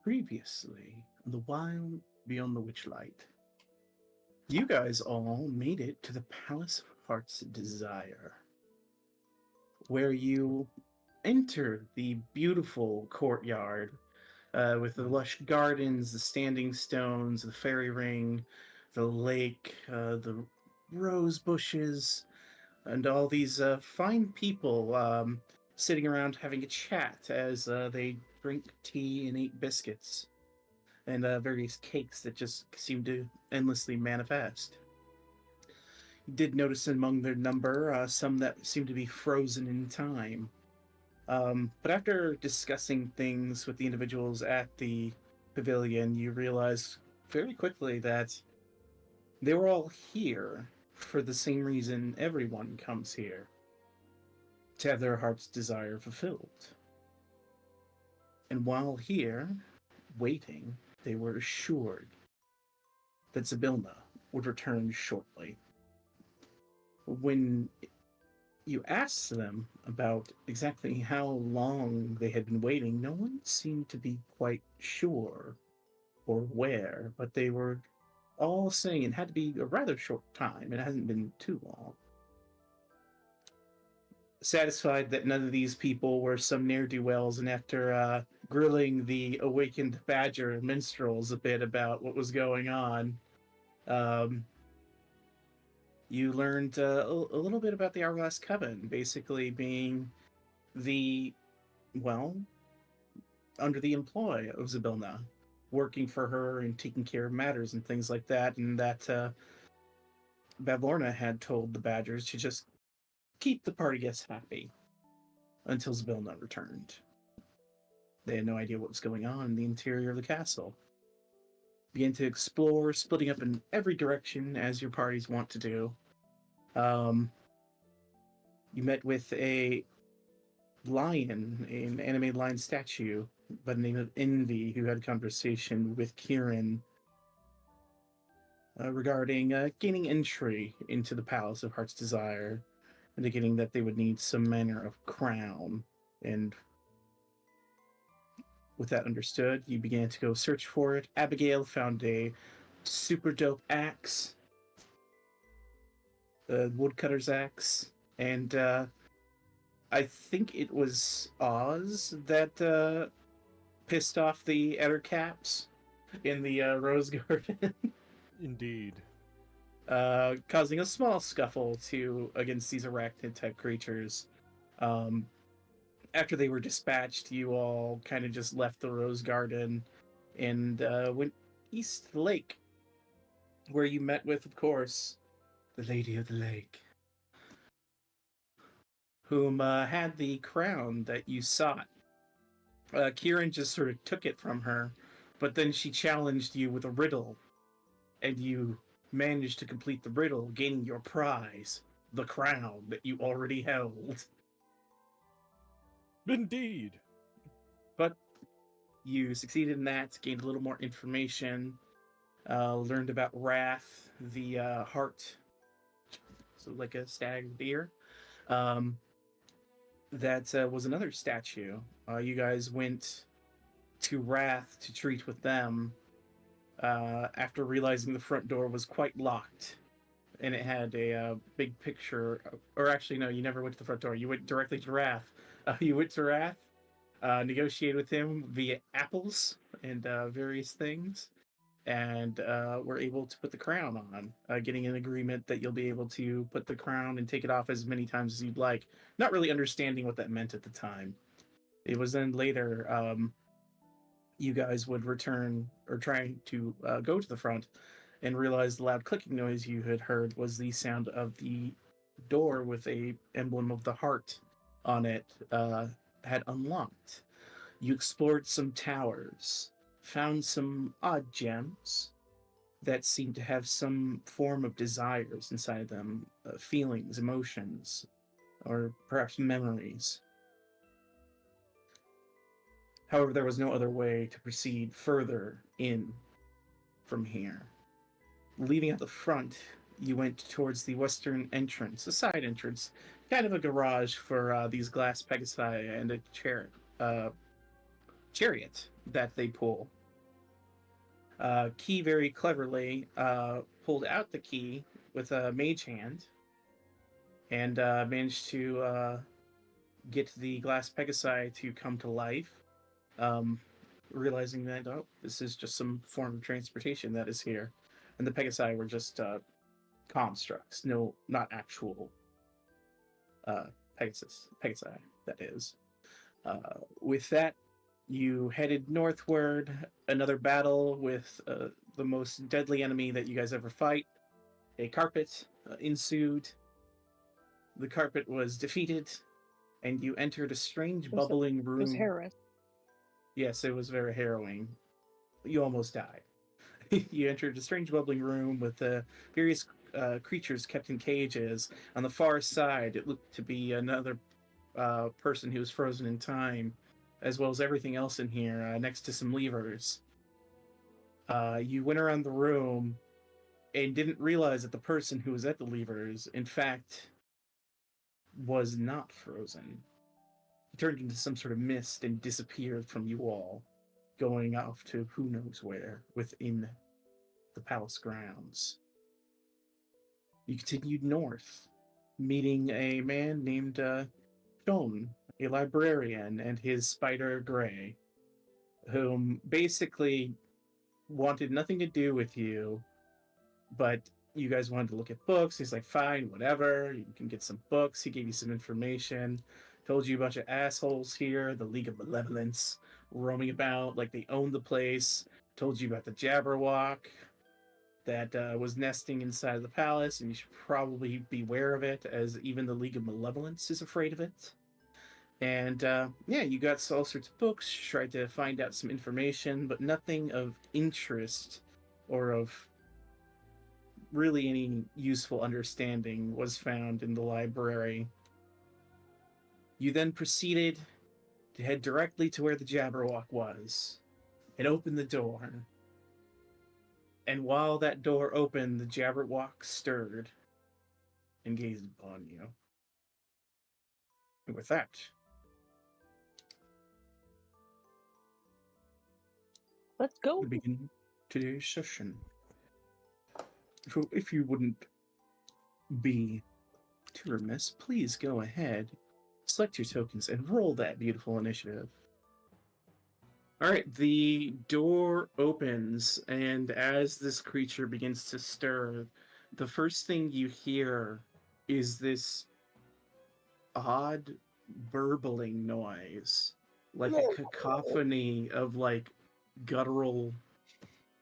Previously, on the wild beyond the Witchlight, you guys all made it to the Palace of Heart's Desire, where you enter the beautiful courtyard with the lush gardens, the standing stones, the fairy ring, the lake, the rose bushes, and all these fine people sitting around having a chat as they drink tea and eat biscuits and various cakes that just seem to endlessly manifest. You did notice among their number some that seem to be frozen in time. But after discussing things with the individuals at the pavilion, you realize very quickly that they were all here for the same reason everyone comes here, to have their heart's desire fulfilled. And while here, waiting, they were assured that Zabilna would return shortly. When you asked them about exactly how long they had been waiting, no one seemed to be quite sure or where, but they were all saying it had to be a rather short time. It hasn't been too long. Satisfied that none of these people were some ne'er-do-wells, and after grilling the awakened badger minstrels a bit about what was going on, um, you learned a little bit about the Hourglass Coven, basically being the, well, under the employ of Zabilna, working for her and taking care of matters and things like that, and that Bavlorna had told the Badgers to just keep the party guests happy until Zabilna returned. They had no idea what was going on in the interior of the castle. Began to explore, splitting up in every direction as your parties want to do. You met with a lion, an animated lion statue by the name of Envy, who had a conversation with Kieran regarding gaining entry into the Palace of Heart's Desire, indicating that they would need some manner of crown. And with that understood, you began to go search for it. Abigail found a super dope axe, the woodcutter's axe, and I think it was Oz that pissed off the Ettercaps in the Rose Garden. Indeed. Causing a small scuffle against these arachnid-type creatures. After they were dispatched, you all kind of just left the Rose Garden and went east to the lake, where you met with, of course, the Lady of the Lake, whom had the crown that you sought. Kieran just sort of took it from her, but then she challenged you with a riddle, and you managed to complete the riddle, gaining your prize, the crown that you already held. Indeed. But you succeeded in that, gained a little more information, learned about Wrath, the heart, so like a stag deer. That was another statue. You guys went to Wrath to treat with them after realizing the front door was quite locked. And it had a big picture, or actually, no, you never went to the front door. You went directly to Wrath. You went to Wrath, negotiated with him via apples and various things, and were able to put the crown on, getting an agreement that you'll be able to put the crown and take it off as many times as you'd like, not really understanding what that meant at the time. It was then later you guys would return, or try to go to the front, and realize the loud clicking noise you had heard was the sound of the door with a emblem of the heart on it had unlocked. You explored some towers, found some odd gems that seemed to have some form of desires inside them, feelings, emotions, or perhaps memories. However, there was no other way to proceed further in from here. Leaving at the front, you went towards the western entrance, a side entrance, kind of a garage for these glass pegasi and a chariot that they pull. Key very cleverly pulled out the key with a mage hand and managed to get the glass Pegasi to come to life, um, realizing that, oh, this is just some form of transportation that is here. And the Pegasi were just constructs, no, not actual uh, Pegasi, that is. With that, you headed northward. Another battle with the most deadly enemy that you guys ever fight. A carpet ensued. The carpet was defeated, and you entered a strange bubbling It was room. Harris. Yes, it was very harrowing. You almost died. You entered a strange bubbling room with various creatures kept in cages. On the far side, it looked to be another person who was frozen in time, as well as everything else in here, next to some levers. You went around the room and didn't realize that the person who was at the levers, in fact, was not frozen. He turned into some sort of mist and disappeared from you all, going off to who knows where within the palace grounds. You continued north, meeting a man named Sean, a librarian, and his spider Gray, whom basically wanted nothing to do with you, but you guys wanted to look at books. He's like, fine, whatever. You can get some books. He gave you some information. Told you a bunch of assholes here, the League of Malevolence, roaming about like they owned the place. Told you about the Jabberwock that was nesting inside the palace, and you should probably beware of it, as even the League of Malevolence is afraid of it. And yeah, you got all sorts of books, tried to find out some information, but nothing of interest or of really any useful understanding was found in the library. You then proceeded to head directly to where the Jabberwock was and opened the door. And while that door opened, the Jabberwock stirred and gazed upon you. And with that, Let's go. we begin today's session. So if you wouldn't be too remiss, please go ahead, select your tokens, and roll that beautiful initiative. All right, the door opens, and as this creature begins to stir, the first thing you hear is this odd burbling noise, like a cacophony of like guttural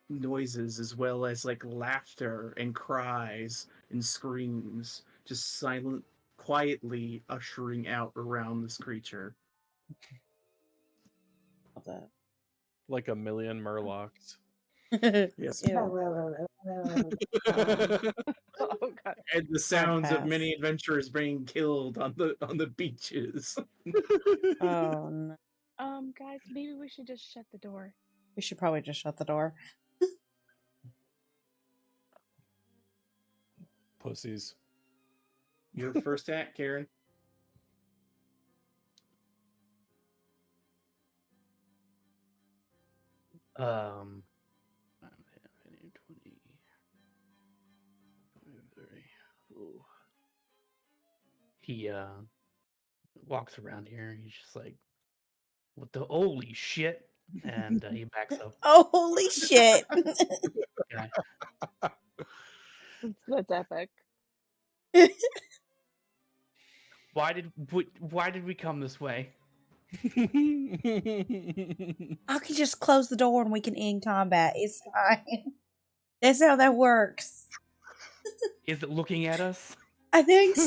noises, as well as like laughter and cries and screams, just silent, quietly ushering out around this creature. Love that. Like a million murlocs. Yes. Ew. Oh god. And the sounds of pass. many adventurers being killed on the beaches. Oh no. Guys, maybe we should just shut the door. We should probably just shut the door. Pussies. Your first act, Karen. Um, 20, 23. Ooh. He walks around here and he's just like, "What the holy shit?" And he backs up. Oh, holy shit. Okay. That's epic. Why did we come this way? I can just close the door and we can end combat. It's fine. That's how that works. Is it looking at us? I think.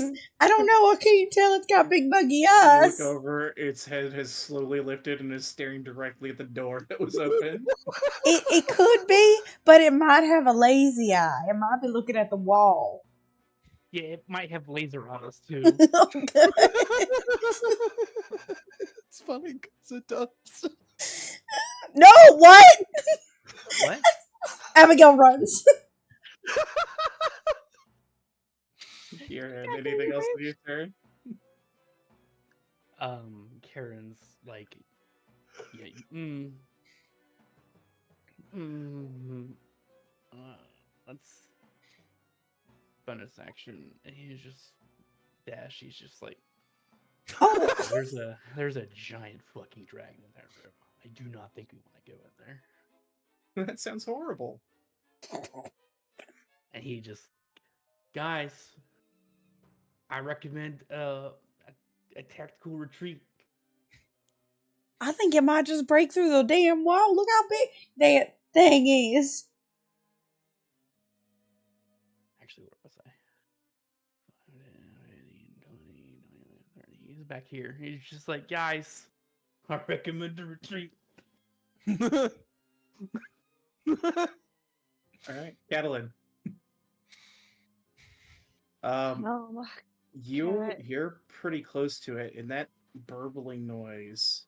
I don't know. I can't tell. It's got big buggy You eyes. look over, its head has slowly lifted and is staring directly at the door that was open. It could be, but it might have a lazy eye. It might be looking at the wall. Yeah, it might have laser eyes too. Oh, good. It's funny because it does. No, what? What? Abigail runs. Kieran, anything else for your turn? Karen's like, yeah, Mm, let's bonus action. And he's just dash. He's just like, Oh, there's a giant fucking dragon in that room. I do not think we want to go in there. That sounds horrible. And he just, guys, I recommend a tactical retreat. I think it might just break through the damn wall. Look how big that thing is. Actually, what was I? 20, he's back here. He's just like, guys, I recommend a retreat. All right, Catalin. Oh, Cat. You're pretty close to it, and that burbling noise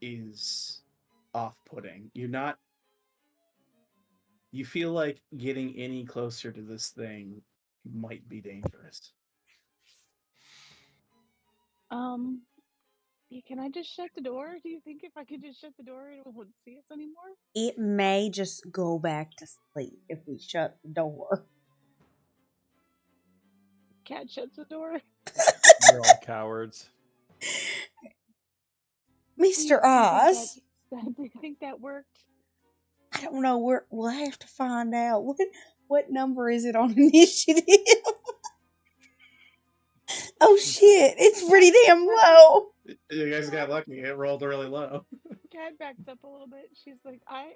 is off-putting. You feel like getting any closer to this thing might be dangerous. Yeah, can I just shut the door? Do you think if I could just shut the door, it wouldn't see us anymore? It may just go back to sleep if we shut the door. Cat shuts the door. You're all cowards. Mr. Oz, Do you think that worked? I don't know. We'll have to find out. What number is it on initiative? Oh shit! It's pretty damn low. You guys got lucky. It rolled really low. Cat backs up a little bit. She's like, I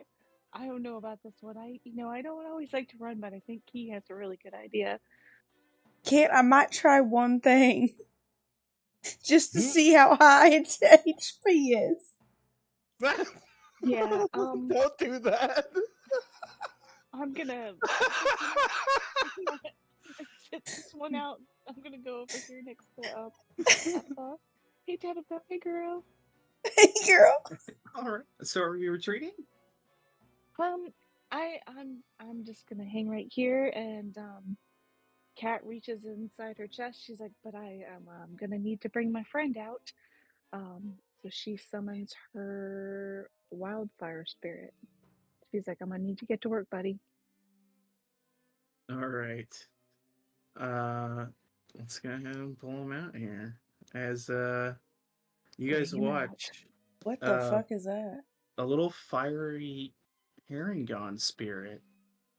don't know about this one. I don't always like to run, but I think he has a really good idea. Kid, I might try one thing just to see how high its HP is. Yeah. Don't do that. I'm gonna sit this one out. I'm gonna go over here next to Tabitha. Hey Tabitha, hey girl. Hey, girl. All right. So are we retreating? I'm just gonna hang right here, and Cat reaches inside her chest. She's like, but I am gonna need to bring my friend out. So she summons her wildfire spirit. She's like, I'm gonna need to get to work, buddy. All right. Let's go ahead and pull them out here. As you guys Bring him out. watch, What the fuck is that? a little fiery Herringon spirit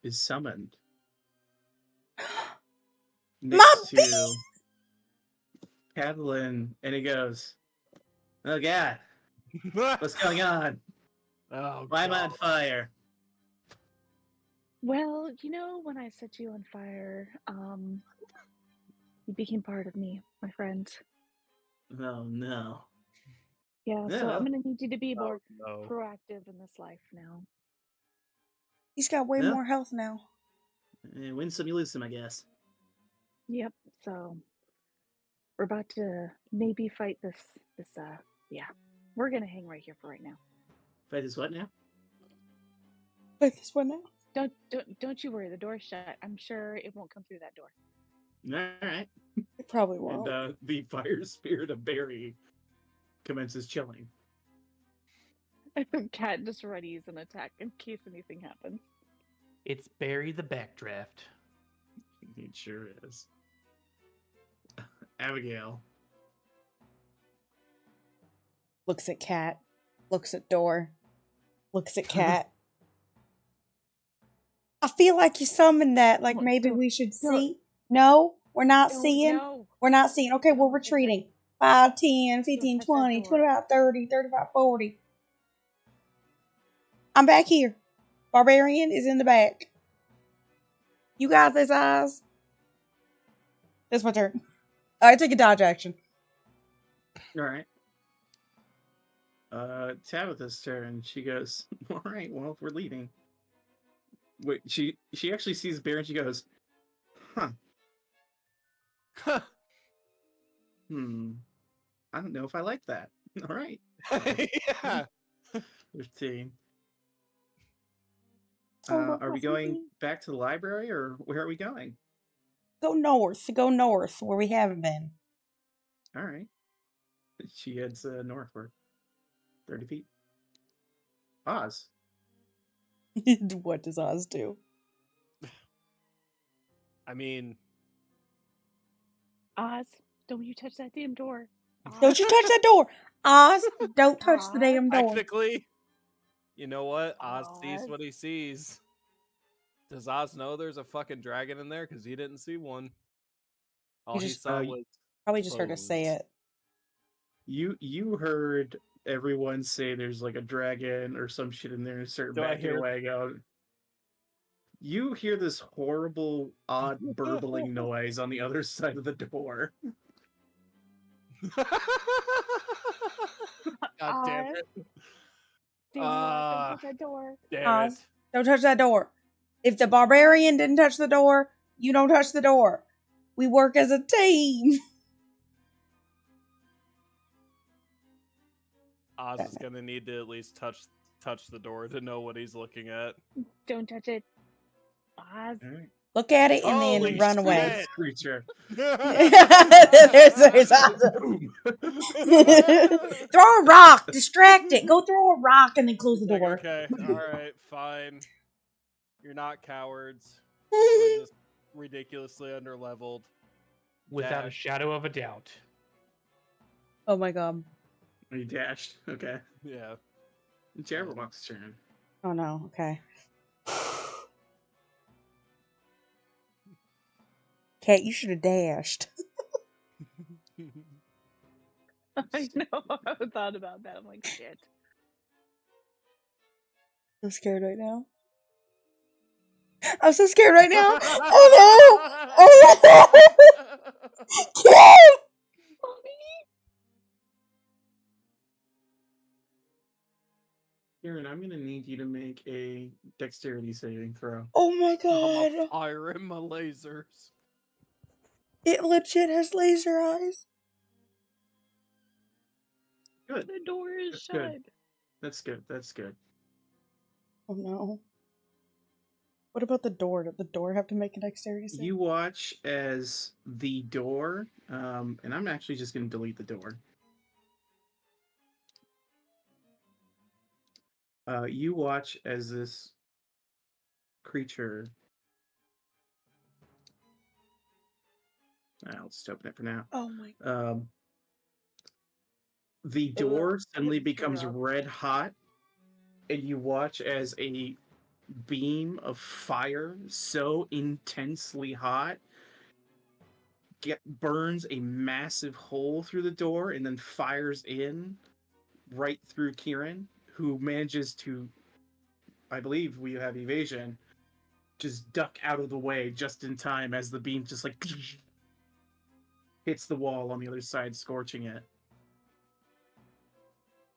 is summoned My next bee! to Catalin, and he goes, "Oh God, what's going on? Oh, Why am I on God. fire?" Well, when I set you on fire, you became part of me, my friend. Oh no. Yeah, so No. I'm gonna need you to be more No. proactive in this life now. He's got way Yeah. more health now. Win some, you lose some, I guess. Yep. So we're about to maybe fight this. Yeah, we're gonna hang right here for right now. Fight this what now? Wait, this one now? Don't you worry. The door's shut. I'm sure it won't come through that door. All right. It probably And won't. the fire spirit of Barry commences chilling. Cat just readies an attack in case anything happens. It's Barry the Backdraft. It sure is. Abigail. Looks at cat. Looks at door. Looks at cat. I feel like you summoned that. Like Don't- maybe don't- we should don't- see. No, we're not Don't- seeing. no. We're not seeing. Okay, we're Don't touch that retreating. door. 5, 10, 15, touch that 20, door. 25, 30, 35, 40. I'm back here. Barbarian is in the back. You got this, eyes. It's my turn. Alright, take a dodge action. All right. Tabitha's turn. She goes, "All right, well, we're leaving." Wait, she actually sees Bear and she goes, "Huh. I don't know if I like that." All right. Yeah. 15. Oh, Are we going back to the library or where are we going? Go north. Go north where we haven't been. All right. She heads northward. 30 feet. Oz. What does Oz do? I mean, Oz, don't you touch that damn door. Don't you touch that door. Oz, don't touch the damn door. technically, you know what? Oz sees Oz. what he sees. Does Oz know there's a fucking dragon in there? Because he didn't see one. All he just- saw was Probably just heard us say clothes. it. You heard everyone say there's like a dragon or some shit in there and start Do I backing hear- away going. You hear this horrible, odd burbling noise on the other side of the door. God damn Oz. it! Damn you, Oz, don't touch that door. Damn Oz, it! don't touch that door. If the barbarian didn't touch the door, you don't touch the door. We work as a team. Oz is gonna need to at least touch the door to know what he's looking at. Don't touch it. Oz. All right. Look at it and Holy then run away. shit. Creature. There's Oz. Boom. Throw a rock. Distract it. Go throw a rock and then close the Like, door. okay, all right, fine. You're not cowards. We're just ridiculously underleveled. Without a Dash. shadow of a doubt. Oh my god. You dashed. Okay. Yeah. Jabberwock's turn. Oh no. Okay. Cat, you should have dashed. I know. I thought about that. I'm like, shit. I'm scared right now. I'm so scared right now. Oh no! Oh no! Cat! Kieran, I'm gonna need you to make a dexterity saving throw. Oh my I'm god! firing my lasers. It legit has laser eyes. Good. The door is That's shut. good. That's good. That's good. Oh no. What about the door? Did the door have to make a dexterity save? You watch as the door, and I'm actually just gonna delete the door. You watch as this creature. I'll just open it for now. Oh my. The door suddenly it's becomes rough. red hot, and you watch as a beam of fire so intensely hot burns a massive hole through the door and then fires in right through Kieran, who manages to, I believe we have evasion, just duck out of the way just in time as the beam just like hits the wall on the other side, scorching it.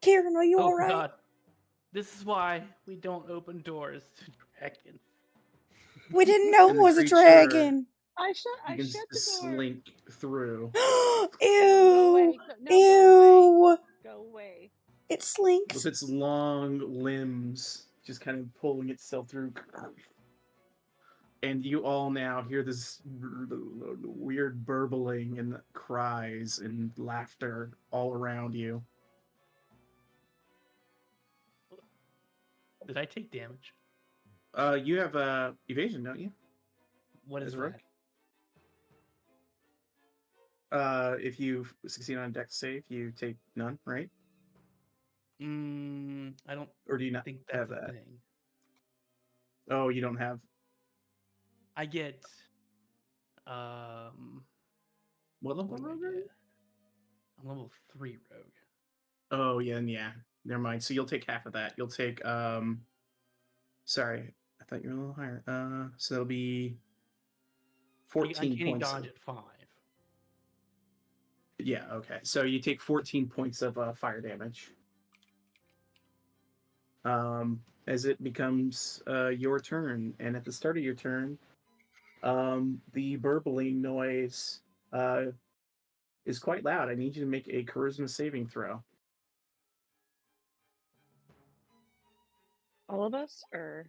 Kieran, are you Oh alright? god. This is why we don't open doors to dragons. We didn't know And it the was a creature dragon. I shut Begins the to door. slink through Go Ew. away. No, go away. Ew. Go away. It slinks. with its long limbs, just kind of pulling itself through. And you all now hear this weird burbling and cries and laughter all around you. Did I take damage? You have evasion, don't you? What is As a rogue? that? If you succeed on a dex save, you take none, right? I don't Or do you not think have that's a that? thing. Oh, you don't have. I get What level what do I rogue are you? get? I'm level 3 rogue. Oh yeah, never mind. So you'll take half of that. You'll take sorry, I thought you were a little higher. So it'll be 14 Uncanny points. dodge at 5. Yeah, okay. So you take 14 points of fire damage. As it becomes your turn, and at the start of your turn, the burbling noise is quite loud. I need you to make a charisma saving throw. All of us, or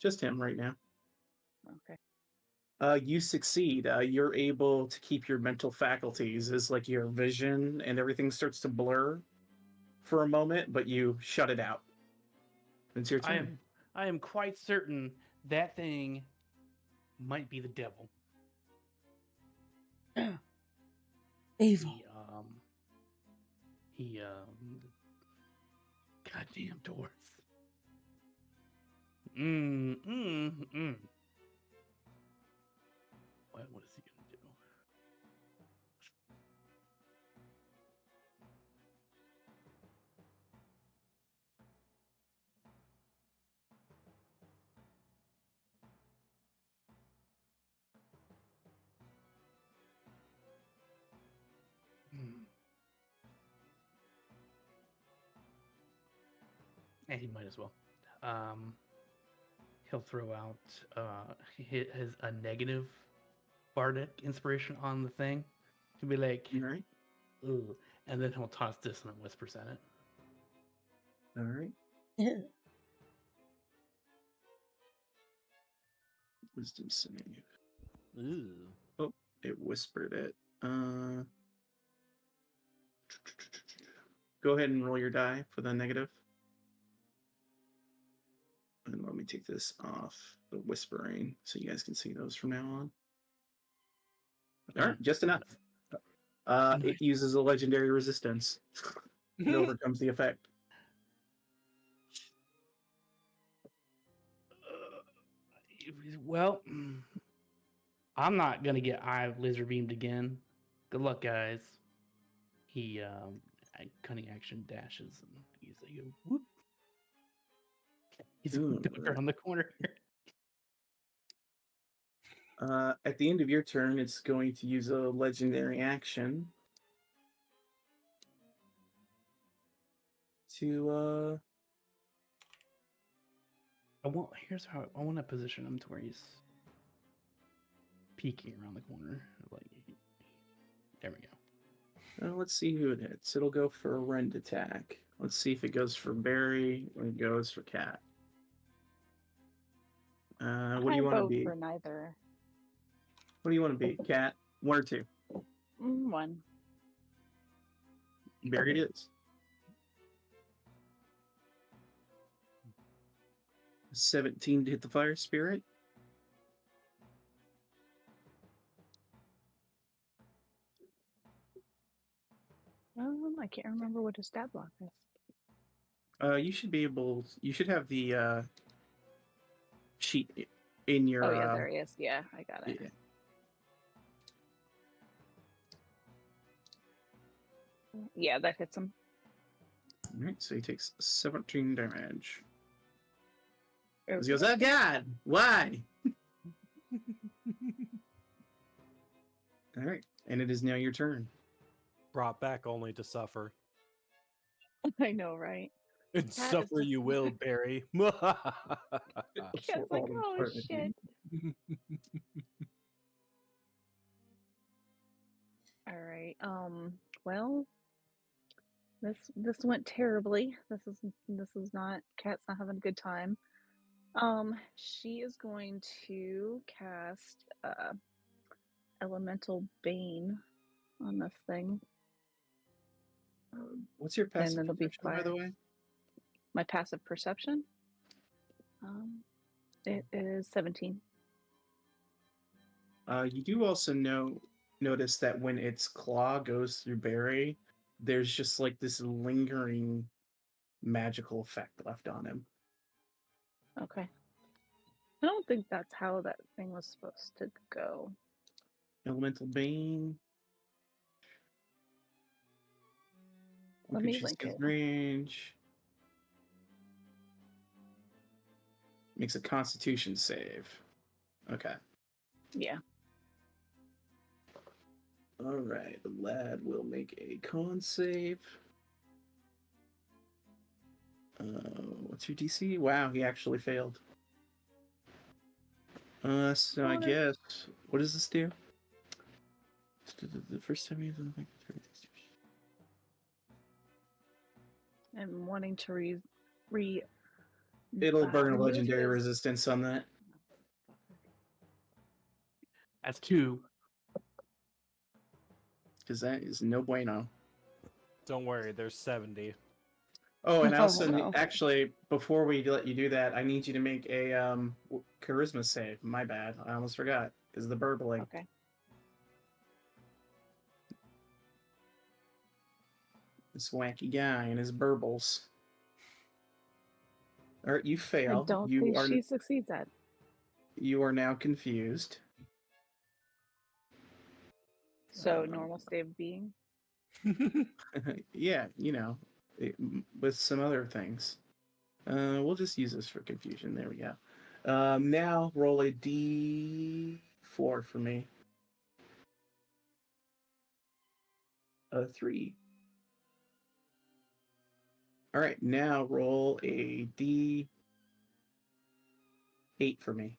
Just him right now. okay. You succeed. You're able to keep your mental faculties as like your vision and everything starts to blur for a moment, but you shut it out. It's your turn. I am quite certain that thing might be the devil. Evil. He goddamn doors. What is he gonna do? And he might as well. He'll throw out his a negative bardic inspiration on the thing. He'll be like, All right. "Ooh," and then he'll toss dissonant whispers at it. All right. Wisdom save. Ooh. Oh, it whispered it. Go ahead and roll your die for the negative. And let me take this off the whispering so you guys can see those from now on. All right, just enough. It uses a legendary resistance. It overcomes the effect. Well, I'm not gonna get eye laser beamed again. Good luck, guys. He cunning action dashes and he's like, whoop. He's Ooh. around the corner. At the end of your turn, it's going to use a legendary action to Here's how I want to position him to where he's peeking around the corner. Like, there we go. let's see who it hits. It'll go for a rend attack. Let's see if it goes for Barry or it goes for Cat. What do you want to be? For neither. What do you want to be? Cat? 1 or 2? 1. Barry it is. 17 to hit the fire spirit. I can't remember what a stat block is. You should be able. You should have the sheet in your. Oh yeah, there he is. Yeah, I got it. Yeah. Yeah, that hits him. All right, so he takes 17 damage. He Okay. goes, "Oh God, why?" All right, and it is now your turn. Brought back only to suffer. I know, right? And Cat is suffer just- you will, Barry. Yeah, it's like, oh shit. All right. Well, this went terribly. This is not Cat's not having a good time. She is going to cast Elemental Bane on this thing. What's your passive it'll be perception, by the way? My passive perception. It is 17. You do also notice that when its claw goes through Barry, there's just like this lingering magical effect left on him. Okay. I don't think that's how that thing was supposed to go. Elemental Bane. Let me link it. Range. Makes a Constitution save. Okay. Yeah. All right. The lad will make a con save. What's your DC? Wow, he actually failed. So I guess what does this do? The first time you I'm wanting to it'll burn a remove legendary his- resistance on that. That's 2. Because that is no bueno. Don't worry, there's 70. Oh, and Oh, also, no. actually, before we let you do that, I need you to make a charisma save. My bad. I almost forgot because of the burbling. Okay. This wacky guy and his burbles. All right, you I fail. don't think she succeeds at. You are now confused. So normal state of being. Yeah, with some other things. We'll just use this for confusion. There we go. Now roll a d4 for me. A 3. All right, now roll a d8 for me.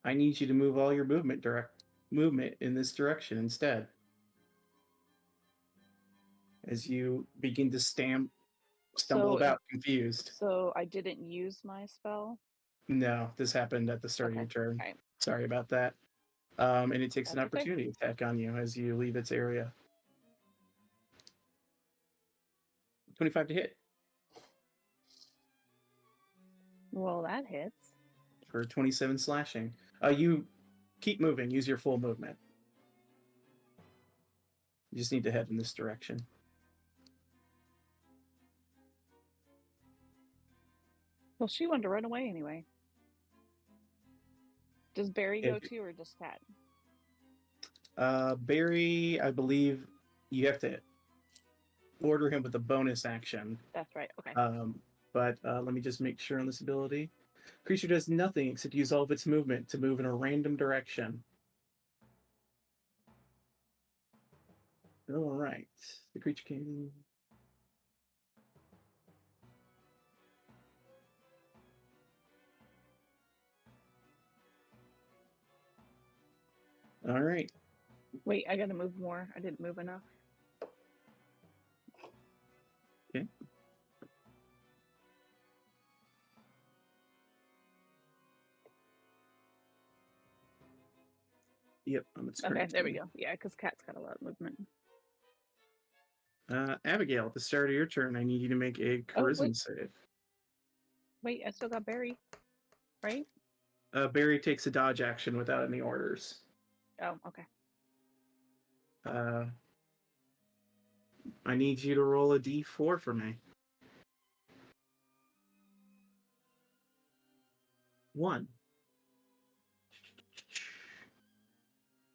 I need you to move all your movement in this direction instead. As you begin to stumble So about confused. So I didn't use my spell. No, this happened at the start of your turn. Right. Sorry about that. And it takes an That's okay. opportunity attack on you as you leave its area. 25 to hit Well, that hits. for 27 slashing. You keep moving. Use your full movement. You just need to head in this direction. Well, she wanted to run away anyway. Does Barry go too, or just Cat? Barry, I believe you have to order him with a bonus action. That's right. Okay. But let me just make sure on this ability. Creature does nothing except use all of its movement to move in a random direction. All right. The creature can... All right. Wait, I gotta move more. I didn't move enough. Okay. Yep, on its Okay, current there we turn. go. Yeah, because Cat's got a lot of movement. Abigail, at the start of your turn, I need you to make a charisma save. Wait, I still got Barry, right? Barry takes a dodge action without any orders. Oh, okay. I need you to roll a d4 for me. 1.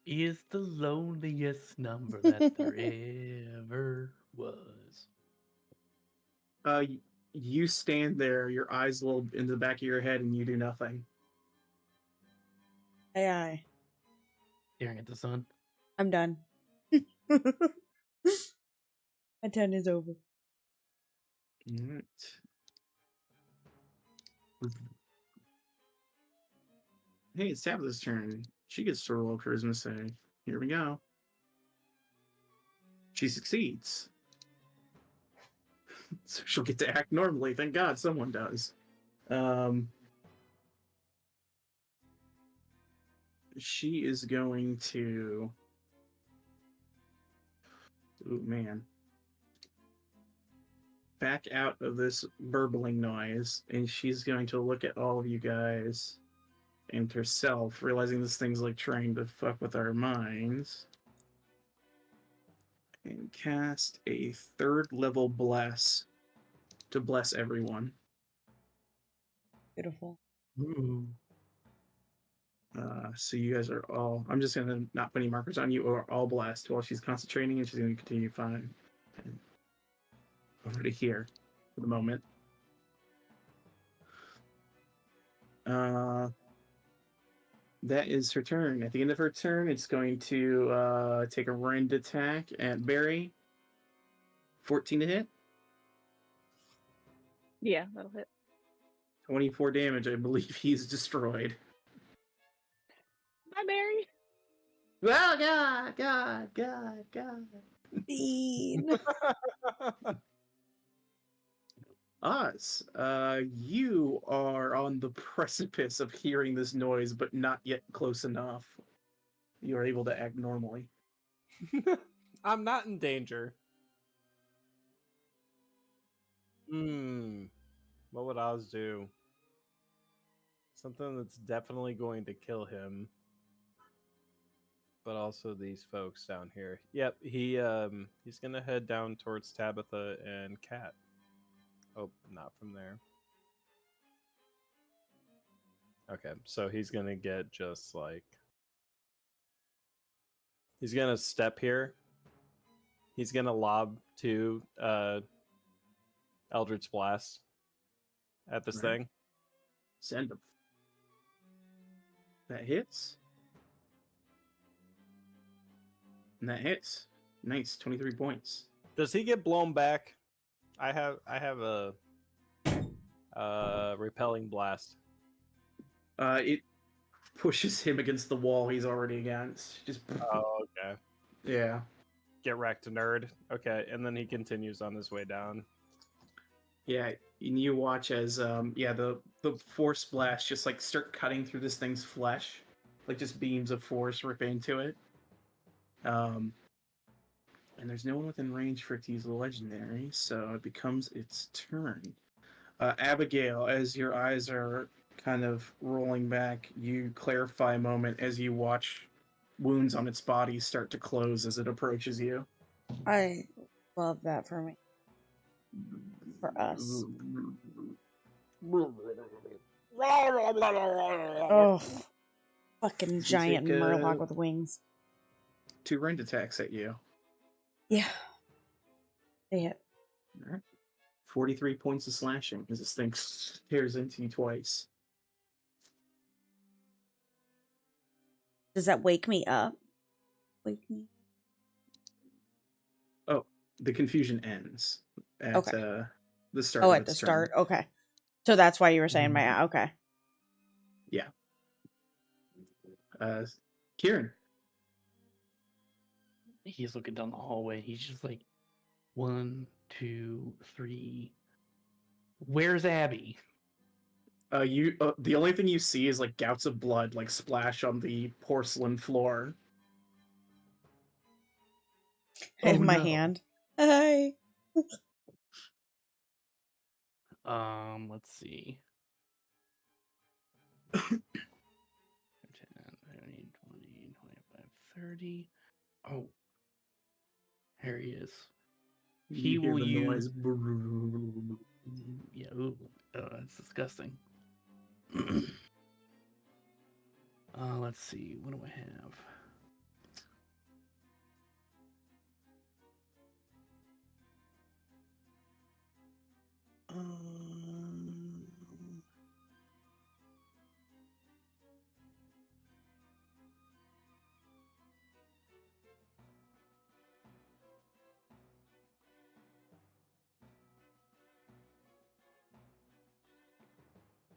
Is the loneliest number that there ever was. You stand there, your eyes a little in the back of your head, and you do nothing. AI. Staring at the sun. I'm done. My turn is over. All right. Hey, it's Tabitha's turn. She gets to roll charisma save. Here we go. She succeeds. So she'll get to act normally. Thank God someone does. She is going to... Oh, man. Back out of this burbling noise, and she's going to look at all of you guys and herself, realizing this thing's like trying to fuck with our minds, and cast a 3rd level bless to bless everyone. Beautiful. Ooh. So you guys are all... I'm just going to not put any markers on you, are all blessed while she's concentrating, and she's going to continue fine. Over to here for the moment. That is her turn. At the end of her turn, it's going to take a rend attack at Barry. 14 to hit. Yeah, that'll hit. 24 damage. I believe he's destroyed. Bye, Barry. Oh, God. Bean. Oz, you are on the precipice of hearing this noise, but not yet close enough. You are able to act normally. I'm not in danger. What would Oz do? Something that's definitely going to kill him. But also these folks down here. Yep, he's gonna head down towards Tabitha and Kat. Oh, not from there. Okay, so he's gonna get just like he's gonna step here. He's gonna lob to Eldritch Blast at this Right. thing. Send him. That hits. And that hits. Nice, 23 points. Does he get blown back? I have a repelling blast. It pushes him against the wall he's already against. Just Oh, okay. yeah. Get wrecked, nerd. Okay, and then he continues on his way down. Yeah, and you watch as the force blast just like start cutting through this thing's flesh, like just beams of force rip into it. And there's no one within range for it to use the legendary, so it becomes its turn. Abigail, as your eyes are kind of rolling back, you clarify a moment as you watch wounds on its body start to close as it approaches you. I love that for me. For us. Oh, fucking giant Take, murloc with wings. 2 ranged attacks at you. Yeah. They hit. All right. 43 points of slashing as this thing tears into you twice. Does that wake me up? Wake me? Oh, the confusion ends at Okay. the start. Oh, of at its the turn. start? Okay. So that's why you were saying my... Okay. Yeah. Kieran. He's looking down the hallway. He's just like, 1, 2, 3. Where's Abby? The only thing you see is like gouts of blood like splash on the porcelain floor. In Oh, my no. hand. Hi. Let's see. 10, 15, 20, 25, 30. Oh. Here he is. He You hear will the use... noise. Yeah, ooh, it's disgusting. Let's see. What do I have?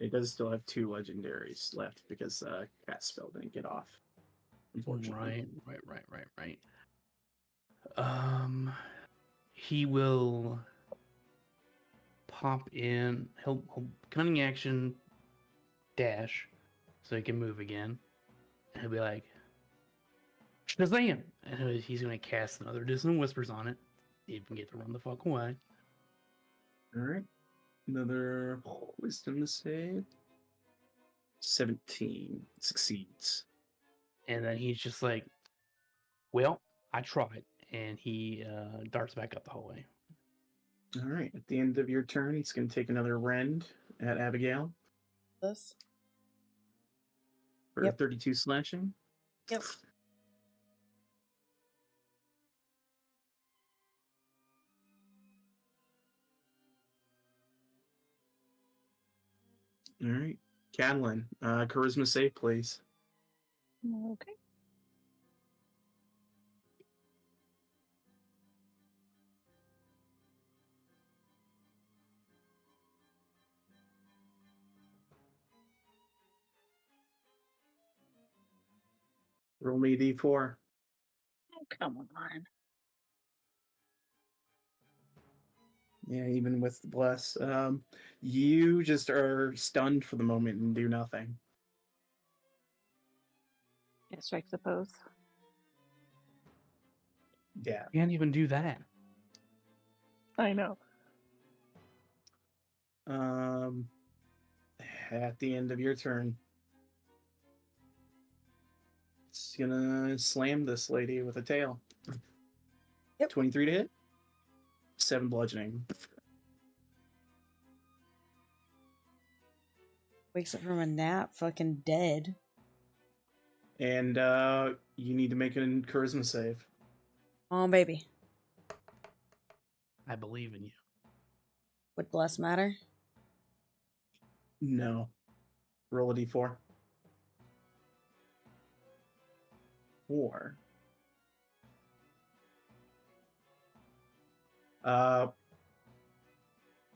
It does still have 2 legendaries left because Cat spell didn't get off. Unfortunately. Right. He will pop in. He'll cunning action dash, so he can move again. And he'll be like, Shazam! And he's gonna cast another Dissonant Whispers on it. You can get to run the fuck away. Alright. Another wisdom save. 17. Succeeds. And then he's just like, well, I tried. And he darts back up the hallway. Alright. At the end of your turn, it's going to take another rend at Abigail This. for 32 slashing. Yep. Alright. Catalin, charisma save, please. Okay. Roll me a d4. Oh, come on. Yeah, even with the bless. You just are stunned for the moment and do nothing. Yeah, strike the pose. Yeah. Can't even do that. I know. At the end of your turn, it's gonna slam this lady with a tail. Yep. 23 to hit. 7 bludgeoning. Wakes up from a nap, fucking dead. And you need to make a charisma save. Oh, baby. I believe in you. Would bless matter? No. Roll a d4. 4.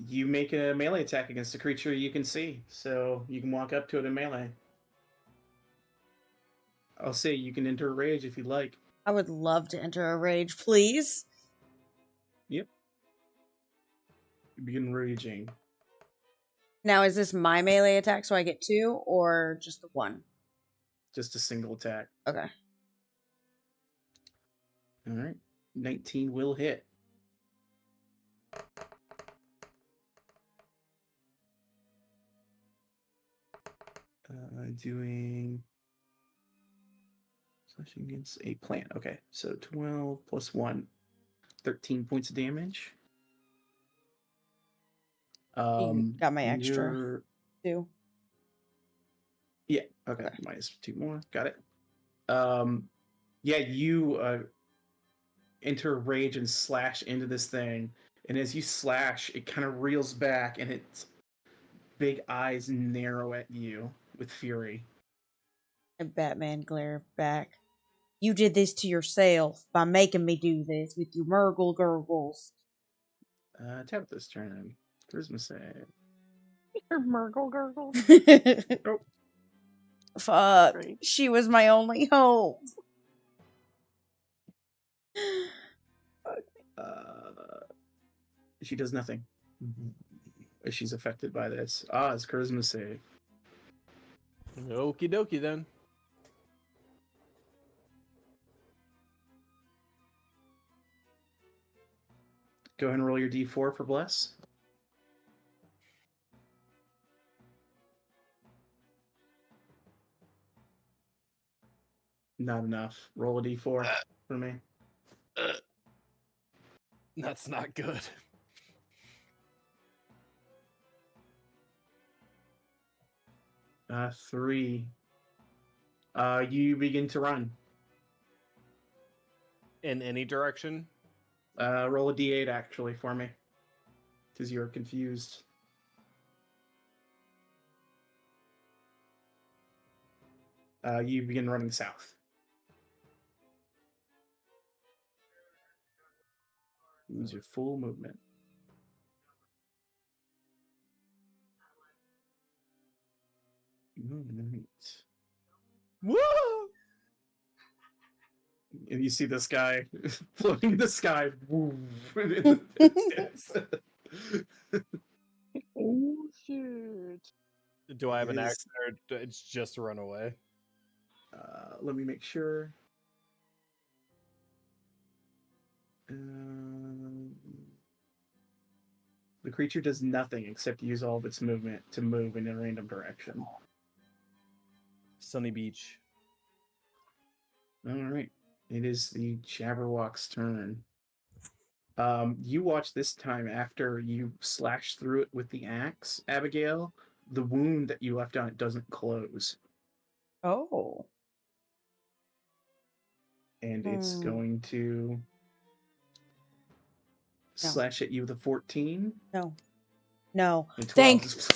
You make a melee attack against a creature you can see, so you can walk up to it in melee. I'll say you can enter a rage if you'd like. I would love to enter a rage, please. Yep. You begin raging. Now, is this my melee attack so I get 2 or just the 1? Just a single attack. Okay. All right. 19 will hit. Doing slashing against a plant. Okay, so 12 plus 1, 13 points of damage. Got my extra 2. Yeah, okay, minus 2 more. Got it. Yeah, you enter rage and slash into this thing, and as you slash, it kind of reels back, and its big eyes narrow at you with fury. And Batman glare back. You did this to yourself by making me do this with your Murgle gurgles. Tabitha's turn. Charisma save. Your Murgle gurgles. Oh. Fuck. Great. She was my only hope. She does nothing. She's affected by this. It's charisma save. Okie dokie then. Go ahead and roll your d4 for bless. Not enough. Roll a d4 for me. That's not good. Three. You begin to run. In any direction? Roll a d8 actually for me, because you're confused. You begin running south. Use your full movement. All right. Woo! And you see this guy floating in the sky. Woo, in the distance. Oh shit. Do I have It an is- action or it's just run away? Let me make sure. The creature does nothing except use all of its movement to move in a random direction. Sunny Beach. All right. It is the Jabberwock's turn. You watch this time after you slash through it with the axe, Abigail. The wound that you left on it doesn't close. Oh. And it's going to slash at you with a 14. No. No. And 12. Thanks.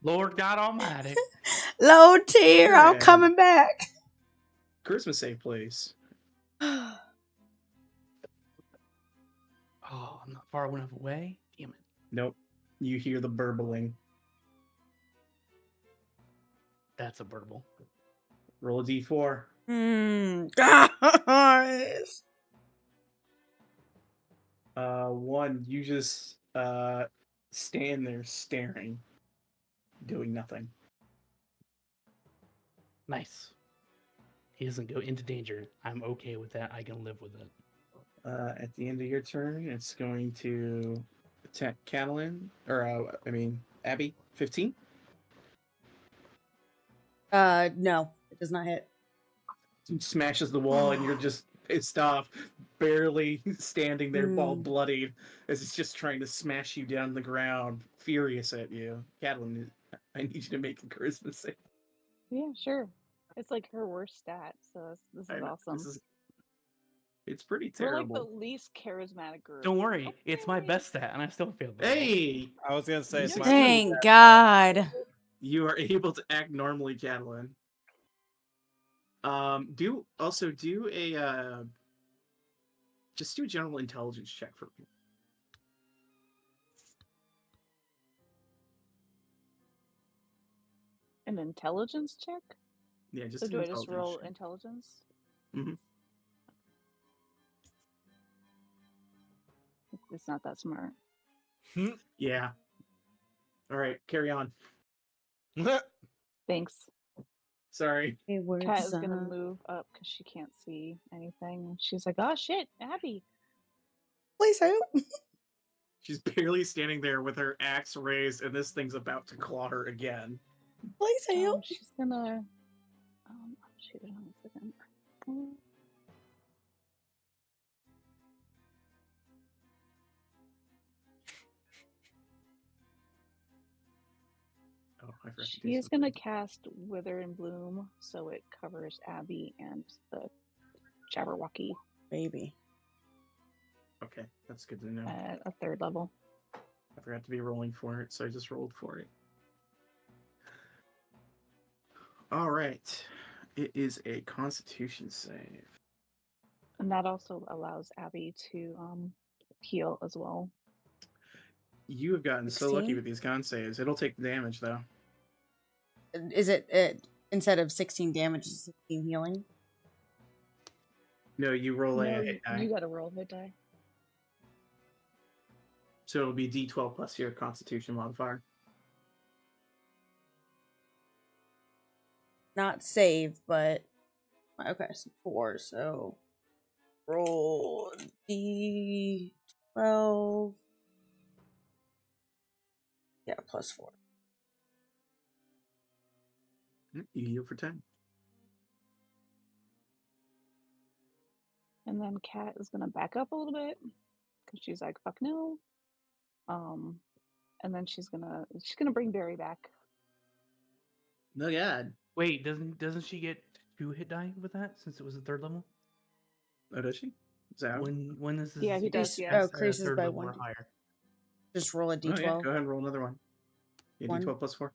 Lord God Almighty. Low tier, I'm Man. coming back. Charisma save, please. Oh, I'm not far enough away. Damn it. Nope. You hear the burbling. That's a burble. Roll a d4. Guys. 1. You just stand there staring, doing nothing. Nice. he doesn't go into danger, I'm okay with that. I can live with it. At the end of your turn, it's going to attack Catalin, or Abby. 15. No, it does not hit. Smashes the wall, and you're just pissed off, barely standing there, all Mm. bloodied, as it's just trying to smash you down the ground, furious at you. Catalin, I need you to make a charisma save. Yeah, sure. It's like her worst stat, so this I is know, awesome. It's pretty We're like the terrible. least charismatic group. Don't worry, it's my Okay. best stat, and I still failed. The roll. Hey, I was gonna say it's my Thank God. you are able to act normally, Catalin. Do a just do a general intelligence check for me. An intelligence check? Yeah, just So an do I just intelligence roll check. intelligence? Mhm. It's not that smart. Yeah. All right, carry on. Thanks. Sorry. Kat is gonna move up because she can't see anything. She's like, "Oh shit, Abby!" Please help. She's barely standing there with her axe raised, and this thing's about to claw her again. Please help. She's gonna. Shoot it on a second. Oh, I forgot to do She is something. gonna cast Wither and Bloom, so it covers Abby and the Jabberwocky Baby. Okay, that's good to know. at a 3rd level. I forgot to be rolling for it, so I just rolled for it. All right. It is a Constitution save. And that also allows Abby to heal as well. You have gotten so lucky 16? with these con saves. It'll take the damage, though. Is it instead of 16 damage, it's 16 healing? No, you roll a No, hit die. you gotta roll hit die. So it'll be D12 plus your Constitution modifier. Not save, but okay, so 4. So roll D12. Yeah, plus 4. You heal for 10. And then Kat is gonna back up a little bit because she's like, "Fuck no." And then she's gonna bring Barry back. No, God. Wait, doesn't she get 2 hit die with that since it was a 3rd level? Oh, does she? Is that When is this? Yeah, he does, yeah. Oh, cast at a increases 3rd by level or 1. higher. Just roll a Oh, D12. yeah, go ahead and roll another one. Yeah, 1. D12 plus 4.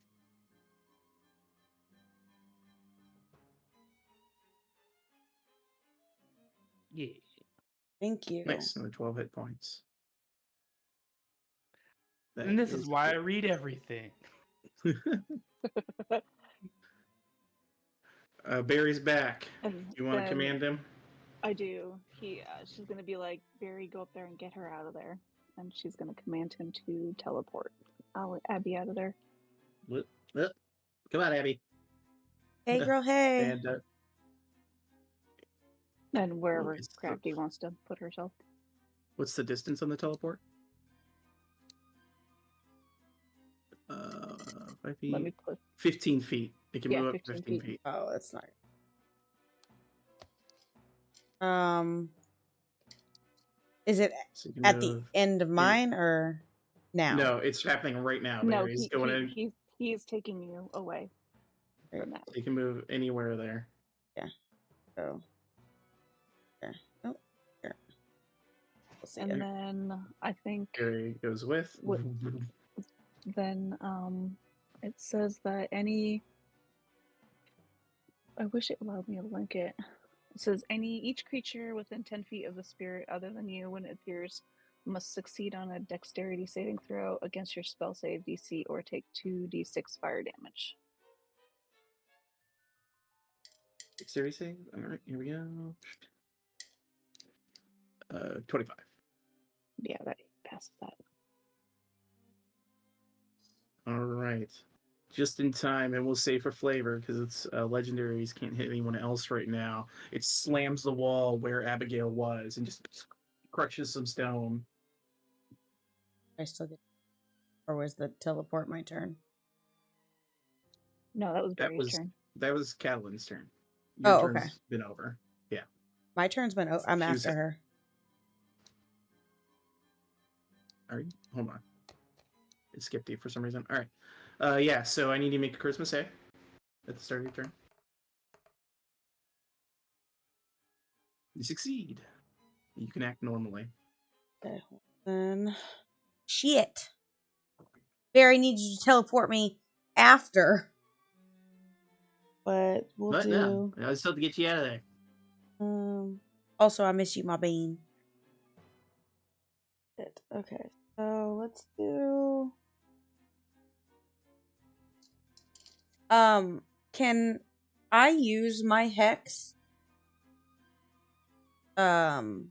Yeah. Thank you. Nice, another 12 hit points. And this is why I read everything. Barry's back. And Do you want to then command him? I do. She's gonna be like, "Barry, go up there and get her out of there." And she's gonna command him to teleport Abby out of there. Come on, Abby. Hey, girl, hey. And wherever it's the- Crafty wants to put herself. What's the distance on the teleport? 5 feet. Let me put 15 feet. It can Yeah, move up 15 15 feet. feet. Oh, that's not. Is it So you can at the move- end of mine or now? No, it's happening right now. No, Barry's going in. he is taking you away from that. So you can move anywhere there. So. Okay. Oh, here. We'll see. And then I think Barry goes with. What- then it says that any. I wish it allowed me to link it. It says each creature within 10 feet of the spirit other than you when it appears must succeed on a dexterity saving throw against your spell save DC or take 2d6 fire damage. Dexterity save. All right, here we go. 25. Yeah, that passes that. All right. just in time, and we'll say for flavor because it's legendaries can't hit anyone else right now. It slams the wall where Abigail was and just crushes some stone. I still get, or was the teleport my turn? No, that was Barry's turn. That was Catalin's turn. Your Oh, turn's okay. been over. Yeah. My turn's been. I'm She was after her. All right, hold on. It skipped you for some reason. All right. Yeah. So I need you to make a charisma save at the start of your turn. You succeed. You can act normally. Okay, then shit. Barry needs you to teleport me after. But we'll do. No, I still have to get you out of there. Also, I miss you, my bean. Okay, so let's do. Can I use my hex? And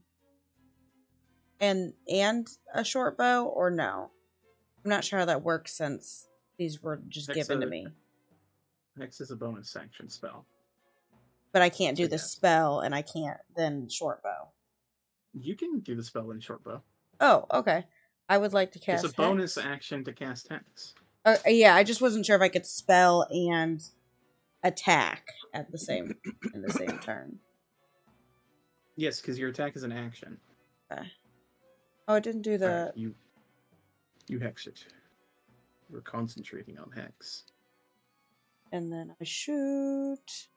a short bow, or no? I'm not sure how that works since these were just given to me. Hex is a bonus action spell. But I can't do So the yes. spell, and I can't then short bow. You can do the spell in short bow. Oh, okay. I would like to cast It's a bonus hex. action to cast hex. Yeah, I just wasn't sure if I could spell and attack at the same in the same turn. Yes, because your attack is an action. Okay. Oh, it didn't do the. Right, you hex it. We're concentrating on hex. And then I shoot.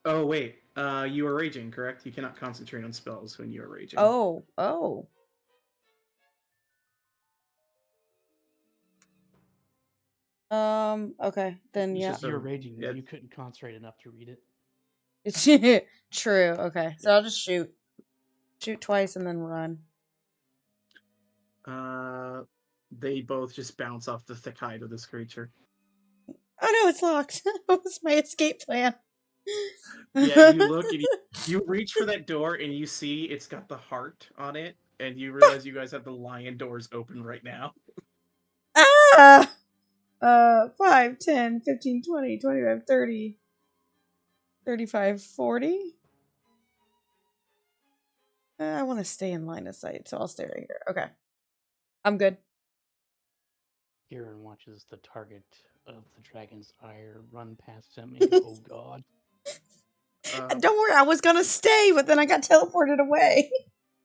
Oh wait, you are raging, correct? You cannot concentrate on spells when you are raging. Oh. Okay, then yeah. You were raging. You couldn't concentrate enough to read it. It's true. Okay, so I'll just shoot twice and then run. They both just bounce off the thick hide of this creature. Oh no, it's locked. What was my escape plan? Yeah, you look and you reach for that door and you see it's got the heart on it, and you realize you guys have the lion doors open right now. 5, 10, 15, 20, 25, 30, 35, 40. I want to stay in line of sight, so I'll stay right here. Okay. I'm good. Kieran watches the target of the dragon's ire run past him and go, oh god. Don't worry, I was going to stay, but then I got teleported away.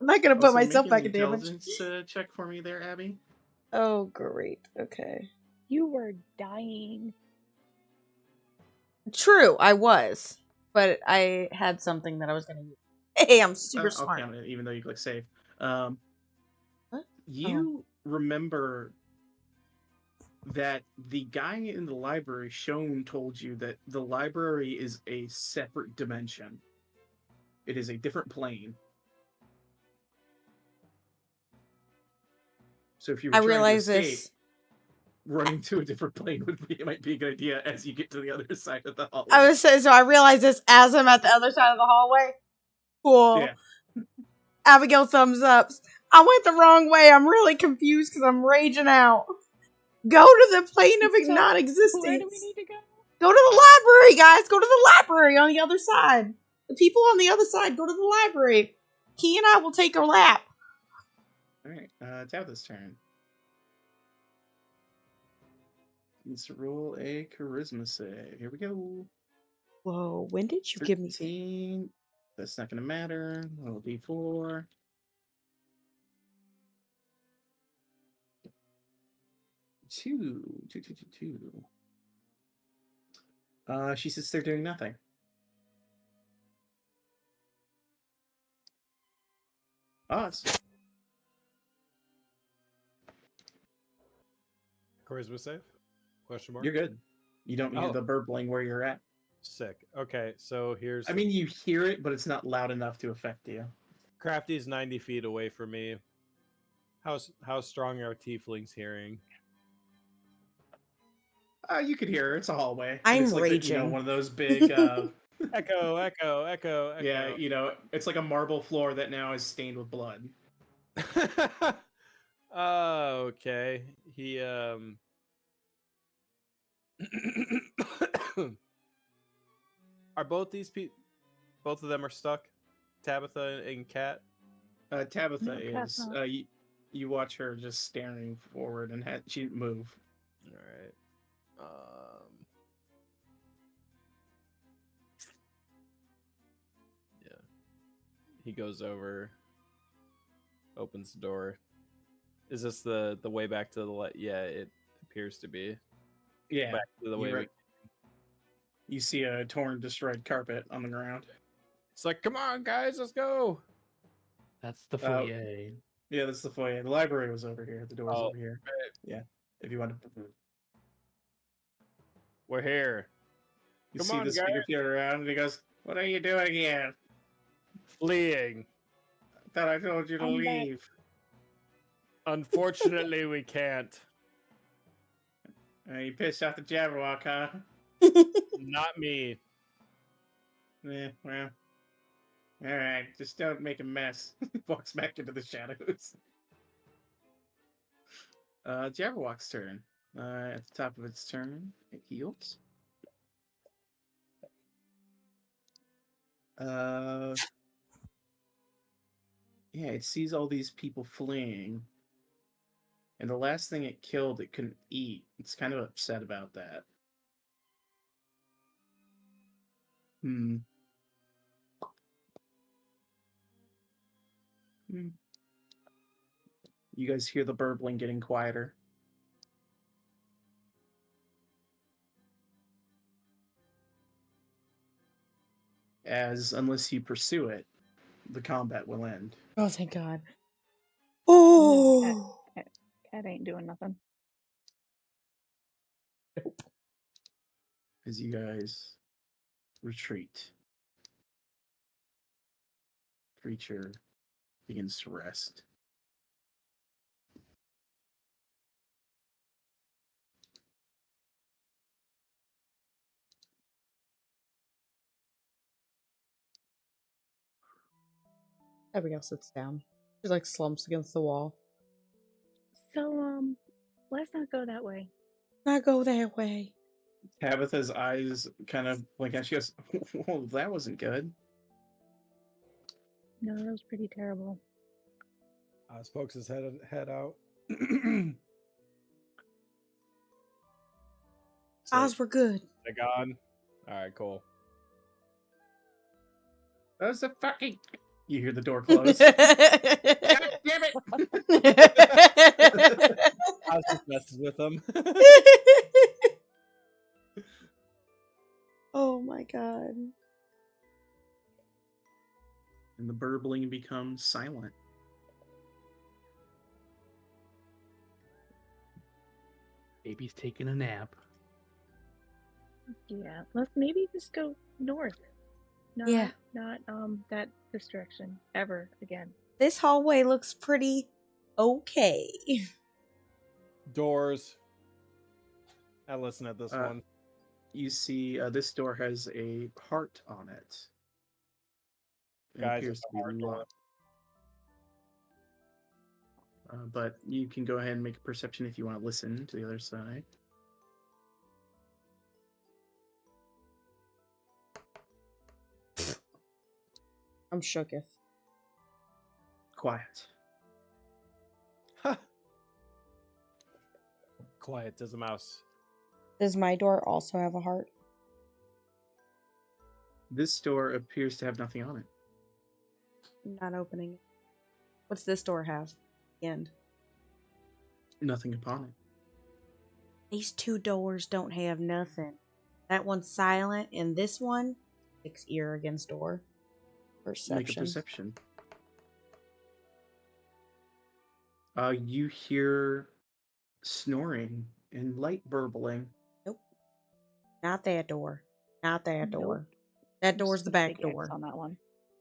I'm not going to put myself back in damage. Intelligence check for me there, Abby. Oh, great. Okay. You were dying. True, I was. But I had something that I was going to use. Hey, I'm super smart. I'll count it, even though you click save. What? You remember that the guy in the library, Shone, told you that the library is a separate dimension. It is a different plane. So if you were trying to escape, running to a different plane might be a good idea as you get to the other side of the hallway. I was saying, so I realized this as I'm at the other side of the hallway. Cool. Yeah. Abigail thumbs up. I went the wrong way. I'm really confused because I'm raging out. Go to the plane of non-existence. Where do we need to go? Go to the library, guys. Go to the library on the other side. The people on the other side, go to the library. Key and I will take a lap. Alright, Tabitha's turn. Let's roll a charisma save. Here we go. Whoa, when did you give me 13. That's not going to matter. Roll D4. 2. She sits there doing nothing. Oz. Charisma save? Question mark? You're good. You don't hear the burbling where you're at. Sick. Okay, so here's... I mean, you hear it, but it's not loud enough to affect you. Crafty's 90 feet away from me. How strong are tieflings hearing? You could hear her. It's a hallway. I'm it's like raging. One of those big... Echo. Yeah, it's like a marble floor that now is stained with blood. Okay. Are both these people? Both of them are stuck. Tabitha and Kat. Tabitha No, Cat's is. not. You watch her just staring forward, and she didn't move. All right. Yeah. He goes over, opens the door. Is this the way back to the light? Yeah, it appears to be. Yeah, Back to the way you're we. right. You see a torn, destroyed carpet on the ground. It's like, come on, guys, let's go. That's the foyer. Yeah, that's the foyer. The library was over here. The door's Oh, over here. right. Yeah, if you want to. We're here. You Come see on, the speaker guys. peer around, and he goes, "What are you doing here? Fleeing. I thought I told you to I'm back. leave." Unfortunately, we can't. You pissed off the Jabberwock, huh? Not me. Yeah, well. Alright, just don't make a mess. Walks back into the shadows. Jabberwock's turn. At the top of its turn, it heals. Yeah, it sees all these people fleeing. And the last thing it killed, it couldn't eat. It's kind of upset about that. You guys hear the burbling getting quieter. As, unless you pursue it, the combat will end. Oh, thank God. No, Oh, Cat ain't doing nothing. As you guys retreat. Creature begins to rest. Abigail sits down. She like slumps against the wall. So, let's not go that way. Not go that way. Tabitha's eyes kind of blink and she goes, "Whoa, that wasn't good." No, that was pretty terrible. Oz pokes his head out. Oz, we're good. They're gone. All right, cool. That was the fucking. You hear the door close. God damn it! Oz just messes with them. Oh my God. And the burbling becomes silent. Baby's taking a nap. Yeah, let's maybe just go north. Yeah. Not this direction ever again. This hallway looks pretty okay. Doors. I listen at this one. You see, this door has a heart on it. It Guys, appears it's to a be heart door. locked. But you can go ahead and make a perception if you want to listen to the other side. I'm shooketh. Quiet. Quiet as a mouse. Does my door also have a heart? This door appears to have nothing on it. I'm not opening it. What's this door have? The end. Nothing upon it. These two doors don't have nothing. That one's silent, and this one, 6 ear against door. Perception. Make a perception. You hear snoring and light burbling. Nope. Not that door. Not that Nope. door. That door's the back Big X door. on that one.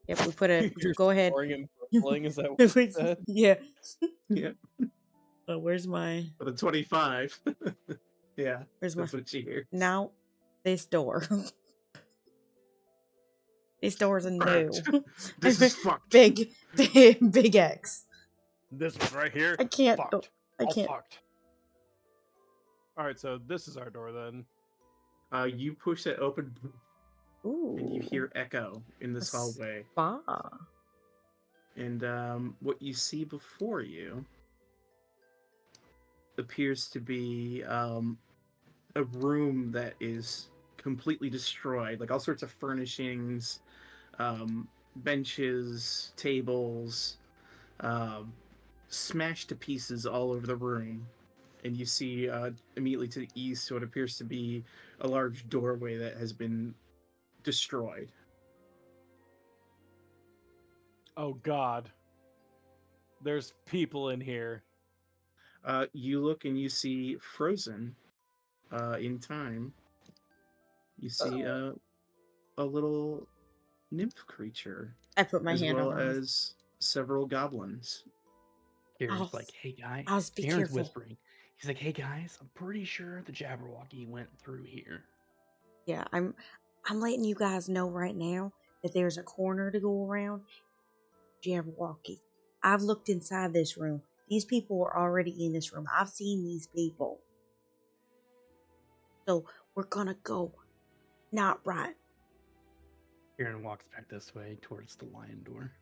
Yep, we put it. You're Go ahead. snoring and burbling, is that what you said? Yeah. Yeah. Oh, where's my? With a 25. Yeah. Where's my? That's what she hears. Now, this door. This door's a no. Correct. This is fucked. Big X. This one right here. I can't. Fucked. I All can't. fucked. All right, so this is our door then. You push that open, Ooh. and you hear echo in this hallway. Spa. And what you see before you appears to be a room that is completely destroyed, like all sorts of furnishings, benches, tables, smashed to pieces all over the room. And you see immediately to the east what appears to be a large doorway that has been destroyed. Oh God. There's people in here. You look and you see frozen in time. You see a little nymph creature, I put my as hand well on Oz. as several goblins. Kieran's Oz. like, hey guys. Oz, be Aaron's careful. whispering. He's like, hey guys, I'm pretty sure the Jabberwocky went through here. Yeah, I'm letting you guys know right now that there's a corner to go around. Jabberwocky. I've looked inside this room. These people were already in this room. I've seen these people. So we're gonna go not right. Kieran walks back this way towards the lion door.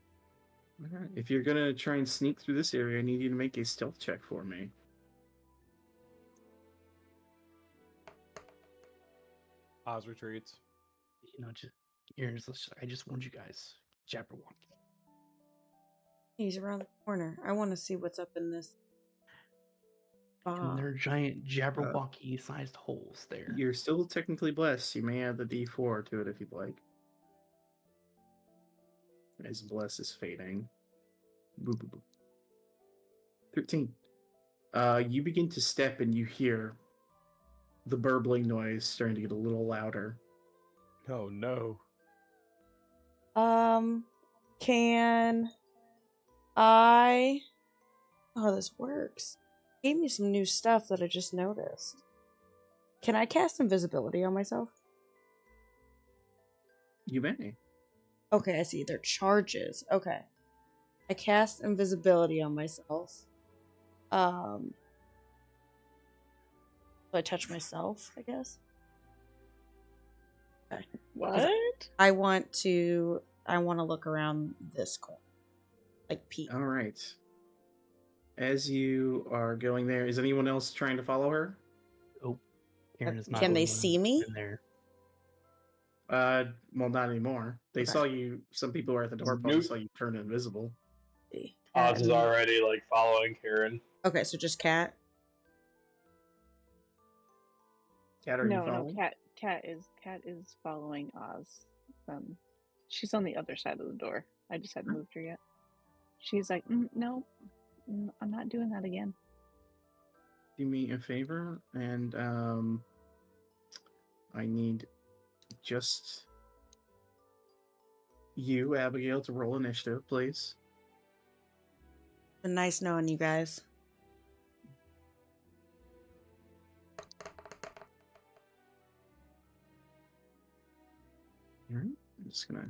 Alright, if you're gonna try and sneak through this area, I need you to make a stealth check for me. Oz retreats. You know, Kieran's just like, I just warned you guys. Jabberwocky. He's around the corner. I want to see what's up in this. And there are giant Jabberwocky-sized holes there. You're still technically blessed. You may add the D4 to it if you'd like. As bless is fading. Boo, boo, boo. 13. You begin to step and you hear the burbling noise starting to get a little louder. Oh no. Can I? Oh, this works. Gave me some new stuff that I just noticed. Can I cast invisibility on myself? You may. Okay, I see. They're charges. Okay. I cast invisibility on myself. So I touch myself, I guess. Okay. What? I want to look around this corner. Like peek. All right. As you are going there, is anyone else trying to follow her? Oh, Kieran is not. Can they alone see me? in there? Well, not anymore. They Okay. saw you. Some people were at the door, probably saw you turn invisible. Oz is already like following Kieran. Okay, so just Cat. Cat, are you No, following? Cat is following Oz. She's on the other side of the door. I just hadn't moved her yet. She's like, no, I'm not doing that again. Do me a favor, and I need just you, Abigail, to roll initiative, please. Been nice knowing you guys. All right, I'm just gonna.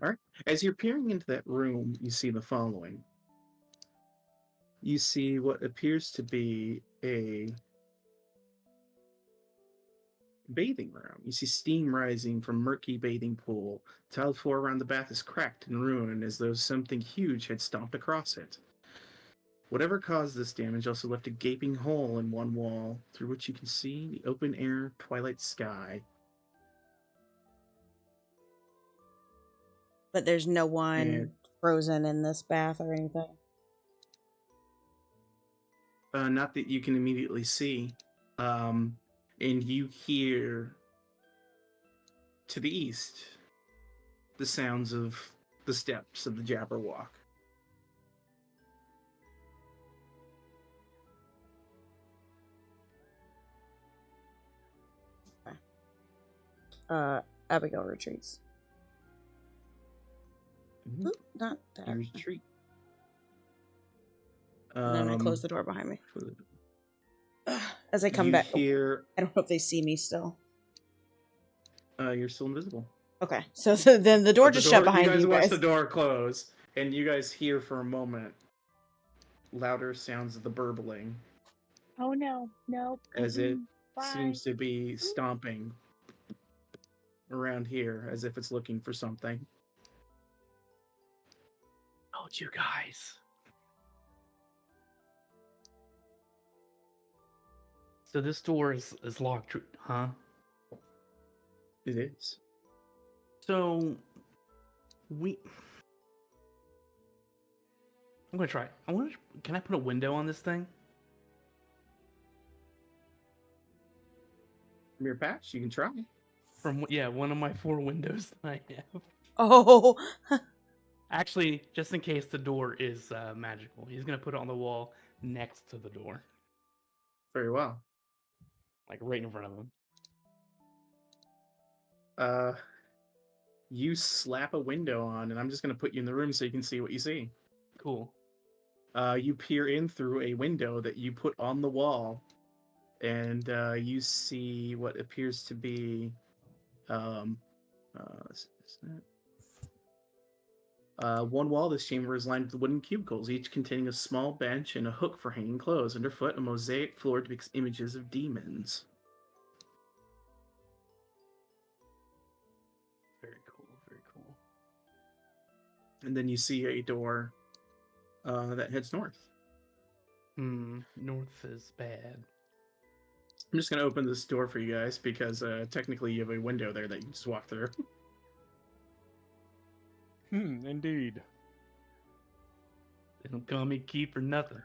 All right. As you're peering into that room, you see the following. You see what appears to be a bathing room. You see steam rising from murky bathing pool. Tiled floor around the bath is cracked and ruined as though something huge had stomped across it. Whatever caused this damage also left a gaping hole in one wall, through which you can see the open air twilight sky. But there's no one And- frozen in this bath or anything. Not that you can immediately see. And you hear to the east the sounds of the steps of the Jabberwock. Abigail retreats. Mhm. Oop, not that. You retreat. And then I close the door behind me. for the- As I come you back. hear I don't know if they see me still. you're still invisible. Okay, so then the door But just shut behind you guys you watch guys. the door close, and you guys hear for a moment louder sounds of the burbling Oh no, no. as it Bye. seems to be stomping around here as if it's looking for something. Oh, you guys. So this door is locked, huh? It is. So I'm gonna try it. Can I put a window on this thing? From your patch, you can try. From one of my 4 windows that I have. Oh, Actually, just in case the door is magical, he's gonna put it on the wall next to the door, Very well. like right in front of him. You slap a window on, and I'm just going to put you in the room so you can see what you see. Cool. You peer in through a window that you put on the wall, and you see what appears to be one wall of this chamber is lined with wooden cubicles, each containing a small bench and a hook for hanging clothes. Underfoot, a mosaic floor depicts images of demons. Very cool. Very cool. And then you see a door that heads north. North is bad. I'm just going to open this door for you guys because technically you have a window there that you can just walk through. Indeed. They don't call me Keep or nothing.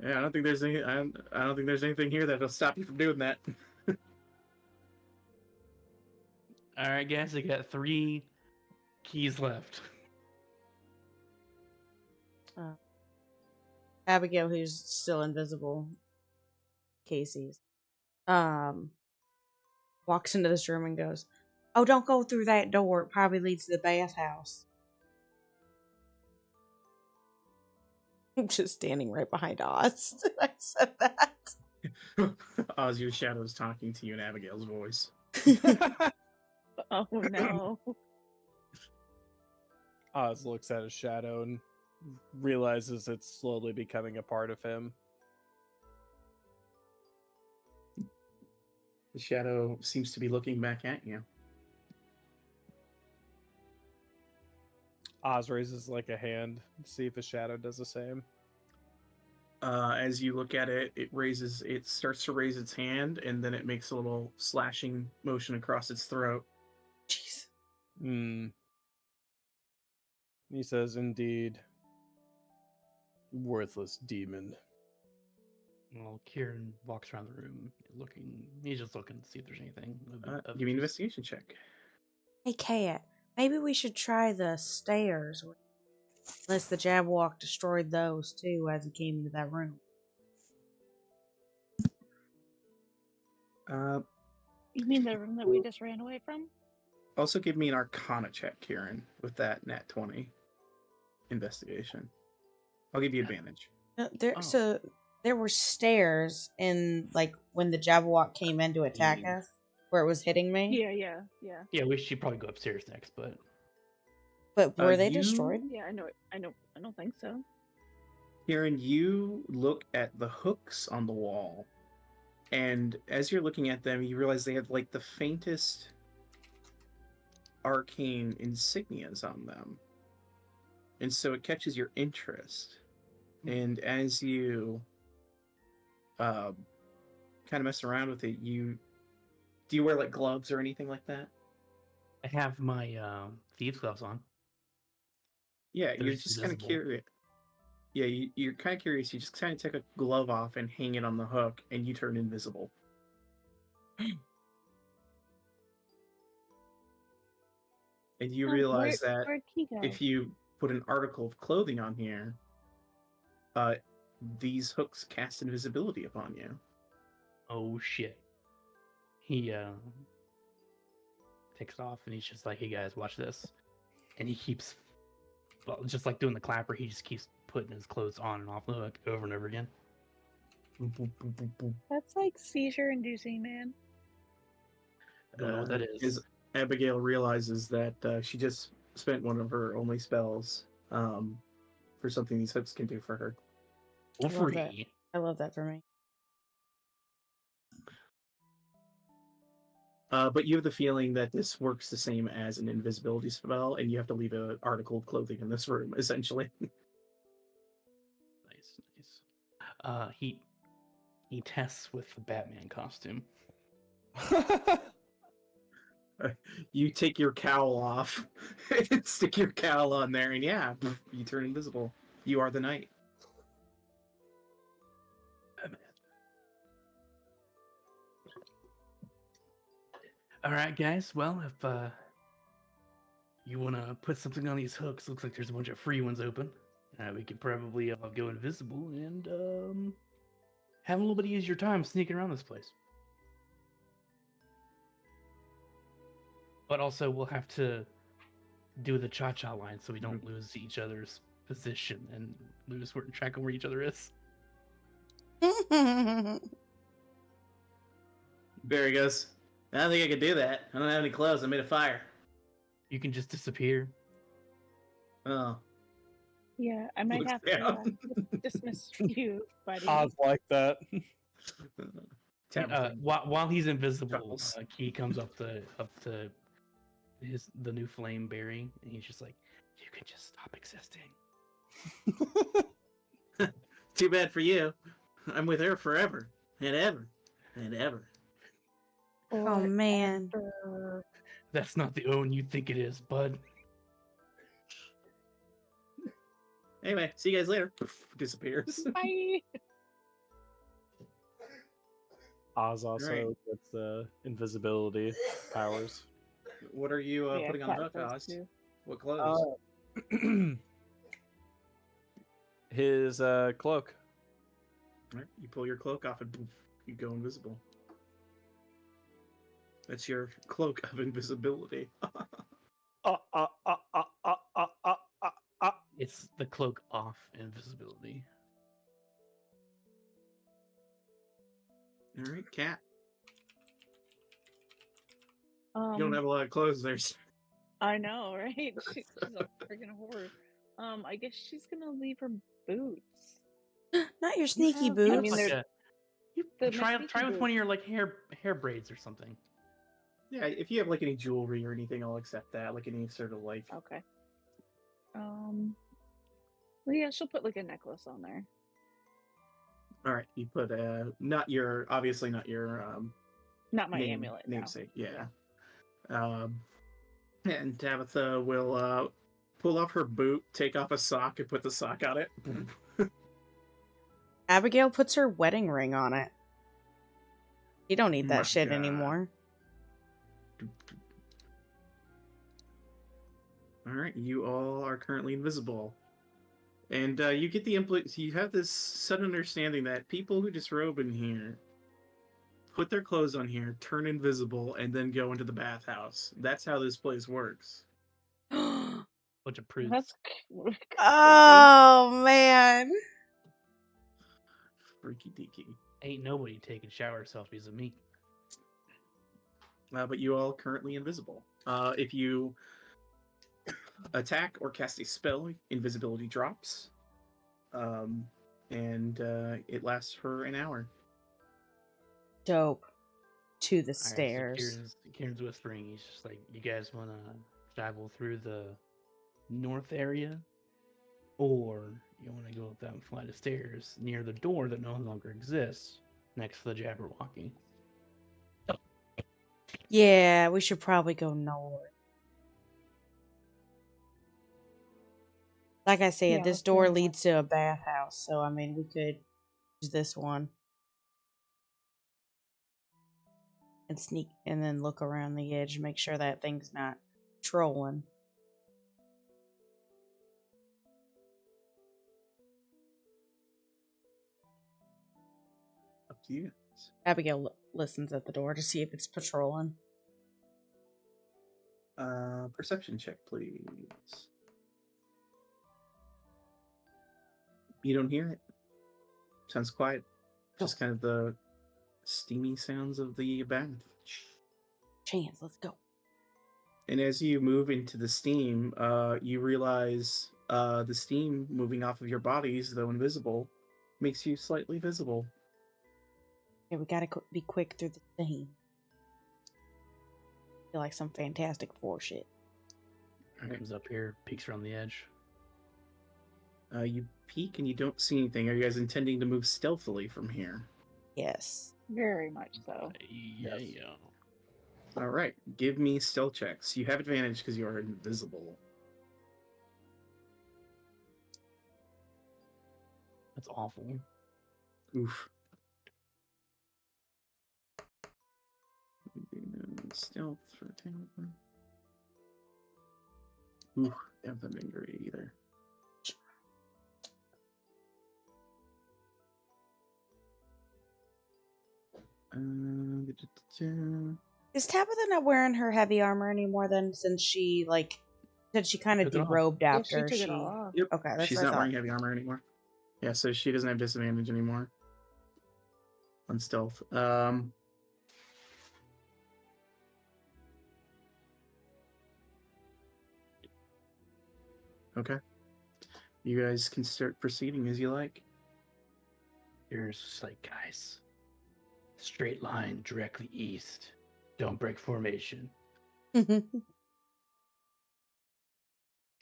Yeah, I don't think there's any. I don't think there's anything here that'll stop you from doing that. All right, guys, I got 3 keys left. Abigail, who's still invisible, Casey's, walks into this room and goes, "Oh, don't go through that door. It probably leads to the bathhouse." I'm just standing right behind Oz. I said that. Oz, your shadow's talking to you in Abigail's voice. Oh no. Oz looks at his shadow and realizes it's slowly becoming a part of him. The shadow seems to be looking back at you. Oz raises like a hand to see if the shadow does the same. As you look at it, it starts to raise its hand, and then it makes a little slashing motion across its throat. Jeez. He says, "Indeed, worthless demon." Well, Kieran walks around the room looking. He's just looking to see if there's anything. Give me an investigation check. Hey, Kat, maybe we should try the stairs. Unless the Jabberwock destroyed those too as he came into that room. You mean the room that we just ran away from? Also, give me an Arcana check, Kieran, with that nat 20 investigation. I'll give you advantage. So there were stairs in, like, when the Jabberwock came in to attack us, where it was hitting me. Yeah. Yeah, we should probably go upstairs next, but were they destroyed? Yeah, I don't think so. Kieran, you look at the hooks on the wall, and as you're looking at them, you realize they have like the faintest arcane insignias on them. And so it catches your interest. And as you kind of mess around with it, do you wear like gloves or anything like that? I have my thieves gloves on. Yeah, They're you're just kind of invisible. curious. Yeah, you're kind of curious. You just kind of take a glove off and hang it on the hook, and you turn invisible. And you realize that where'd he go? if you put an article of clothing on here, these hooks cast invisibility upon you. Oh shit. He takes it off and he's just like, "Hey guys, watch this." And he keeps, well, just like doing the clapper, he just keeps putting his clothes on and off the hook over and over again. Boop, boop, boop, boop, boop. That's like seizure inducing, man. Don't know what that is. As Abigail realizes that she just spent one of her only spells for something these folks can do for her. For I love that. free. I love that for me. But you have the feeling that this works the same as an invisibility spell, and you have to leave an article of clothing in this room, essentially. Nice. He tests with the Batman costume. You take your cowl off and stick your cowl on there, and yeah, you turn invisible. You are the knight. All right, guys. Well, if you want to put something on these hooks, looks like there's a bunch of free ones open. We could probably go invisible and have a little bit easier time sneaking around this place. But also, we'll have to do the cha-cha line so we don't lose each other's position and lose track of where each other is. Barry goes, I don't think I could do that. I don't have any clothes. I made a fire. You can just disappear. Oh. Yeah, I might Looks have to down. dismiss you, buddy. Odds like that. While he's invisible, Chuckles. Key comes up to the new flame Barry, and he's just like, "You can just stop existing." Too bad for you. I'm with her forever and ever and ever. Oh man. Forever. That's not the Owen you think it is, bud. Anyway, see you guys later. Disappears. Bye. Oz also Right. gets the invisibility powers. What are you Yeah, putting on the Cat hook, does Oz? too. What clothes? His cloak. Right, you pull your cloak off and poof, you go invisible. That's your cloak of invisibility. It's the cloak off invisibility. All right, Cat. Um, You don't have a lot of clothes there. I know, right? She's a freaking whore. I guess she's gonna leave her boots. Not your sneaky have- boots. I mean, they're- You try sneaky with one of boots. your like hair braids or something. Yeah, if you have like any jewelry or anything, I'll accept that. Like any sort of like. Okay. Well, yeah, she'll put like a necklace on there. All right, you put obviously not your Not my amulet. no. namesake. Yeah. And Tabitha will pull off her boot, take off a sock, and put the sock on it. Abigail puts her wedding ring on it. You don't need that My shit God. anymore. All right, you all are currently invisible, and you get you have this sudden understanding that people who disrobe in here, put their clothes on here, turn invisible, and then go into the bathhouse. That's how this place works. Bunch of prudes. That's Oh man. Freaky deaky. Ain't nobody taking shower selfies of me. But you all currently invisible. If you attack or cast a spell, invisibility drops, and it lasts for an hour. Dope. To the All right, so stairs. Kieran's whispering. He's just like, "You guys want to travel through the north area, or you want to go up that flight of stairs near the door that no longer exists next to the Jabberwocky?" Yeah, we should probably go north. Like I said, Yeah, this let's go door north. leads to a bathhouse, so I mean we could use this one. And sneak and then look around the edge, make sure that thing's not trolling. Up to you. Abigail listens at the door to see if it's patrolling. Perception check, please. You don't hear it. Sounds quiet. Just kind of the steamy sounds of the bath. Chance, let's go. And as you move into the steam, you realize The steam moving off of your bodies, though invisible, makes you slightly visible. Okay, we gotta be quick through the steam. Feel like some Fantastic Four shit. Comes up here, peeks around the edge. You peek and you don't see anything. Are you guys intending to move stealthily from here? Yes. Very much so. Yeah. All right, give me stealth checks. You have advantage because you are invisible. That's awful. Oof. Stealth for 10. Oof, that hasn't been great either. Is Tabitha not wearing her heavy armor anymore then, since she said she kind of Took it off. derobed Yeah, after she took it all off. Yep. Okay, that's She's what I not thought. wearing heavy armor anymore. Yeah, so she doesn't have disadvantage anymore on stealth. Okay. You guys can start proceeding as you like. Here's like, guys, straight line directly east. Don't break formation. Do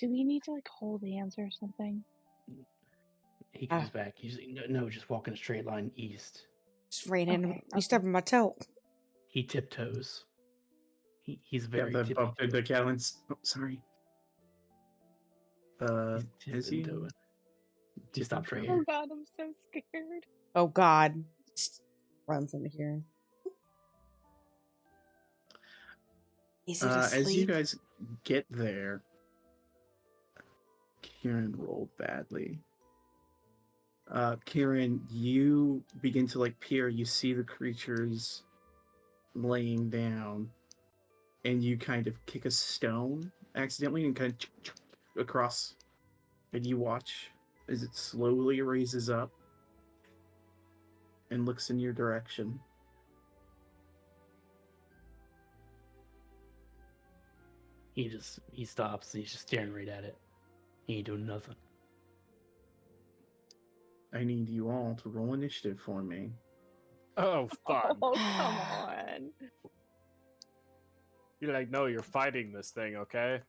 we need to like hold hands or something? He comes back. He's like, no, just walk in a straight line east. Just ran in. Okay, You stepped on my toe. He tiptoes. He's Yeah, very the tippy. bump the Catalan's. Oh, sorry. Is he? Tiptoeing. He stops right Oh here. god, I'm so scared. Oh God. Just runs into here. Is it asleep? As you guys get there, Kieran rolled badly. Kieran, you begin to like peer. You see the creatures laying down, and you kind of kick a stone accidentally and kind of across, and you watch as it slowly raises up and looks in your direction. He stops and he's just staring right at it. He ain't doing nothing. I need you all to roll initiative for me. Oh, fun. Oh, come on. You're like, no, you're fighting this thing, okay?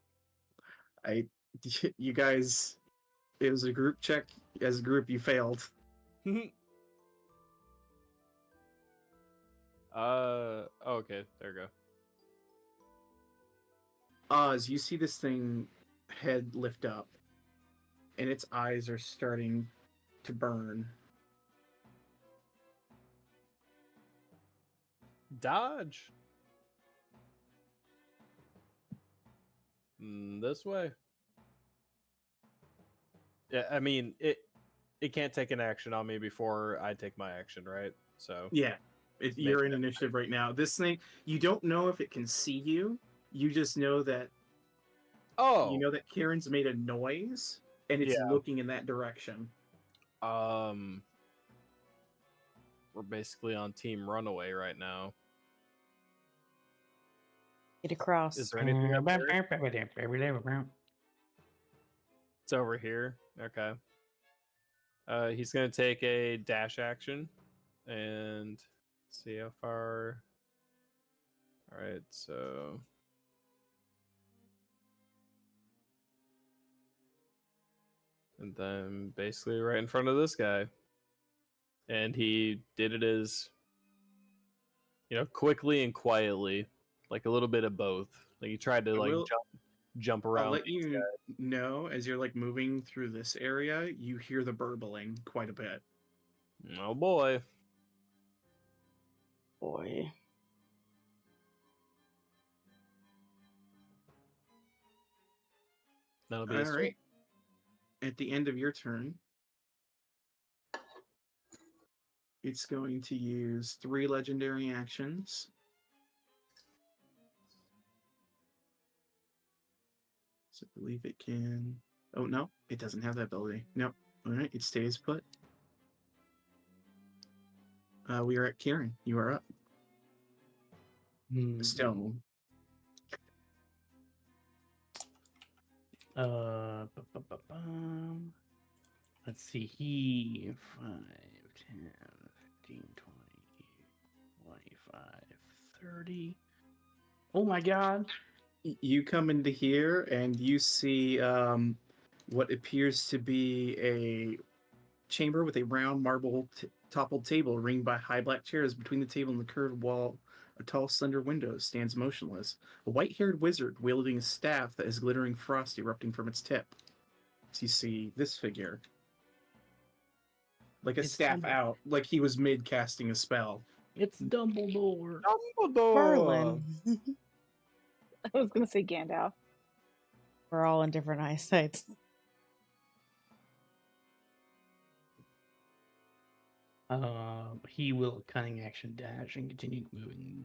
You guys, it was a group check. As a group, you failed. Okay, there we go. Oz, you see this thing head lift up, and its eyes are starting to burn. Dodge. This way. Yeah, I mean, it can't take an action on me before I take my action, right? So Yeah, you're in initiative right now. This thing, you don't know if it can see you. You just know that. Oh, You know that Kieran's made a noise, and it's looking in that direction. we're basically on Team Runaway right now. Get across. Is there anything up there? It's over here. Okay. He's gonna take a dash action and see how far. All right, so and then basically right in front of this guy, and he did it as quickly and quietly, like a little bit of both. Like he tried to jump around. I'll let you know as you're like moving through this area, you hear the burbling quite a bit. Oh boy. Boy. That'll be All right. At the end of your turn, it's going to use 3 legendary actions. So I believe it can. Oh no, it doesn't have that ability. Nope. All right, it stays put. We are at Kieran. You are up. Stone. Let's see. He 5, 10, 15, 20, 25, 30. Oh my god. You come into here and you see what appears to be a chamber with a round marble toppled table ringed by high black chairs. Between the table and the curved wall, a tall, slender window stands motionless. A white-haired wizard wielding a staff that has glittering frost erupting from its tip. So you see this figure, like a It's staff Dumbledore. out, like he was mid casting a spell. It's Dumbledore. Merlin. I was gonna say Gandalf. We're all in different eyesights. He will cunning action dash and continue moving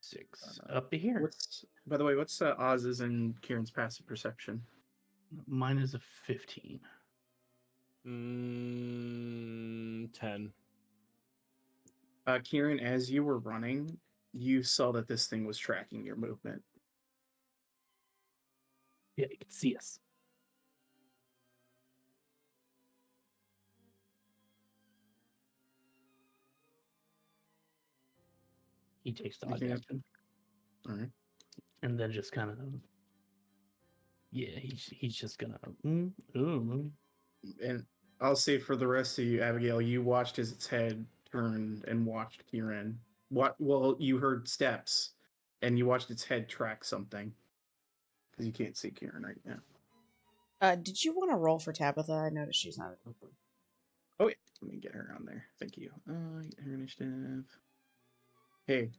6 up to here. What's, by the way, what's Oz's and Kieran's passive perception? Mine is a 15. 10. Kieran, as you were running, you saw that this thing was tracking your movement. Yeah, you can see us. He takes dodge Anything else? action. All right. And then just kind of, yeah, he's just gonna. Ooh. And I'll say for the rest of you, Abigail, you watched as its head turned and watched Kieran. Well, you heard steps, and you watched its head track something. Because you can't see Kieran right now. Did you want to roll for Tabitha? I noticed she's not. Oh, yeah. Let me get her on there. Thank you. Get her initiative. Hey,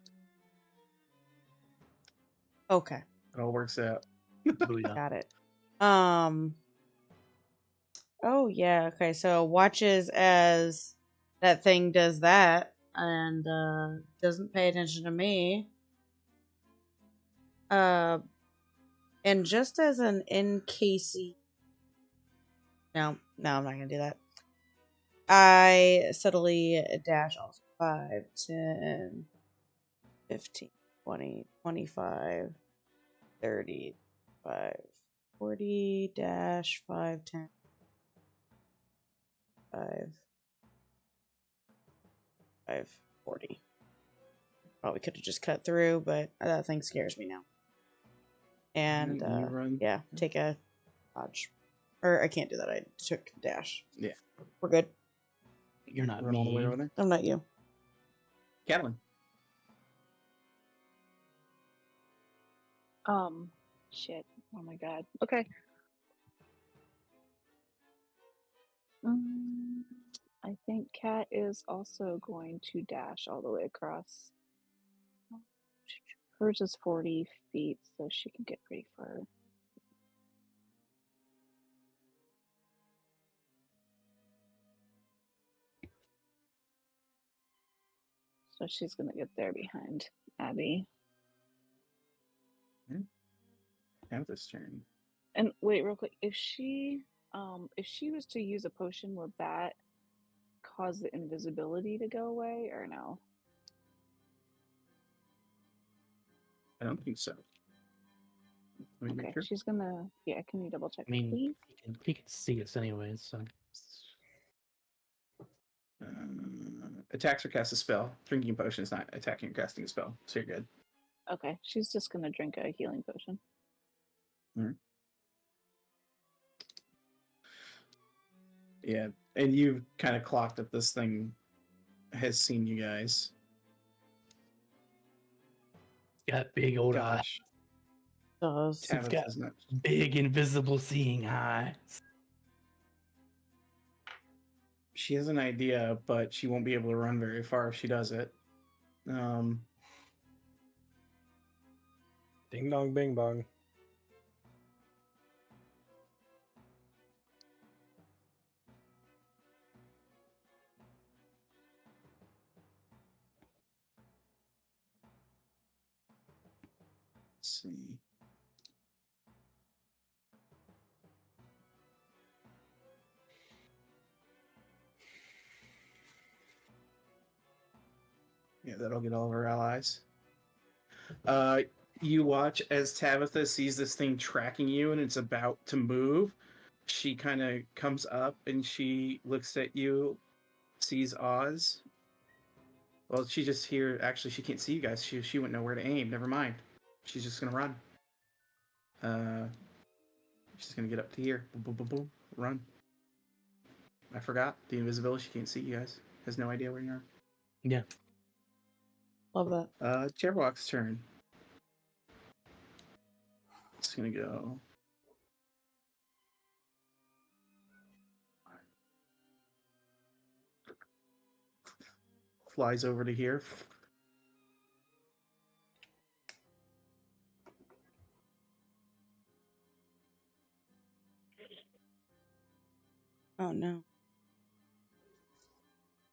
Okay, it all works out. Booyah. got it. Oh yeah. Okay, so watches as that thing does that and doesn't pay attention to me. And just as an NKC. No, I'm not gonna do that. I subtly dash also 5, 10, 15, 20, 25, 30, 5, 40, dash 5, 10, 5, 5, 40. Probably could have just cut through, but that thing scares me now. And you run. yeah, take a dodge. Or I can't do that. I took dash. Yeah. We're good. You're not Run all the way me. over there. I'm not you. Catelyn. Shit. Oh my god. Okay. I think Kat is also going to dash all the way across. Hers is 40 feet, so she can get pretty far. So she's gonna get there behind Abby. Have this turn. And wait, real quick, if she was to use a potion, would that cause the invisibility to go away or no? I don't think so. Let me make Okay, sure. she's gonna. Yeah, can you double check, I mean, please? he can see us anyways, so. Attacks or cast a spell. Drinking potion is not attacking or casting a spell, so you're good. Okay, she's just gonna drink a healing potion. Alright. Yeah, and you've kind of clocked that this thing has seen you guys. Got big old eyes. Gosh, Does. It's got Tabitha's not. big invisible seeing eyes. She has an idea, but she won't be able to run very far if she does it. Ding dong, bing bong. Let's see. Yeah, that'll get all of our allies. You watch as Tabitha sees this thing tracking you and it's about to move. She kind of comes up and she looks at you, sees Oz. Well, she just here. Actually, she can't see you guys. She wouldn't know where to aim. Never mind. She's just gonna run. She's gonna get up to here. Boom, boom, boom, boom. Run. I forgot the invisibility. She can't see you guys. Has no idea where you are. Yeah. Love that. Jabberwock's turn. It's gonna go. Flies over to here. Oh no.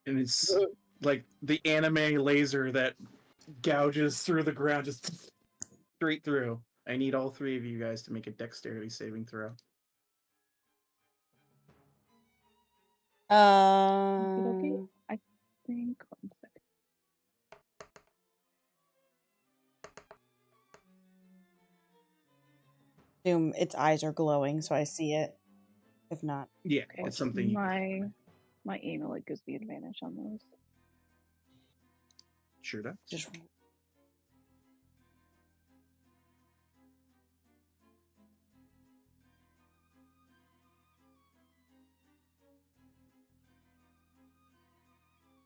And it's like the anime laser that gouges through the ground, just straight through. I need all three of you guys to make a dexterity saving throw. Okay. I think 1 second. Assume its eyes are glowing, so I see it. If not, Yeah, Okay, it's so something. my amulet gives me advantage on those. Sure does. just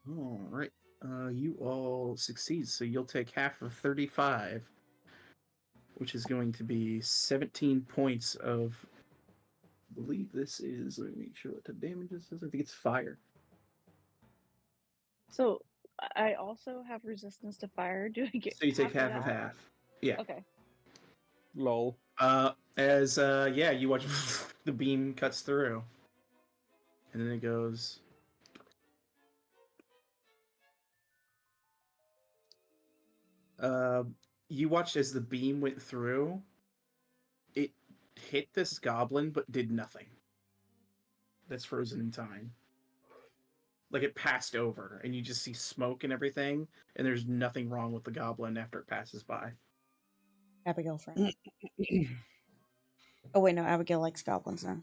All right. You all succeed, so you'll take half of 35, which is going to be 17 points of. I believe this is. Let me make sure what the damage is. I think it's fire. So I also have resistance to fire. Do I get So you take half half of that? half. Yeah. Okay. Lol. Yeah, you watch the beam cuts through, and then it goes. You watched as the beam went through. It hit this goblin, but did nothing. That's frozen in time. Like it passed over, and you just see smoke and everything, and there's nothing wrong with the goblin after it passes by. Abigail friend. Oh wait, no, Abigail likes goblins now.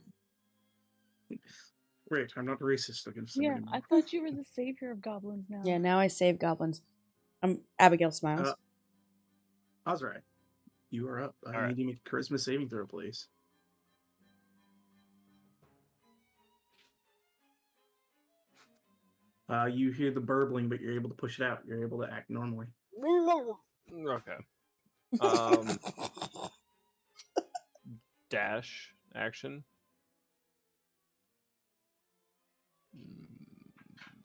Wait, I'm not racist against them Yeah, anymore. I thought you were the savior of goblins now. Yeah, now I save goblins. Abigail smiles. Ozrai, you are up. I All right. need you to make a charisma saving throw, please. You hear the burbling, but you're able to push it out. You're able to act normally. Okay. Dash action.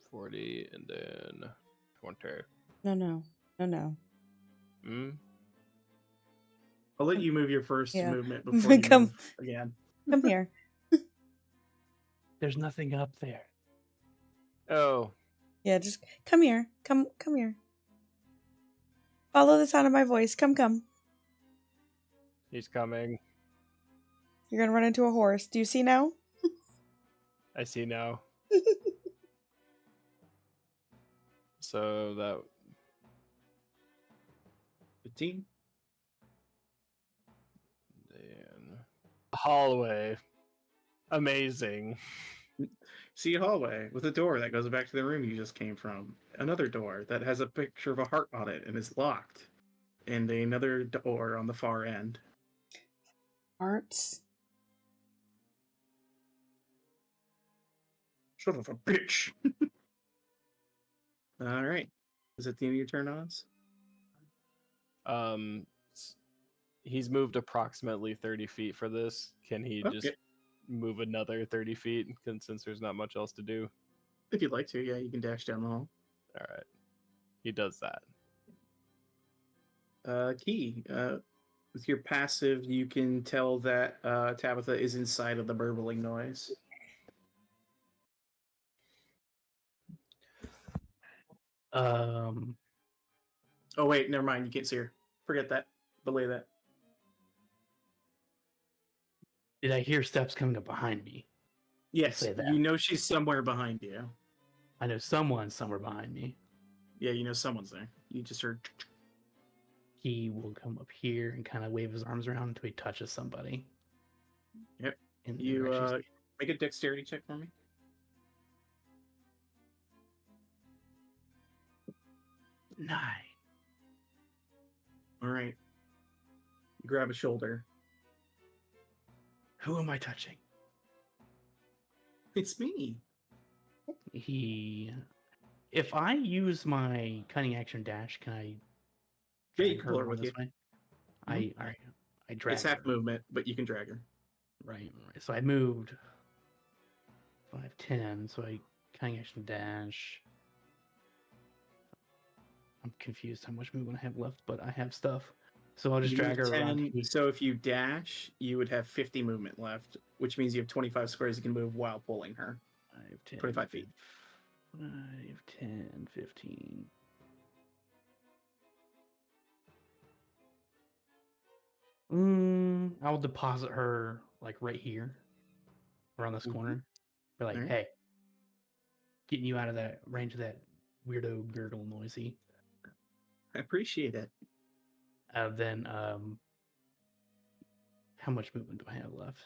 40 and then 20. No. I'll let you move your first Yeah. movement before you Come- move again. Come here. There's nothing up there. Oh, Yeah, just come here. Come here. Follow the sound of my voice. Come. he's coming. You're gonna run into a horse. Do you see now? I see now. So that 15. then hallway. Amazing. See a hallway with a door that goes back to the room you just came from. Another door that has a picture of a heart on it and is locked. And another door on the far end. Arts. Son of a bitch. All right. Is that the end of your turn, Oz? He's moved approximately 30 feet for this. Can he just Okay. move another 30 feet since there's not much else to do? If you'd like to, yeah, you can dash down the hall. All right. He does that. Key. With your passive, you can tell that Tabitha is inside of the burbling noise. Oh, wait, never mind. You can't see her. Forget that. Belay that. Did I hear steps coming up behind me? Yes, Say that. you know she's somewhere behind you. I know someone's somewhere behind me. Yeah, you know someone's there. You just heard. he will come up here and kind of wave his arms around until he touches somebody. Yep. In the You direction he's make a dexterity check for me. 9. All right. You grab a shoulder. Who am I touching? It's me. If I use my cunning action dash, can I Yeah, you drag can her pull her around with this you. way? Mhm. I drag It's half her. movement, but you can drag her. Right. So I moved 5, 10. So I cunning action dash. I'm confused how much movement I have left, but I have stuff. So I'll just You drag move her around. 10, so if you dash, you would have 50 movement left, which means you have 25 squares you can move while pulling her. 5, 10, 25 feet. 5, 10, 15. I'll deposit her like right here, around this corner. Be like, Alright. hey, getting you out of that range of that weirdo gurgle noisy. I appreciate it. Then how much movement do I have left?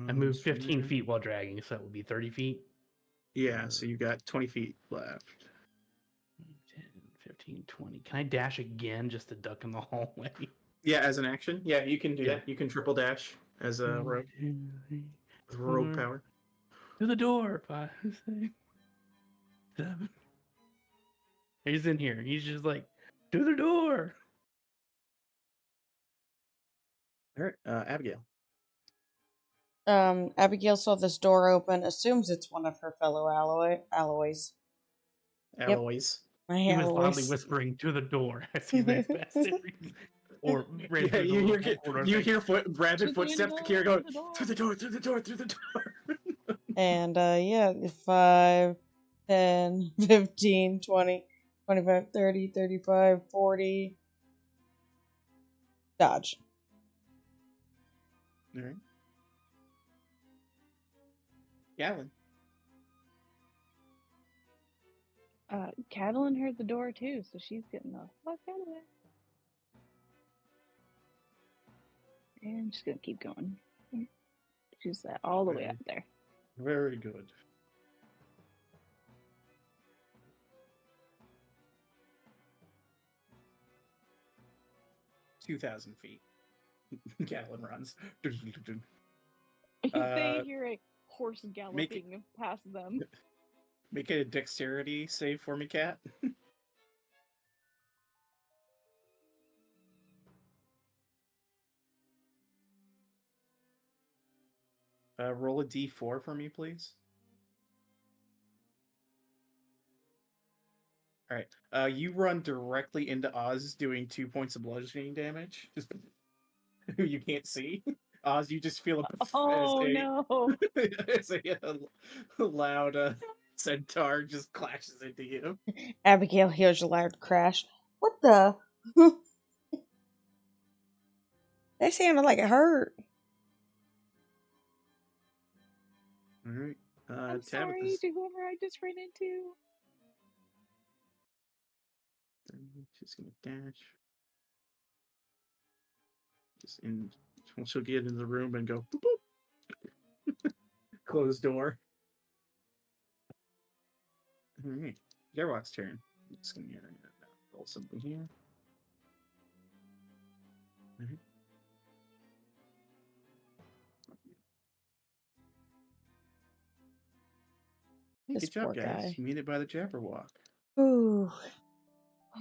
I moved 15 feet while dragging, so that would be 30 feet. Yeah, so you got 20 feet left. 10, 15, 20. Can I dash again just to duck in the hallway? Yeah, as an action. Yeah, you can do Yeah. that. You can triple dash as a rogue. 1, 2, 3, With rogue 4. power. To the door. 5, 6, 7. He's in here. He's just like, to the door. Alright, Abigail. Abigail saw this door open, assumes it's one of her fellow alloys. Yep. Alloys. My He was loudly alloys. whispering to the door as he ran past it. Or ran Yeah, through the you little hear, corridor you thing. hear rapid To the footsteps, door, Kira going, to the door. through the door, through the door, through the door. And yeah, 5, 10, 15, 20, 25, 30, 35, 40. Dodge. Alright. Gallon. Catalin heard the door too, so she's getting the fuck out of there. And she's gonna keep going. She's all the way up there. Very good. "2,000 feet." Gallon runs. They hear a horse galloping past them. Make a dexterity save for me, Cat. Roll a d4 for me, please. All right. You run directly into Oz, doing 2 points of bludgeoning damage. Just who you can't see. Oz, you just feel No! as a loud centaur just clashes into you. Abigail hears a loud crash. What the? That sounded like it hurt. All right. I'm sorry to whoever I just ran into. She's gonna dash. She'll get into the room and go boop, boop. Closed door. All right. Jarwalk's turn. I'm just gonna roll something here. All right. Hey, This good job, poor guys. guy. You made it by the Jabberwock. Ooh. Oh,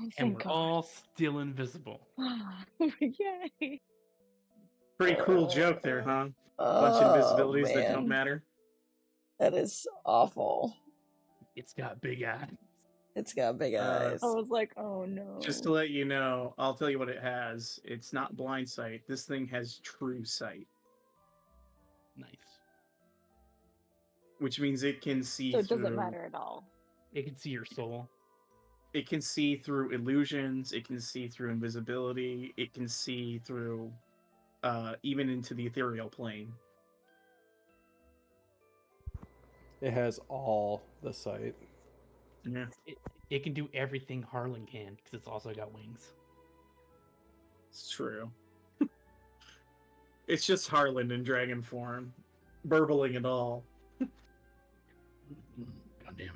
And thank we're God. all still invisible. Yay! Pretty cool joke there, huh? Bunch of invisibilities that don't matter. That is awful. It's got big eyes. It's got big eyes. I was like, oh no. Just to let you know, I'll tell you what it has. It's not blind sight. This thing has true sight, Nice. which means it can see So it through. doesn't matter at all. It can see your soul. It can see through illusions. It can see through invisibility. It can see through, even into the ethereal plane. It has all the sight. Yeah. it can do everything Harlan can because it's also got wings. It's true. It's just Harlan in dragon form, burbling and all. Goddamn,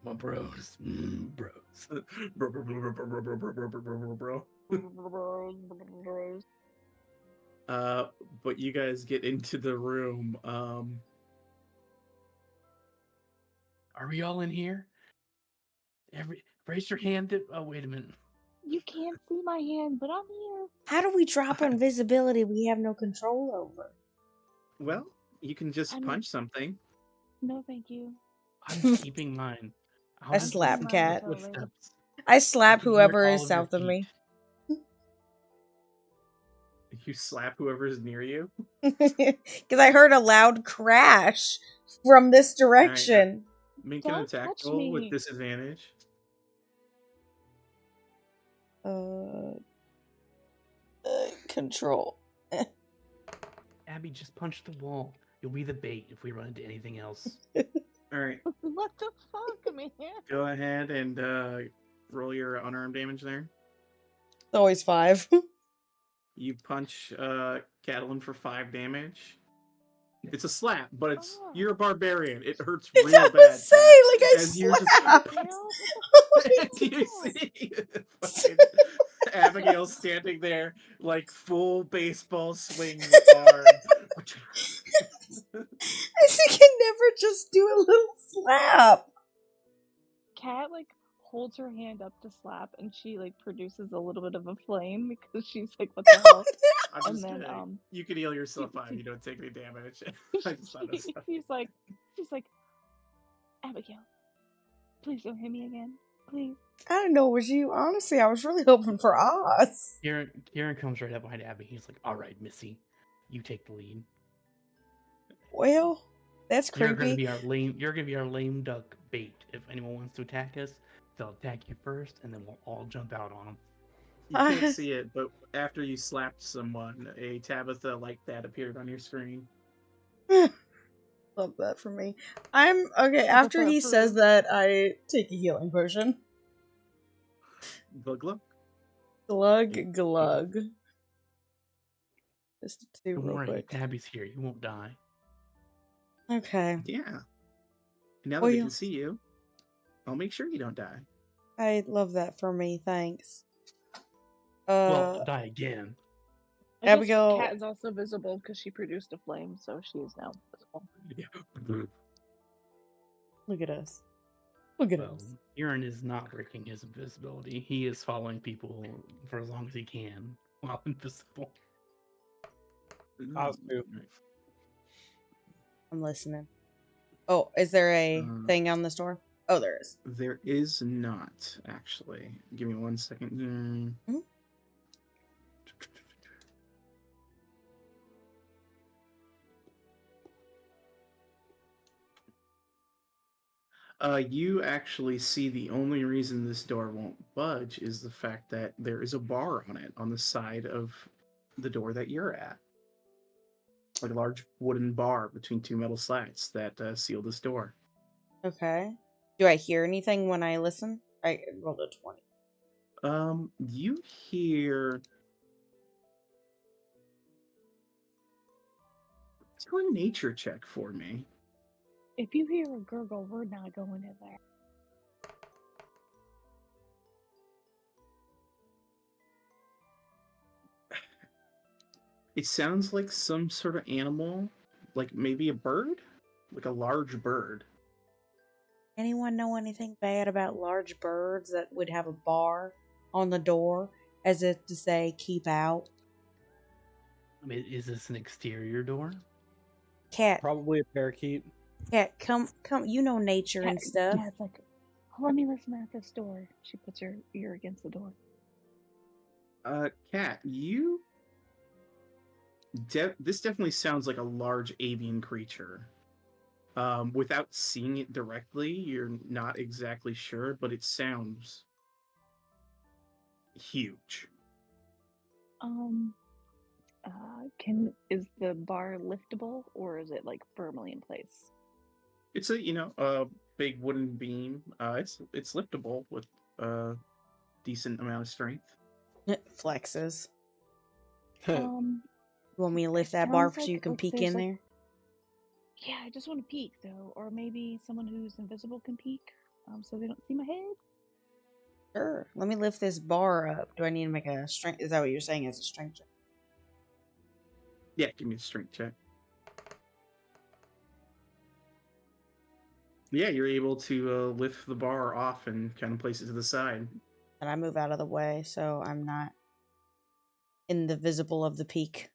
my bros, bros. Bro. But you guys get into the room. Are we all in here? Raise your hand. Oh, wait a minute. You can't see my hand, but I'm here. How do we drop invisibility we have no control over? Well, you can just I mean- punch something. No, thank you. I'm keeping mine. I'll I just slap listen to your Cat. footsteps. I slap I can hear whoever all is of your south of me. You slap whoever's near you. Because I heard a loud crash from this direction. Make an Don't attack touch roll with me. disadvantage. Control. Abby, just punch the wall. You'll be the bait if we run into anything else. All right, What the fuck, man? go ahead and roll your unarmed damage there. It's always 5. You punch Catalan for 5 damage. It's a slap, but it's Oh. you're a barbarian. It hurts I real was bad. saying, like, I as you just slapped. and you see fucking Abigail standing there like full baseball swing arm. She can never just do a little slap. Cat like holds her hand up to slap, and she like produces a little bit of a flame because she's like, "What the hell?" I'm And just then kidding. You can heal yourself out. You don't take any damage. I just thought it was funny. she's like, Abigail, please don't hit me again, please. I didn't know it was you. Honestly, I was really hoping for Oz. Kieran comes right up behind Abby. He's like, "All right, Missy, you take the lead. Well, that's You're gonna creepy. be our lame. You're gonna be our lame duck bait. If anyone wants to attack us, they'll attack you first, and then we'll all jump out on them." You can't see it, but after you slapped someone, a Tabitha like that appeared on your screen. Love that for me. I'm okay. After he says that, I take a healing potion. Glug glug. Glug glug. Just 2 Don't real worry, quick. Abby's here. You won't die. Okay. Yeah. Now that Well, we you- can see you, I'll make sure you don't die. I love that for me. Thanks. Well, die again. I guess Abigail- Cat is also visible because she produced a flame, so she is now visible. Look at us. Look at Well, us. Kieran is not breaking his invisibility. He is following people for as long as he can while invisible. Oz too. I'm listening. Oh, is there a thing on this door? Oh, there is. There is not, actually. Give me 1 second here. Mhm. You actually see the only reason this door won't budge is the fact that there is a bar on it on the side of the door that you're at. Like a large wooden bar between 2 metal slats that seal this door. Okay. Do I hear anything when I listen? I rolled a 20. You hear... Do a nature check for me. If you hear a gurgle, we're not going in there. It sounds like some sort of animal, like maybe a bird? Like a large bird. Anyone know anything bad about large birds that would have a bar on the door as if to say, keep out? I mean, is this an exterior door? Cat, Probably a parakeet. come, you know nature and stuff. Yeah, it's like, let me listen at this door. She puts her ear against the door. Cat, you... this definitely sounds like a large avian creature. Without seeing it directly, you're not exactly sure, but it sounds huge. Is the bar liftable or is it like firmly in place? It's a, big wooden beam. It's liftable with a decent amount of strength. Flexes. Um, You want me to lift it that bar sounds so you like- can like peek there's, in like- there? yeah, I just want to peek though, or maybe someone who's invisible can peek, so they don't see my head. Sure. Let me lift this bar up. Do I need to make a strength? Is that what you're saying? Is a strength check? Yeah, give me a strength check. Yeah, you're able to lift the bar off and kind of place it to the side. And I move out of the way so I'm not in the visible of the peak.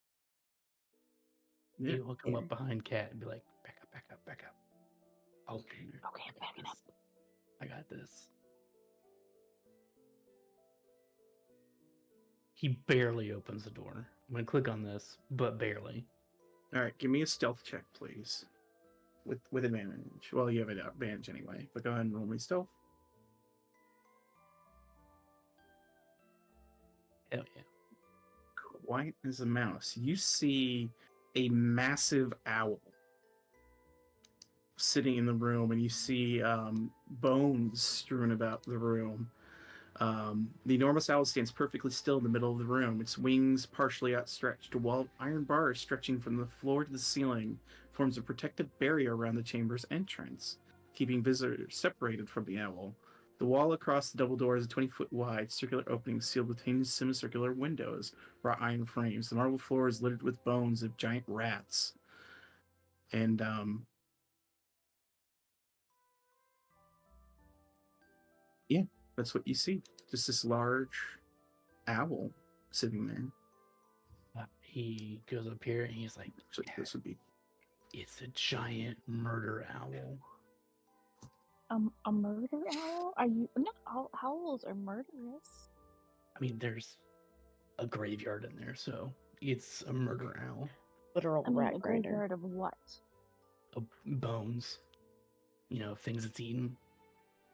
Yeah. You will come up behind Cat and be like, back up, back up, back up. Okay, Okay, I'm backing up. I got this. He barely opens the door. I'm gonna click on this, but barely. All right, give me a stealth check, please. With advantage. Well, you have an advantage anyway, but go ahead and roll me stealth. Hell yeah. Quiet as a mouse. You see a massive owl sitting in the room, and you see bones strewn about the room. The enormous owl stands perfectly still in the middle of the room, its wings partially outstretched. A wall of iron bars stretching from the floor to the ceiling forms a protective barrier around the chamber's entrance, keeping visitors separated from the owl. The wall across the double door is a 20-foot wide circular opening sealed with tiny semicircular windows, wrought iron frames. The marble floor is littered with bones of giant rats. And yeah, that's what you see. Just this large owl sitting there. He goes up here and he's like, So this would be it's a giant murder owl. A murder owl? Are you not all owls are murderous? I mean, there's a graveyard in there, so it's a murder owl. Literal I mean, rat a grinder. graveyard of what? Of bones. You know, things it's eaten.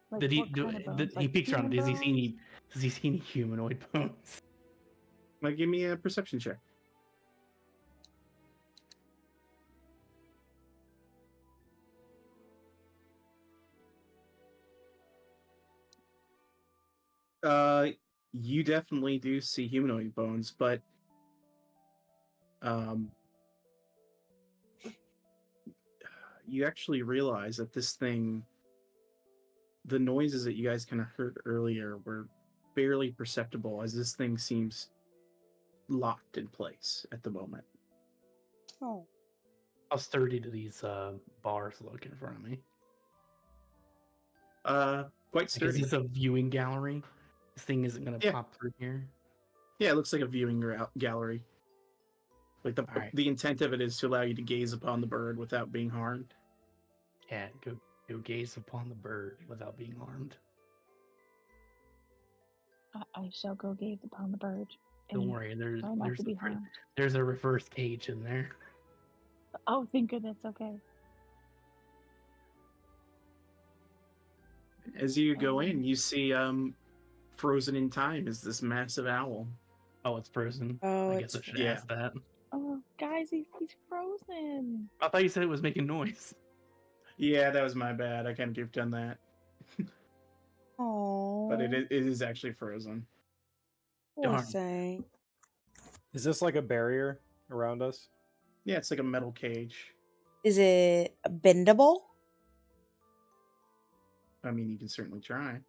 Like Did he what do? kind of bones? He Like peeks around. human bones? Does he see any humanoid bones? Now give me a perception check. You definitely do see humanoid bones, but you actually realize that this thing, the noises that you guys kind of heard earlier were barely perceptible, as this thing seems locked in place at the moment. Oh. How sturdy do these bars look in front of me? Quite Like, is sturdy. this a viewing gallery? This thing isn't gonna Yeah. pop through here. Yeah, it looks like a viewing gallery. Like Alright. the intent of it is to allow you to gaze upon the bird without being harmed. Cat, go gaze upon the bird without being harmed. I shall go gaze upon the bird. Don't and worry, there's try not to be a, harmed. there's a reverse cage in there. Oh, thank goodness. Okay. As you go in, you see frozen in time is this massive owl. Oh, it's frozen. Oh, I guess I it's- should Yeah. ask that. Oh, guys, he's frozen. I thought you said it was making noise. Yeah, that was my bad. I kind of done that. Oh. But it is actually frozen. Poor Darn. thing. Is this like a barrier around us? Yeah, it's like a metal cage. Is it bendable? I mean, you can certainly try.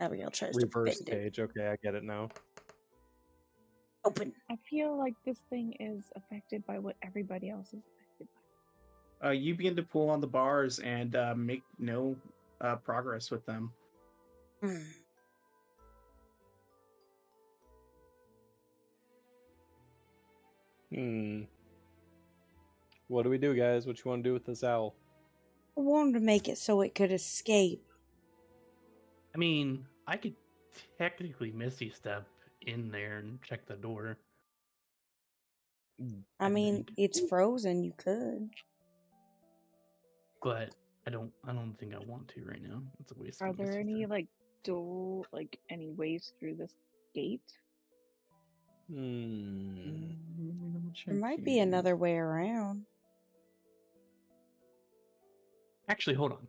Abigail tries Reverse to bend it. cage. Okay, I get it now. Open. I feel like this thing is affected by what everybody else is affected by. You begin to pull on the bars and make no progress with them. What do we do, guys? What you want to do with this owl? I wanted to make it so it could escape. I mean, I could technically Misty Step in there and check the door. I mean, think. it's frozen. You could. But I don't think I want to right now. It's a waste Are of there Misty any Step. any ways through this gate? There might be another way around. Actually, hold on.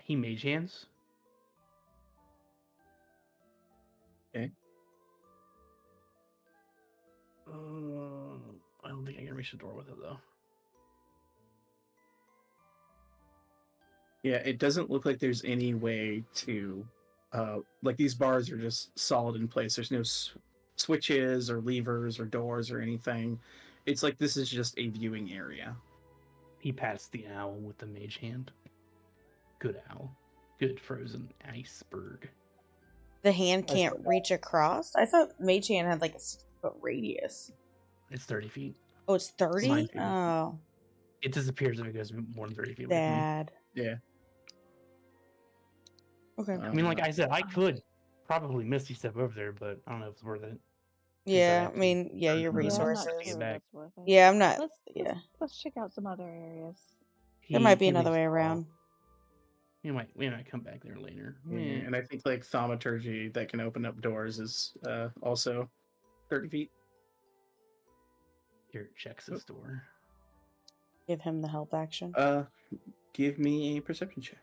He mage hands. Okay. I don't think I can reach the door with it though. Yeah, it doesn't look like there's any way to, like these bars are just solid in place. There's no switches or levers or doors or anything. It's like this is just a viewing area. He pats the owl with the mage hand. Good owl. Good frozen iceberg. The hand That's can't what- reach across. I thought mage hand had like a 6-foot radius. It's 30 feet. Oh, it's 30? 9 feet. Oh, It disappears if it goes more than 30 feet away from me. bad. Yeah. Okay. I mean, like I said, I could probably Misty step over there, but I don't know if it's worth it. Yeah, have I to mean, yeah, your Yeah, I'm not resources. sure. Back. that's worth it. Yeah, I'm not. Let's, Yeah, let's let's check out some other areas. there might be He another leaves way the hall. around. We might come back there later. Yeah, and I think like thaumaturgy that can open up doors is also 30 feet. Here, checks this door. Give him the help action. Give me a perception check.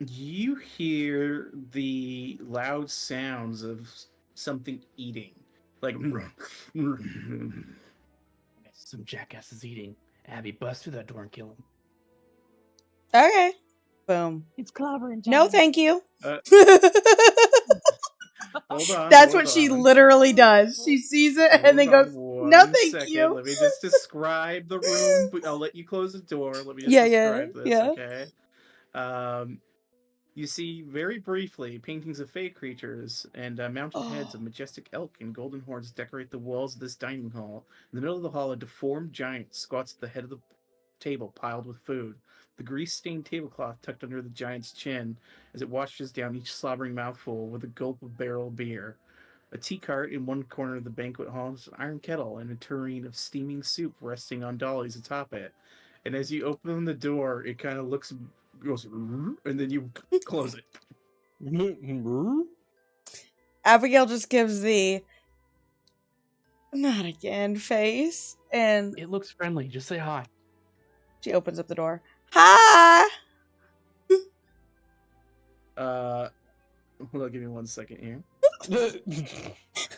You hear the loud sounds of something eating, like Some jackass is eating. Abby, bust through that door and kill him. Okay. Boom. It's clobbering. No, time. thank you. Hold on. That's hold what she on. literally does. She sees it and then Hold goes, on "No, one thank second. you." Let me just describe the room. But I'll let you close the door. Let me just Yeah, describe this, yeah. okay? You see very briefly paintings of fey creatures and mounted heads of majestic elk and golden horns decorate the walls of this dining hall. In the middle of the hall, a deformed giant squats at the head of the table piled with food. The grease-stained tablecloth tucked under the giant's chin as it washes down each slobbering mouthful with a gulp of barrel beer. A tea cart in one corner of the banquet hall is an iron kettle and a tureen of steaming soup resting on dollies atop it. And as you open the door, it kind of goes, and then you close it. Abigail just gives the not again face and It looks friendly. Just say hi. she opens up the door. Hi! Hold on, give me 1 second here.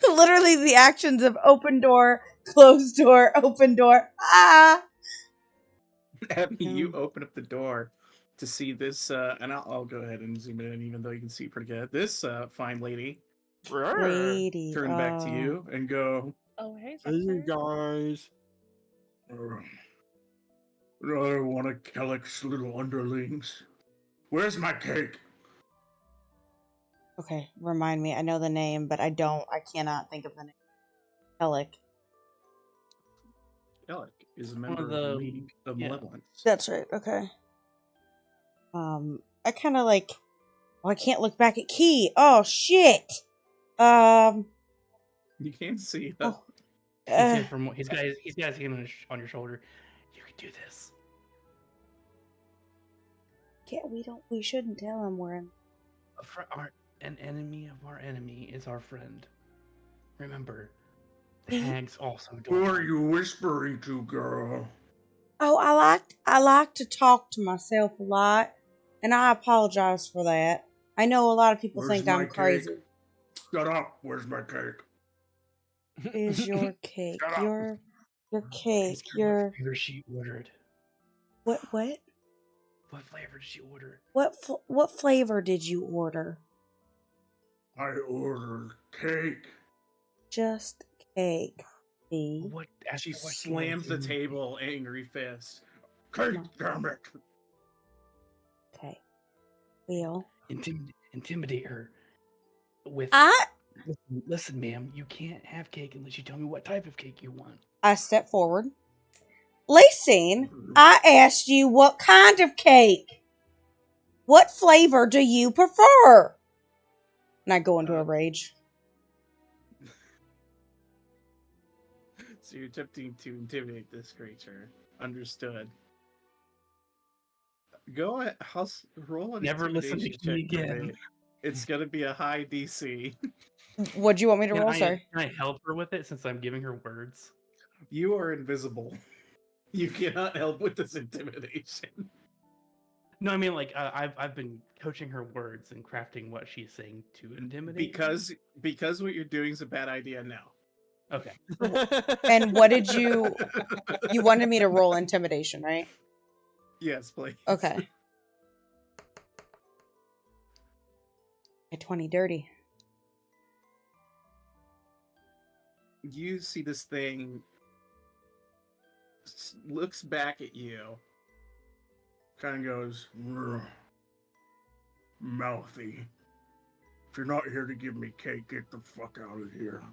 Literally the actions of open door, closed door, open door. Ah! Abby, you open up the door to see this, and I'll go ahead and zoom in, even though you can see pretty good. This fine lady Lady. turn back to you and go, Oh, hey, Hey, you Spencer. guys. another one of Kellick's little underlings. Where's my cake? Okay, remind me. I know the name, but I cannot think of the name. Kellick. Kellick is a One member of of the the- League of yeah. Malevolence. That's right. Okay. I kind of like. Oh, I can't look back at Key. Oh shit. You can't see her. Oh, He said from he's got his hand on your shoulder. You can do this. we shouldn't tell him we're in. An enemy of our enemy is our friend. Remember, the Mhm. hags also Who don't. are you whispering to, girl? Oh, I like to talk to myself a lot, and I apologize for that. I know a lot of people Where's think my I'm crazy. cake? Shut up. Where's my cake? Is your cake Shut up. your cake Ask her your what flavor she ordered. what What flavor did she order? what flavor did you order? I ordered cake. Just cake. See? What? Ask She her what slams the flavor. table, angry fist. Cake, damn it. Okay. Will. Intimidate her with. Listen, ma'am, you can't have cake unless you tell me what type of cake you want. I step forward. Listen, I asked you what kind of cake. What flavor do you prefer? And I go into a rage. So you're attempting to intimidate this creature. Understood. Go ahead. Roll an Never listen to intimidation me check for again. me. It's gonna be a high DC. What do you want me to roll, sir? Can I help her with it since I'm giving her words? You are invisible. You cannot help with this intimidation. No, I mean like I've been coaching her words and crafting what she's saying to intimidate. Because what you're doing is a bad idea now. Okay. And what did you wanted me to roll intimidation, right? Yes, please. Okay. A 20 dirty. You see this thing looks back at you, kind of goes, mouthy. If you're not here to give me cake, get the fuck out of here.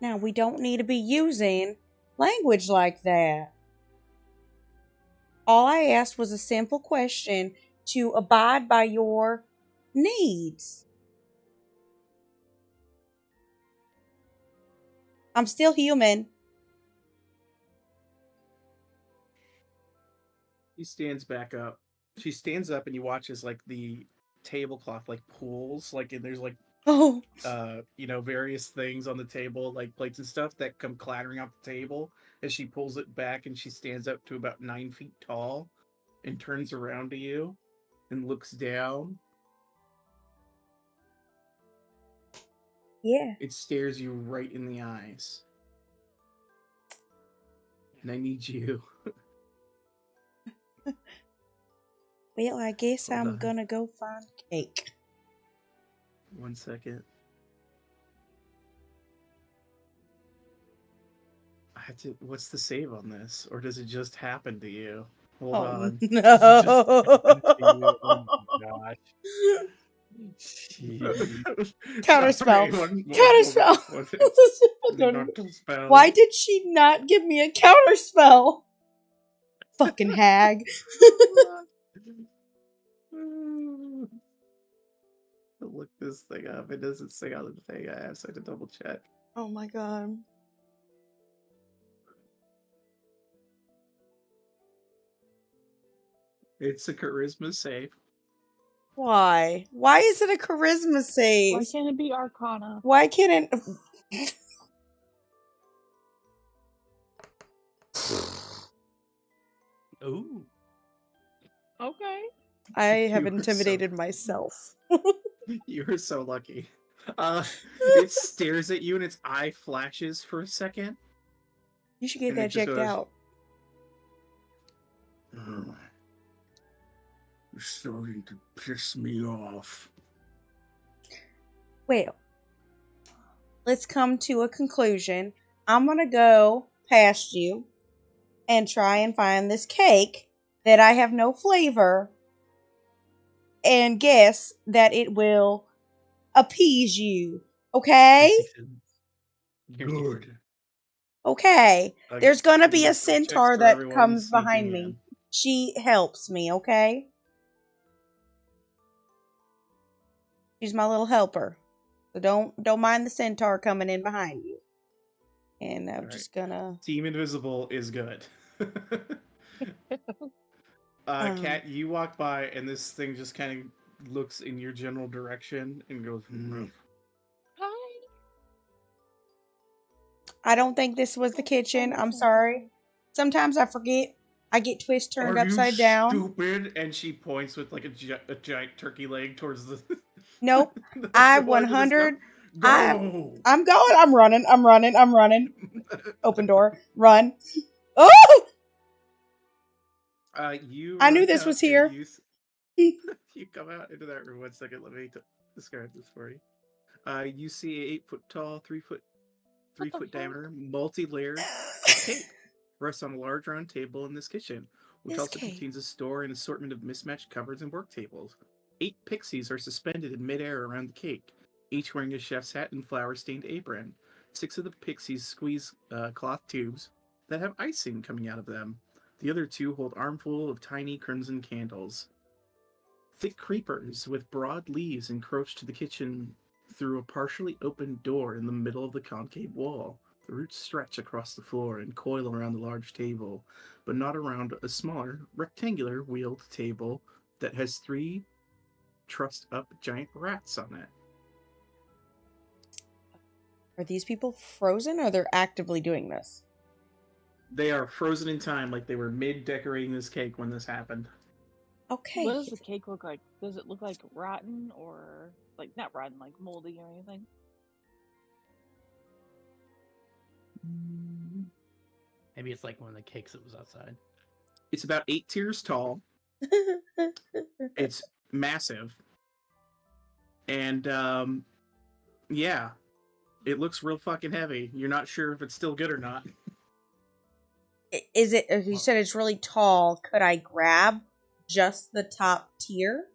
Now, we don't need to be using language like that. All I asked was a simple question to abide by your needs. I'm still human. She stands back up. She stands up and you watch as like the tablecloth like pulls, like and there's like Oh, various things on the table, like plates and stuff that come clattering off the table as she pulls it back, and she stands up to about 9 feet tall and turns around to you and looks down. yeah. It stares you right in the eyes. And I need you. Well, I guess Hold I'm on. gonna go find cake. 1 second. I have to. What's the save on this, or does it just happen to you? Hold on. No. Oh my gosh. Counterspell. Sorry, Counterspell. Counterspell. Why did she not give me a counterspell? Fucking hag. Look this thing up. It doesn't say on the thing I have, so I had to double check. Oh my god. It's a charisma save. Why? Why is it a charisma save? Why can't it be Arcana? Why can't it? Ooh. Okay. I have You are intimidated so- myself. You're so lucky. It stares at you and its eye flashes for a second. You should get And it that just checked goes, out. You're starting to piss me off. Well, let's come to a conclusion. I'm gonna go past you and try and find this cake that I have no flavor and guess that it will appease you. Okay? Good. Okay. There's gonna be a Strength checks centaur for that everyone comes sneaking behind me. in. She helps me, okay? She's my little helper. So don't mind the centaur coming in behind you. And I'm Alright. just gonna Team Invisible is good. Kat, you walk by and this thing just kind of looks in your general direction and goes, Hi. I don't think this was the kitchen. I'm sorry. Sometimes I forget. I get twist turned Are upside you down. stupid? And she points with like a giant turkey leg towards the. Nope. the I door to the 100. stuff. Go. I'm going. I'm running. Open door. Run. Oh! You. I knew run this out was and here. You come out into that room. 1 second. Let me describe this for you. You see a 8 foot tall, 3 foot diameter, multi-layered cake rests on a large round table in this kitchen, which This also cake. contains a store and assortment of mismatched cupboards and work tables. 8 pixies are suspended in midair around the cake, each wearing a chef's hat and flower-stained apron. 6 of the pixies squeeze cloth tubes that have icing coming out of them. The other 2 hold armful of tiny crimson candles. Thick creepers with broad leaves encroach to the kitchen through a partially opened door in the middle of the concave wall. The roots stretch across the floor and coil around the large table, but not around a smaller, rectangular wheeled table that has 3 trussed up giant rats on it. Are these people frozen or they're actively doing this? They are frozen in time, like they were mid-decorating this cake when this happened. Okay. What does the cake look like? Does it look like rotten or like not rotten, like moldy or anything? Maybe it's like one of the cakes that was outside. It's about 8 tiers tall. It's massive. And, yeah. It looks real fucking heavy. You're not sure if it's still good or not. Is it, if you said it's really tall, could I grab just the top tier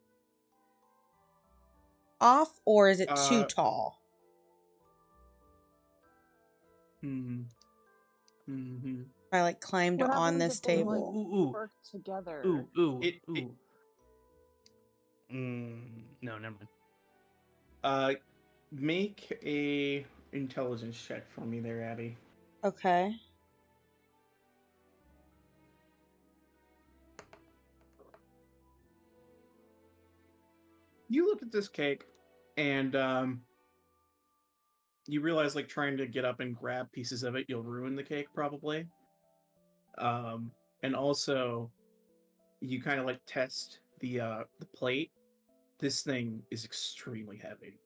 off, or is it too tall? I like climbed What on happens this if they, like, table. work together? Ooh. It- No, never mind. Make a intelligence check for me there, Abby. Okay. You look at this cake, and you realize, like, trying to get up and grab pieces of it, you'll ruin the cake, probably. And also, you kind of, like, test the plate. This thing is extremely heavy.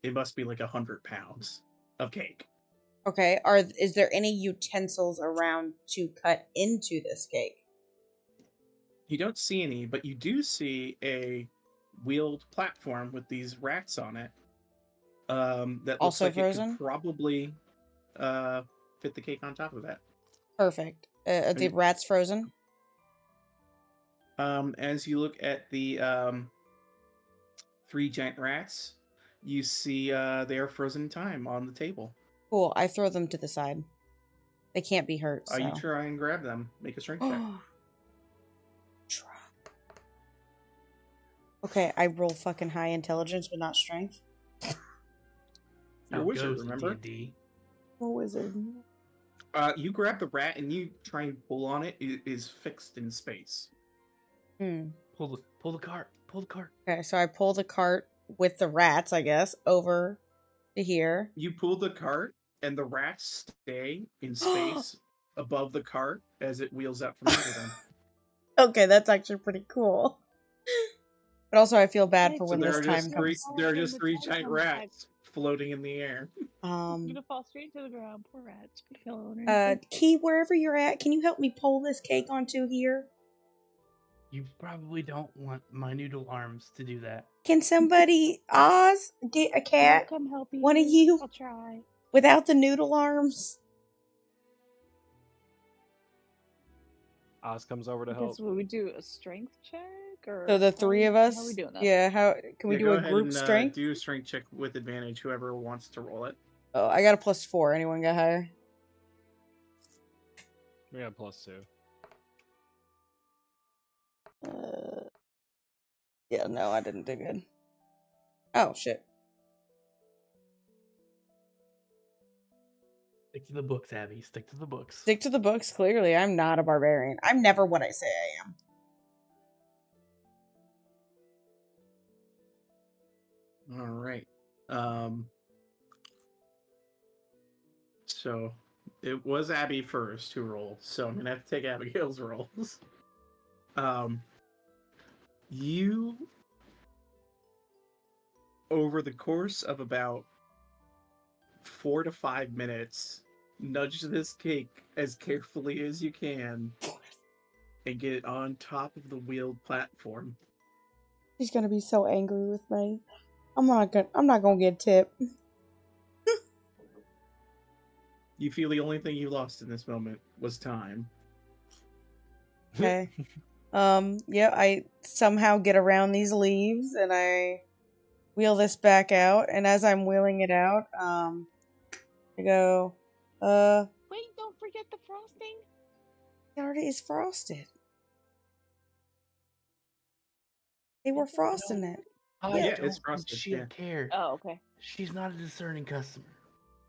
It must be, like, 100 pounds of cake. Okay. Is there any utensils around to cut into this cake? You don't see any, but you do see a wheeled platform with these rats on it. That looks Also like frozen? it could probably fit the cake on top of it. Perfect. Are the rats frozen? As you look at the 3 giant rats, you see they are frozen in time on the table. Cool. I throw them to the side. They can't be hurt. So. You try and grab them. Make a strength check. Try. Okay, I roll fucking high intelligence, but not strength. You're a wizard, Goes in remember? D&D. A wizard. You grab the rat and you try and pull on it. It is fixed in space. Pull the cart. Pull the cart. Okay, so I pull the cart with the rats, I guess, over to here. You pull the cart, and the rats stay in space above the cart as it wheels out from under them. Okay, that's actually pretty cool. But also, I feel bad for So when there this are time just three. comes. There are just 3 giant rats floating in the air. I'm gonna fall straight to the ground. Poor rats. But hello, Key, wherever you're at, can you help me pull this cake onto here? You probably don't want my noodle arms to do that. Can somebody, Oz, get a cat? I'll come help you. One of you? I'll try. Without the noodle arms? Oz comes over to I help. guess would we do a strength check or? So the 3 of us? How are we doing this? Yeah, how can we do go a ahead group and, strength? do a strength check with advantage. Whoever wants to roll it. Oh, I got a +4. Anyone got higher? We got +2. Yeah, no, I didn't do good. Oh, shit. Stick to the books, Abby. Stick to the books. Stick to the books, clearly. I'm not a barbarian. I'm never what I say I am. All right. So it was Abby first who rolled, so I'm gonna have to take Abigail's rolls. You, over the course of about 4 to 5 minutes, nudge this cake as carefully as you can and get it on top of the wheeled platform. She's gonna be so angry with me. I'm not gonna get a tip. You feel the only thing you lost in this moment was time. Okay. Yeah, I somehow get around these leaves and I wheel this back out, and as I'm wheeling it out, I go, Wait, don't forget the frosting. it already is frosted. They were frosting it. Yeah, it's frosted. She don't care. Oh, okay. She's not a discerning customer.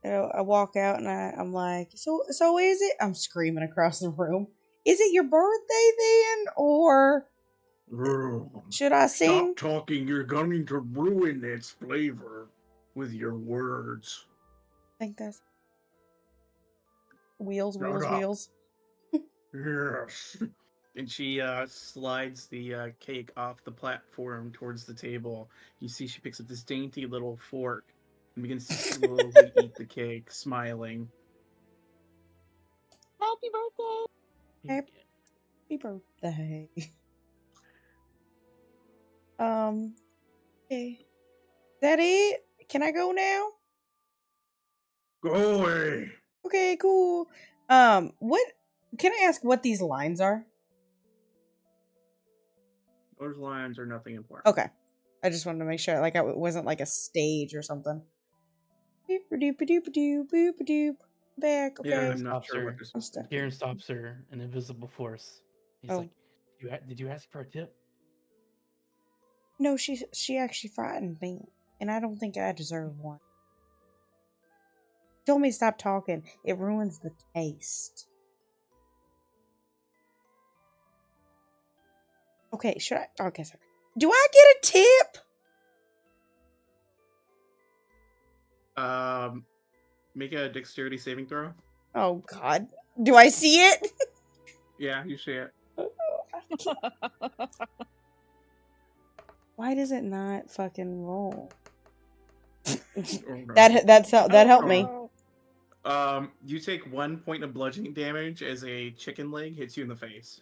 I walk out and I'm like, so is it? I'm screaming across the room. Is it your birthday then, or Should I sing? Stop talking. You're going to ruin its flavor with your words. I think that's wheels, Shut wheels, up. wheels. Yes. And she slides the cake off the platform towards the table. You see she picks up this dainty little fork and begins to slowly eat the cake, smiling. Happy birthday! Happy birthday. Okay. Is that it? Can I go now? Go away. Okay, cool. What can I ask what these lines are? Those lines are nothing important. Okay. I just wanted to make sure like it wasn't like a stage or something. Boop-a-doop-a-doop-a-doop, boop-a-doop. Back, okay. Yeah, I'm not Stops sure her. what this I'm is. stuck. Kieran stops her, an invisible force. He's Oh. like, "Did you ask for a tip?" No, she actually frightened me, and I don't think I deserve one. Told me to stop talking. It ruins the taste. Okay, should I? Okay, sorry. Do I get a tip? Make a dexterity saving throw. Oh God, do I see it? Yeah, you see it. Why does it not fucking roll? Oh, no. That helped me. You take 1 point of bludgeoning damage as a chicken leg hits you in the face.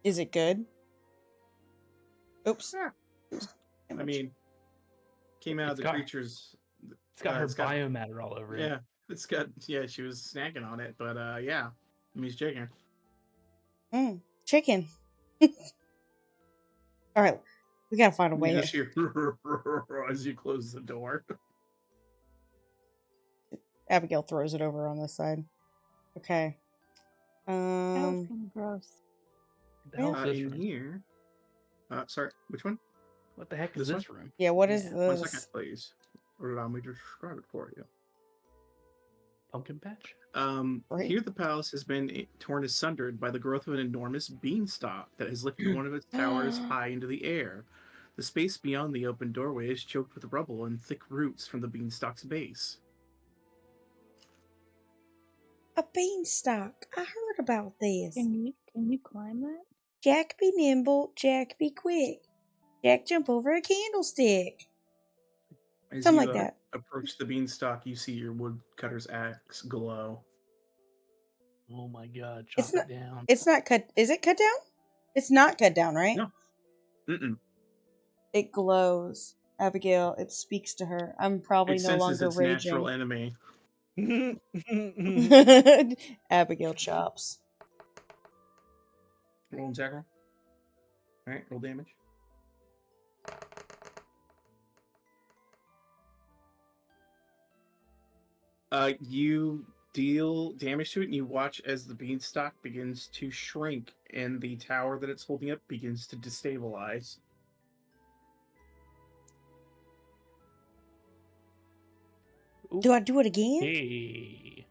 Is it good? Oops. Yeah. I mean, came out of the creature's. It's got her biomatter all over it. Yeah, it's got. Yeah, she was snacking on it, but yeah, I mean, it's chicken. Chicken. All right, we gotta find a way. You just hear as you close the door. Abigail throws it over on this side. Okay. That was kind of gross. The hell's this In room? here. Sorry, which one? What the heck is this room? Yeah, what is 1 this? second, please. Allow me to describe it for you. Pumpkin patch? Right. Here the palace has been torn asunder by the growth of an enormous beanstalk that has lifted one of its towers high into the air. The space beyond the open doorway is choked with rubble and thick roots from the beanstalk's base. A beanstalk. I heard about this. Can you climb that? Jack be nimble, Jack be quick. Jack jump over a candlestick. As Something you like that. approach the beanstalk, you see your woodcutter's axe glow. Oh my God! Chop it down. It's not cut. Is it cut down? It's not cut down, right? No. Mm-mm. It glows. Abigail, it speaks to her. I'm probably It no senses longer its raging. natural enemy. Abigail chops. Roll and tackle. Alright, roll damage. You deal damage to it, and you watch as the beanstalk begins to shrink, and the tower that it's holding up begins to destabilize. Do I do it again? Hey,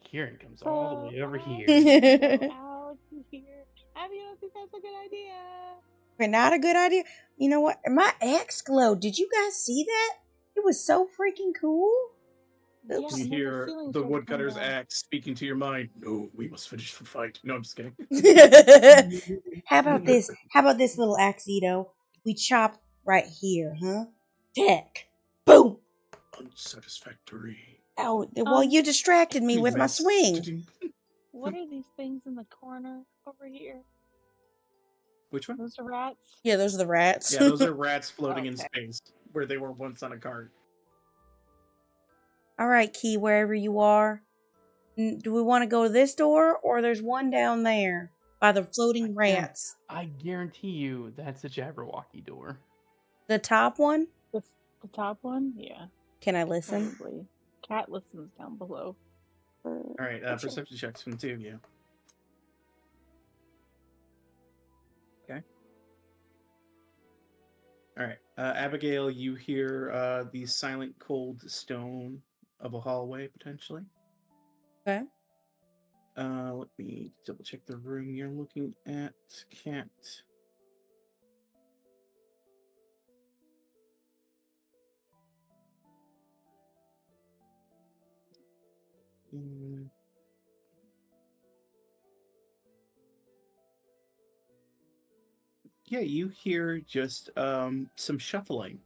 Kieran comes all the way over here. Go out here. Abby, I don't think that's a good idea. Okay, not a good idea. You know what? My axe glowed. Did you guys see that? It was so freaking cool. Yeah, Oops. You and then hear ceiling the started woodcutter's coming down. axe speaking to your mind. No, we must finish the fight. No, I'm just kidding. How about this? How about this little axito? We chop right here, huh? Tack. Boom. Unsatisfactory. Oh, well, you distracted me with my Missed. swing. What are these things in the corner over here? Which one? Those are rats? Yeah, those are the rats. Yeah, those are rats floating in Okay. space, where they were once on a cart. All right, Key, wherever you are. Do we want to go to this door, or there's one down there by the floating rats? I guarantee you that's a Jabberwocky door. The top one? The top one? Yeah. Can I listen? Probably. Cat listens down below. All right, perception checks from the two of you. Okay. All right, Abigail, you hear the silent, cold stone of a hallway potentially. Okay. Let me double check the room you're looking at, Cat. Mm. Yeah, you hear just some shuffling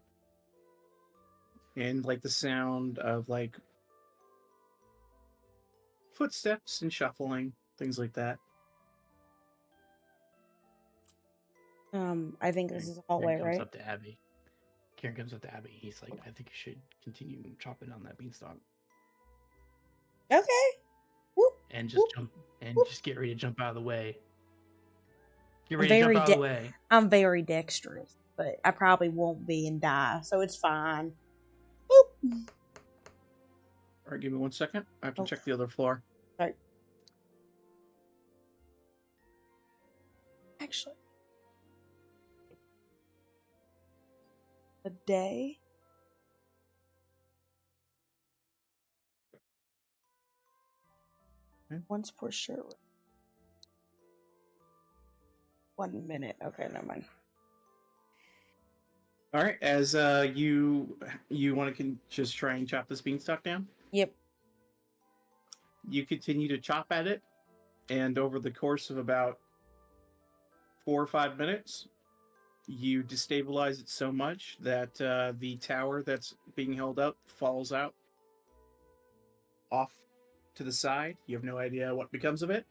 and like the sound of like footsteps and shuffling, things like that. I think this is a hallway, Karen comes right? up to Abby. Karen comes up to Abby. He's like, I think you should continue chopping on that beanstalk Okay. Whoop, and just whoop. jump and whoop. just get ready to jump out of the way. Get I'm ready to jump out of the way. I'm very dexterous, but I probably won't be and die, so it's fine. Boop. All right, give me 1 second. I have to Oh. check the other floor. Sorry. Actually, a day. Okay. Once per sure. 1 minute. Okay, never mind. All right, as you want to just try and chop this beanstalk down. Yep. You continue to chop at it, and over the course of about 4 or 5 minutes, you destabilize it so much that the tower that's being held up falls out off to the side. You have no idea what becomes of it,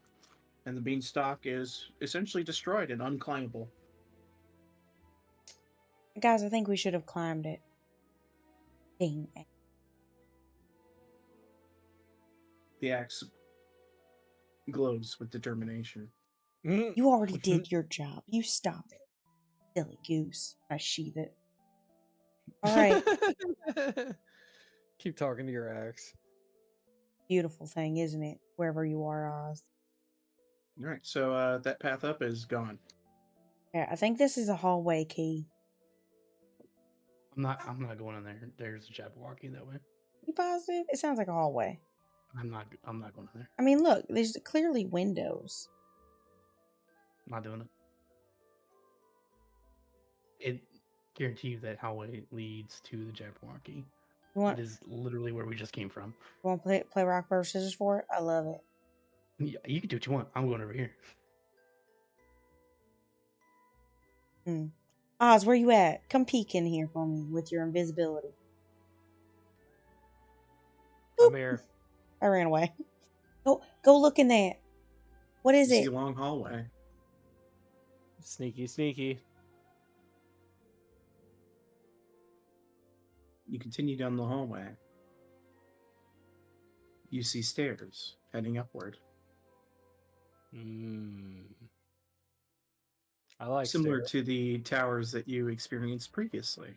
and the beanstalk is essentially destroyed and unclimbable. Guys, I think we should have climbed it. Dang. The axe glows with determination. You already did your job. You stop it. Silly goose. I sheath it. All right. Keep talking to your axe. Beautiful thing, isn't it? Wherever you are, Oz. All right, so that path up is gone. Yeah, I think this is a hallway key. I'm not going in there. There's a Jabberwocky that way. You positive? It sounds like a hallway. I'm not going in there. I mean, look, there's clearly windows. I'm not doing it. It guarantee you that hallway leads to the Jabberwocky. You want It is literally where we just came from. to play rock paper scissors for it? I love it. Yeah, you can do what you want. I'm going over here. Oz, where you at? Come peek in here for me with your invisibility. I'm here. I ran away. Go look in that. What is You see it? a long hallway. Sneaky, sneaky. You continue down the hallway. You see stairs heading upward. I like Similar stairs. to the towers that you experienced previously.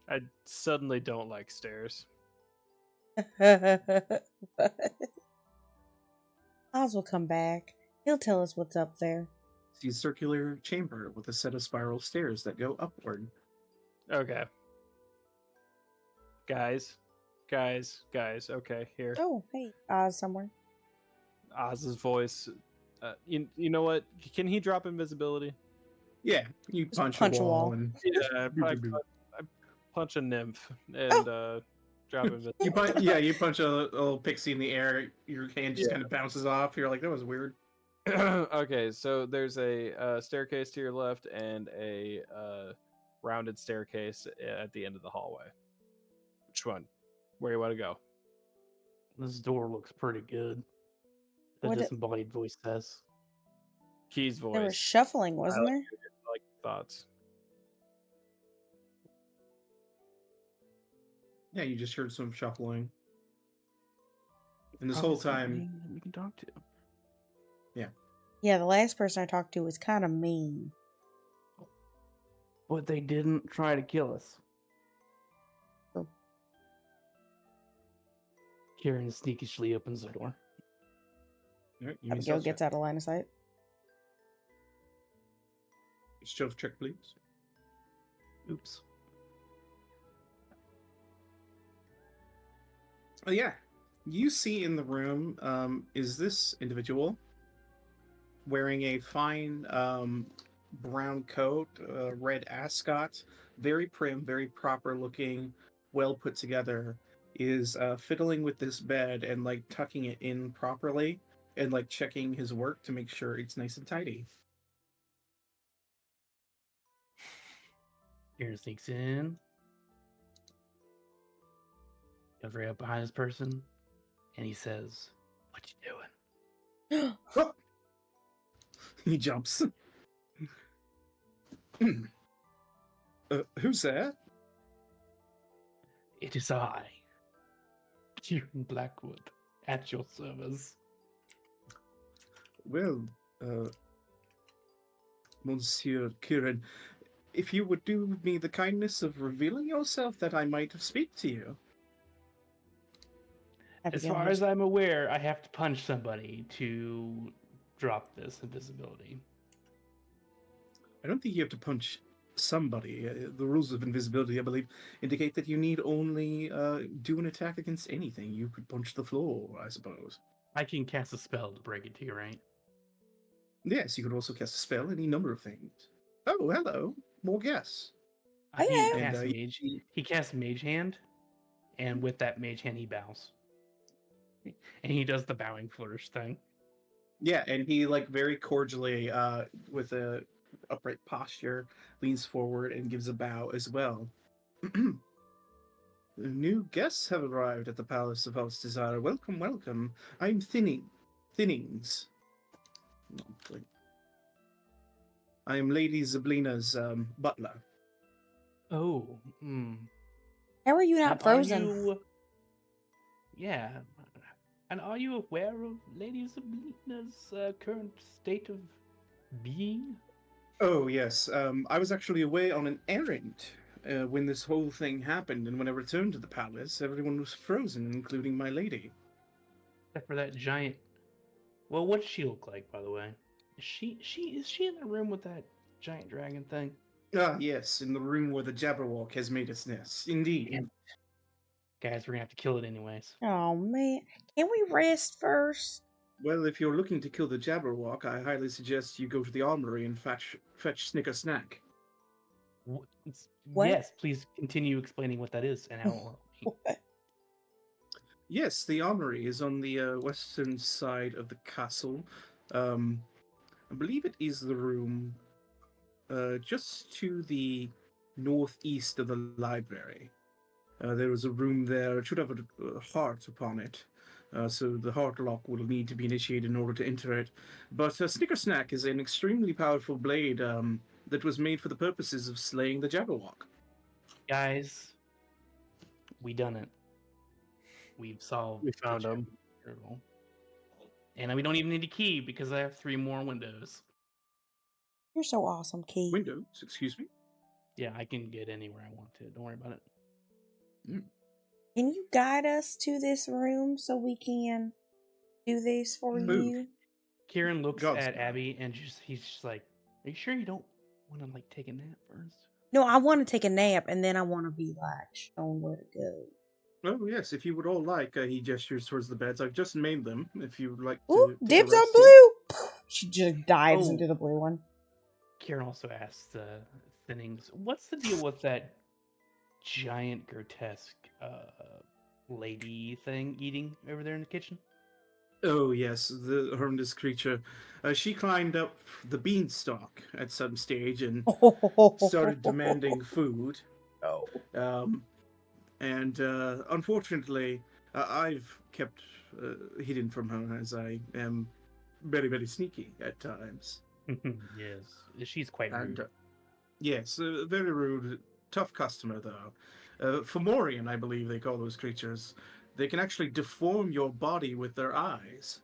I suddenly don't like stairs. Oz will come back. He'll tell us what's up there. See a circular chamber with a set of spiral stairs that go upward. Okay. Guys. Okay, here. Oh, hey, Oz somewhere. Oz's voice. You know what? Can he drop invisibility? Yeah, you Just punch punch a a wall, wall. and Yeah, I punch a nymph and drop invisibility. you punch a little pixie in the air. Your hand just kind of bounces off. You're like, that was weird. Okay, so there's a staircase to your left and a rounded staircase at the end of the hallway. Which one? Where do you want to go? This door looks pretty good. The What it- disembodied voice says. Key's voice. There was shuffling, wasn't there? I like thoughts. Yeah, you just heard some shuffling. And this Probably whole time, somebody that we can talk to. Yeah, the last person I talked to was kind of mean. But they didn't try to kill us. Oh. Kieran sneakishly opens the door. all right, you Abigail gets out of line of sight. Stealth check, please. Oops. Oh yeah, you see in the room is this individual wearing a fine brown coat, red ascot, very prim, very proper looking, well put together. Is fiddling with this bed and like tucking it in properly and like checking his work to make sure it's nice and tidy. Kieran sneaks in, goes right up behind this person, and he says, "What you doing?" Oh! He jumps. Who's there? It is I, Kieran Blackwood, at your service. Well, Monsieur Kieran, if you would do me the kindness of revealing yourself, that I might speak to you. As far as I'm aware, I have to punch somebody to drop this invisibility. I don't think you have to punch somebody. The rules of invisibility, I believe, indicate that you need only do an attack against anything. You could punch the floor, I suppose. I can cast a spell to break it to you, right? Yes, you could also cast a spell, any number of things. Oh, hello. More guests. He Hello. casts mage. He casts mage hand, and with that mage hand, he bows. And he does the bowing flourish thing. Yeah, and he like very cordially, with a upright posture, leans forward and gives a bow as well. New guests have arrived at the Palace of Heart's Desire. Welcome, welcome. I'm Thinnings. I am Lady Zablina's butler. Oh, How are you not And frozen? Yeah. And are you aware of Lady Zablina's current state of being? Oh, yes. I was actually away on an errand when this whole thing happened, and when I returned to the palace, everyone was frozen, including my lady. Except for that giant. Well, what does she look like, by the way? Is she in the room with that giant dragon thing? Ah, yes, in the room where the Jabberwock has made its nest. Indeed. Damn it. Guys, we're gonna have to kill it anyways. Oh man, can we rest first? Well, if you're looking to kill the Jabberwock, I highly suggest you go to the armory and fetch Snicker Snack. What? Yes, please continue explaining what that is and how. What? Yes, the armory is on the western side of the castle. I believe it is the room just to the northeast of the library. There is a room there. It should have a heart upon it. So the heart lock will need to be initiated in order to enter it. But Snicker Snack is an extremely powerful blade that was made for the purposes of slaying the Jabberwock. Guys, we done it. We've solved. We found him. And we don't even need a key because I have 3 more windows. You're so awesome, Key. Windows, excuse me? Yeah, I can get anywhere I want to. Don't worry about it. Can you guide us to this room so we can do this for you? Kieran looks God's at name. Abby and he's just like, "Are you sure you don't want to like take a nap first?" No, I want to take a nap and then I want to be like shown where to go. Oh, yes, if you would all like, he gestures towards the beds. I've just made them, if you would like to. Ooh, take a dibs on rest. blue! She just dives Oh. into the blue one. Kieran also asks Thinnings, "What's the deal with that giant grotesque lady thing eating over there in the kitchen?" Oh, yes, the horrendous creature. She climbed up the beanstalk at some stage and started demanding food. Oh. And unfortunately, I've kept hidden from her, as I am very, very sneaky at times. Yes, she's quite rude. And, yes, very rude. Tough customer, though. Fomorian, I believe they call those creatures. They can actually deform your body with their eyes.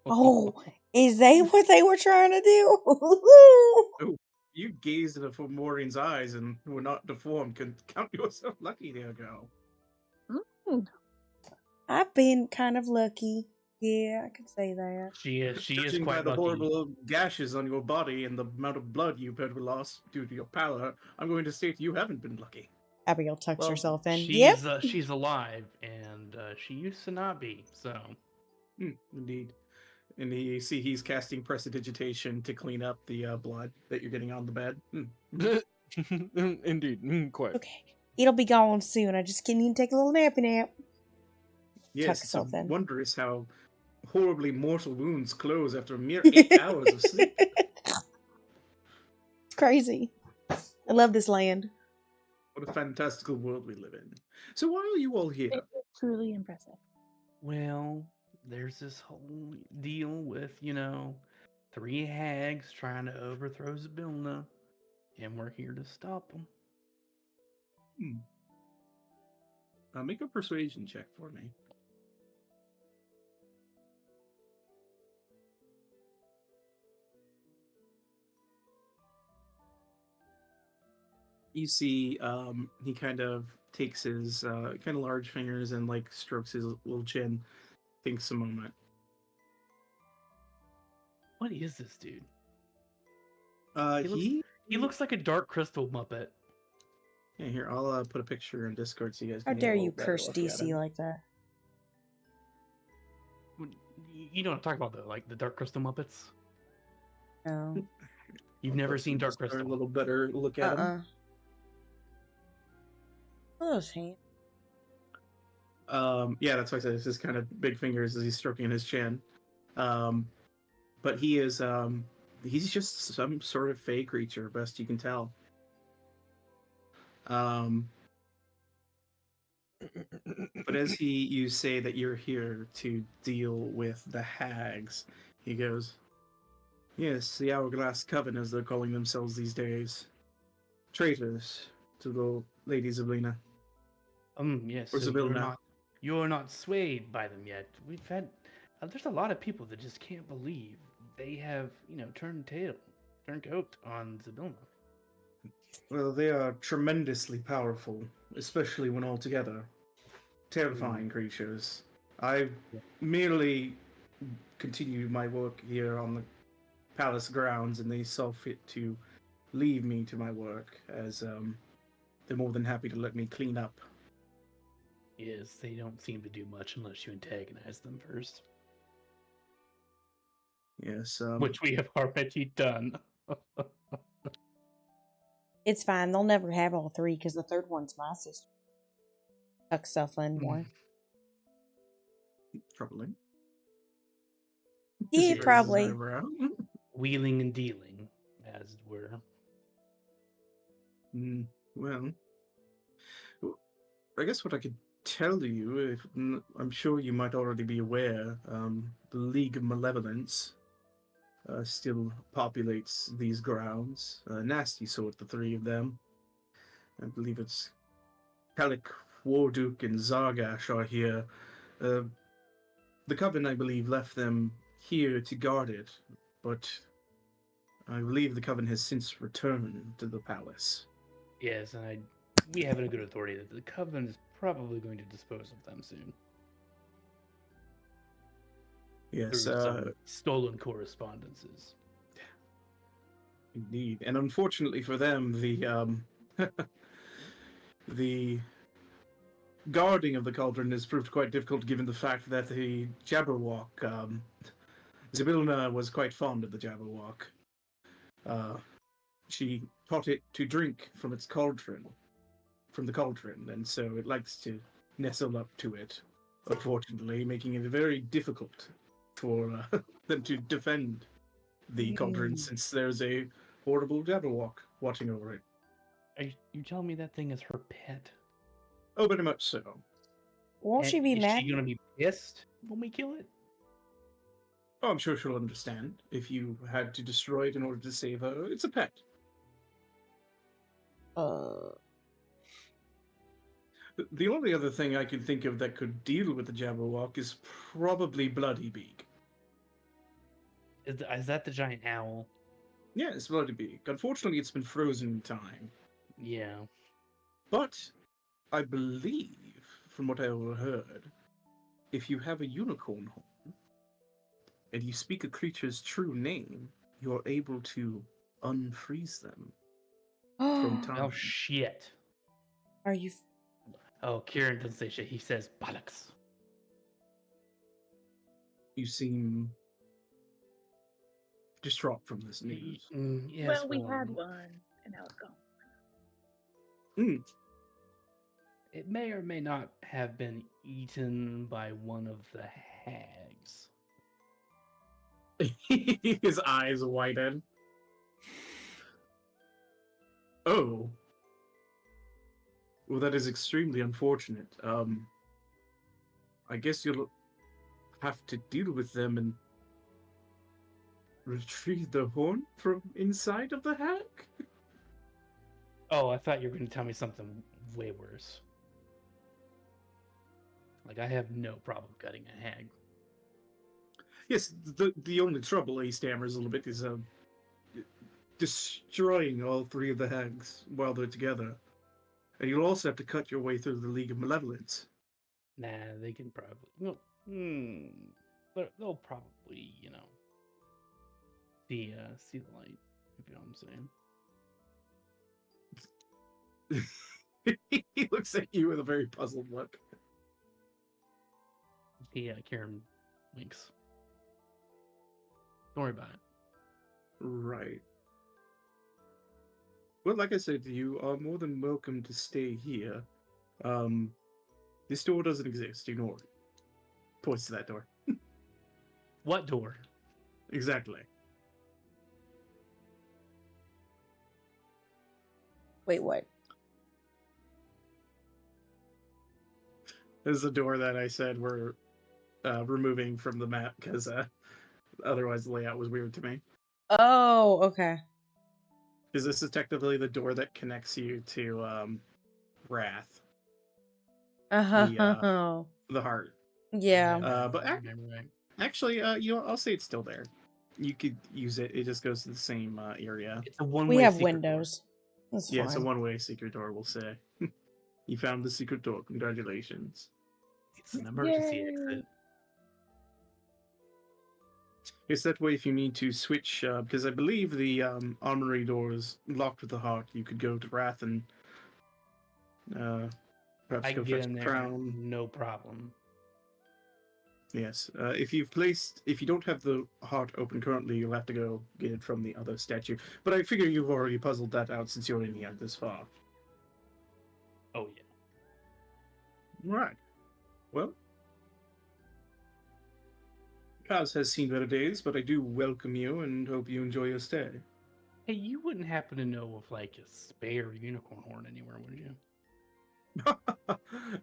Oh, is they what they were trying to do? Oh, you gazed into Fomorian's eyes and were not deformed. Can count yourself lucky, there, girl. I've been kind of lucky. Yeah, I could say that. She is Judging by quite the lucky. horrible gashes on your body and the amount of blood you've probably lost due to your pallor, I'm going to state you haven't been lucky. Abigail tucks Well, herself in. She's Yep. she's alive, and she used to not be. So Indeed. And you see he's casting prestidigitation to clean up the blood that you're getting on the bed. Indeed, quite. Okay. It'll be gone soon. I just need to take a little nappy nap. Yes, it's yourself in. wondrous how horribly mortal wounds close after a mere 8 hours of sleep. It's crazy. I love this land. What a fantastical world we live in. So why are you all here? It is truly impressive. well, there's this whole deal with 3 hags trying to overthrow Zybilna, and we're here to stop them. Make a persuasion check for me. You see, he kind of takes his kind of large fingers and like strokes his little chin. Thinks a moment. What is this dude? He He looks like a Dark Crystal Muppet. Yeah, here I'll put a picture in Discord so you guys How can get a dare little you better curse look at DC him. like that? You know what I'm talking about, though, like the Dark Crystal Muppets. No. You've I'll never put seen Dark just for Crystal. a little better look at him. Oh, shame. Yeah, that's why I said it's just kind of big fingers as he's stroking his chin. But he is he's just some sort of fey creature, best you can tell. But as you say that you're here to deal with the hags, he goes, "Yes, the Hourglass Coven, as they're calling themselves these days. Traitors to the Lady Zybilna." Yes, Or so Zybilna. you're not swayed by them yet. We've had there's a lot of people that just can't believe they have, turned coat on Zybilna. Well, they are tremendously powerful, especially when all together. Terrifying creatures. I merely continue my work here on the palace grounds, and they saw fit to leave me to my work, as they're more than happy to let me clean up. Yes, they don't seem to do much unless you antagonize them first. Yes, Which we have already done. It's fine. They'll never have all 3 because the 3rd one's my sister. Tuck stuff in more. troubling. Yeah, Raises probably. an eyebrow. Wheeling and dealing, as it were. Well, I guess what I could tell you, I'm sure you might already be aware, the League of Malevolence still populates these grounds. Nasty sort, the 3 of them. I believe it's Kalik, Warduk, and Zargash are here. The Coven, I believe, left them here to guard it, but I believe the Coven has since returned to the palace. Yes, and we have it in good authority that the Coven is probably going to dispose of them soon. Yes, Through some stolen correspondences. Indeed, and unfortunately for them, the guarding of the cauldron has proved quite difficult, given the fact that the Jabberwock, Zybilna was quite fond of the Jabberwock. She taught it to drink from its cauldron, and so it likes to nestle up to it, unfortunately, making it very difficult for them to defend the cauldron, since there's a horrible Jabberwock watching over it. Are you telling me that thing is her pet? Oh, very much so. Won't And she be is mad? she going to be pissed when we kill it? Oh, I'm sure she'll understand if you had to destroy it in order to save her. It's a pet. The only other thing I could think of that could deal with the Jabberwock is probably Bloodybeak. Is that the giant owl? Yeah, it's Bloodybeak. Unfortunately, it's been frozen in time. Yeah. But I believe, from what I overheard, if you have a unicorn horn and you speak a creature's true name, you are able to unfreeze them from time. Oh, shit. Are you? Oh, Kieran doesn't say shit. He says bollocks. You seem distraught from this news. Yes, well, we had one, and now it's gone. It may or may not have been eaten by one of the hags. His eyes widen. Oh. Well, that is extremely unfortunate. I guess you'll have to deal with them and retrieve the horn from inside of the hag? Oh, I thought you were going to tell me something way worse. Like, I have no problem cutting a hag. Yes, the only trouble, he stammers a little bit, is destroying all three of the hags while they're together. And you'll also have to cut your way through the League of Malevolence. Nah, they can probably... They'll probably, see the light, if you know what I'm saying. He looks at you with a very puzzled look. Yeah, Karen winks. Don't worry about it. Right. Well, like I said, you are more than welcome to stay here. This door doesn't exist. Ignore it. Points to that door. What door? Exactly. Wait, what? This is a door that I said we're removing from the map because otherwise the layout was weird to me. Oh, okay. Because this is technically the door that connects you to Wrath, Oh, the heart. yeah. But actually, I'll say it's still there. You could use it. It just goes to the same area. It's a one-way We have secret windows. That's Yeah, fine. it's a one-way secret door, we'll say. You found the secret door. Congratulations. Door. It's an emergency Yay. exit. It's that way if you need to switch, because I believe the armory door is locked with the heart. You could go to Wrath and perhaps I go can get fetch in the there, crown. no problem. Yes. If you don't have the heart open currently, you'll have to go get it from the other statue. But I figure you've already puzzled that out since you're in here this far. Oh, yeah. Right. Well, Kaz has seen better days, but I do welcome you and hope you enjoy your stay. Hey, you wouldn't happen to know of, like, a spare unicorn horn anywhere, would you?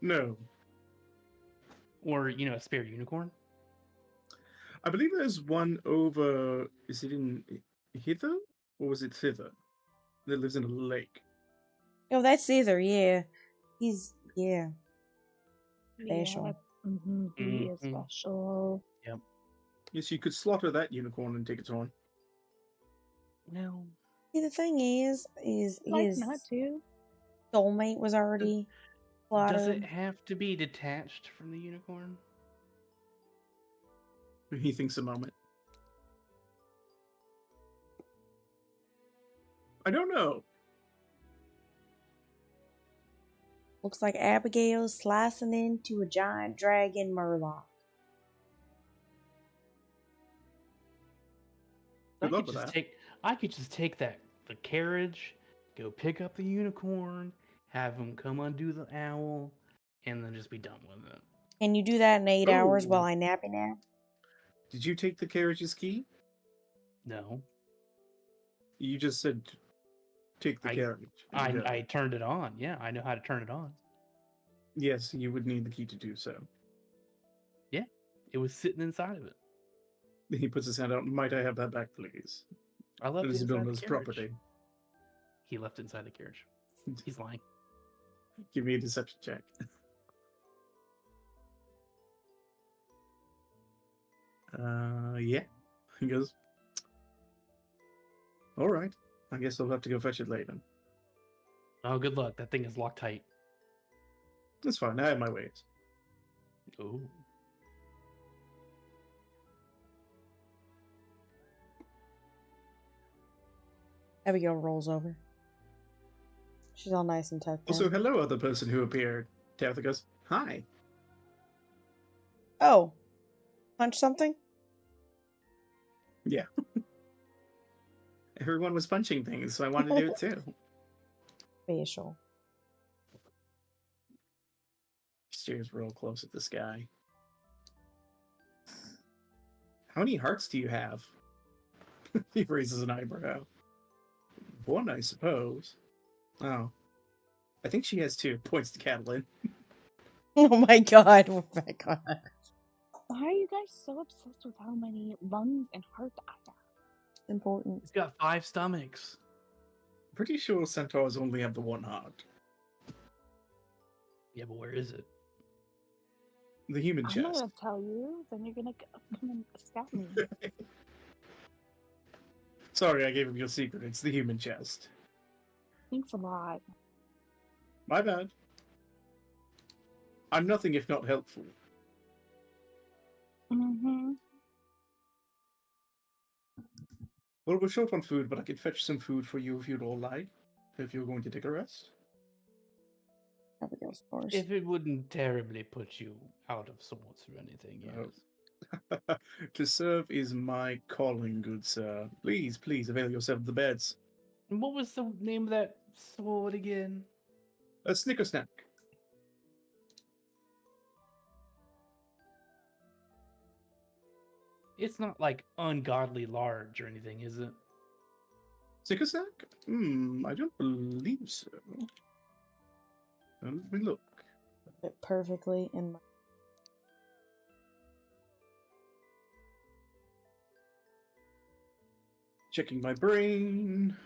No. Or, a spare unicorn? I believe there's one over. Is it in hither? Or was it thither? That lives in a lake. Oh, that's either. Yeah. He's special. Yeah. He is Mhm. special. Yep. Yes, you could slaughter that unicorn and take its horn. Well, See, the thing is Like his not to. soulmate was already slaughtered. does it have to be detached from the unicorn? He thinks a moment. I don't know. Looks like Abigail's slicing into a giant dragon murloc. Good luck with that. I could just take the carriage, go pick up the unicorn, have him come undo the owl, and then just be done with it. Can you do that in 8 hours Ooh. while I nappy nap? Did you take the carriage's key? No. You just said take the carriage. and go. I turned it on. Yeah, I know how to turn it on. Yes, you would need the key to do so. Yeah, it was sitting inside of it. He puts his hand out. Might I have that back, please? I left It it is inside the Billa's carriage. property. He left it inside the carriage. He's lying. Give me a deception check. Yeah. He goes, all right. I guess I'll have to go fetch it later. Oh, good luck. That thing is locked tight. That's fine. I have my ways. Ooh. Abigail rolls over. She's all nice and tucked Also, in. hello, other person who appeared. Tabitha goes, hi. Oh. Punch something? Yeah. Everyone was punching things, so I wanted to do it too. Facial. Stares real close at this guy. How many hearts do you have? He raises an eyebrow. One, I suppose. Oh. I think she has two. Points to Catalin. Oh my god, we're back on. Why are you guys so obsessed with how many lungs and heart I have? Important. He's got 5 stomachs. Pretty sure centaurs only have the one heart. Yeah, but where is it? The human I'm chest. not gonna tell you. Then you're gonna come and scout me. Sorry, I gave him your secret. It's the human chest. Thanks a lot. My bad. I'm nothing if not helpful. Mm-hmm. Well, we're short on food, but I could fetch some food for you if you'd all like. If you're going to take a rest. Abigail's course. If it wouldn't terribly put you out of sorts or anything, yes. To serve is my calling, good sir. Please, please avail yourself of the beds. And what was the name of that sword again? A Snicker snack. It's not like ungodly large or anything, is it? Snicker snack? I don't believe so. Let me look. Fit perfectly in my... Checking my brain.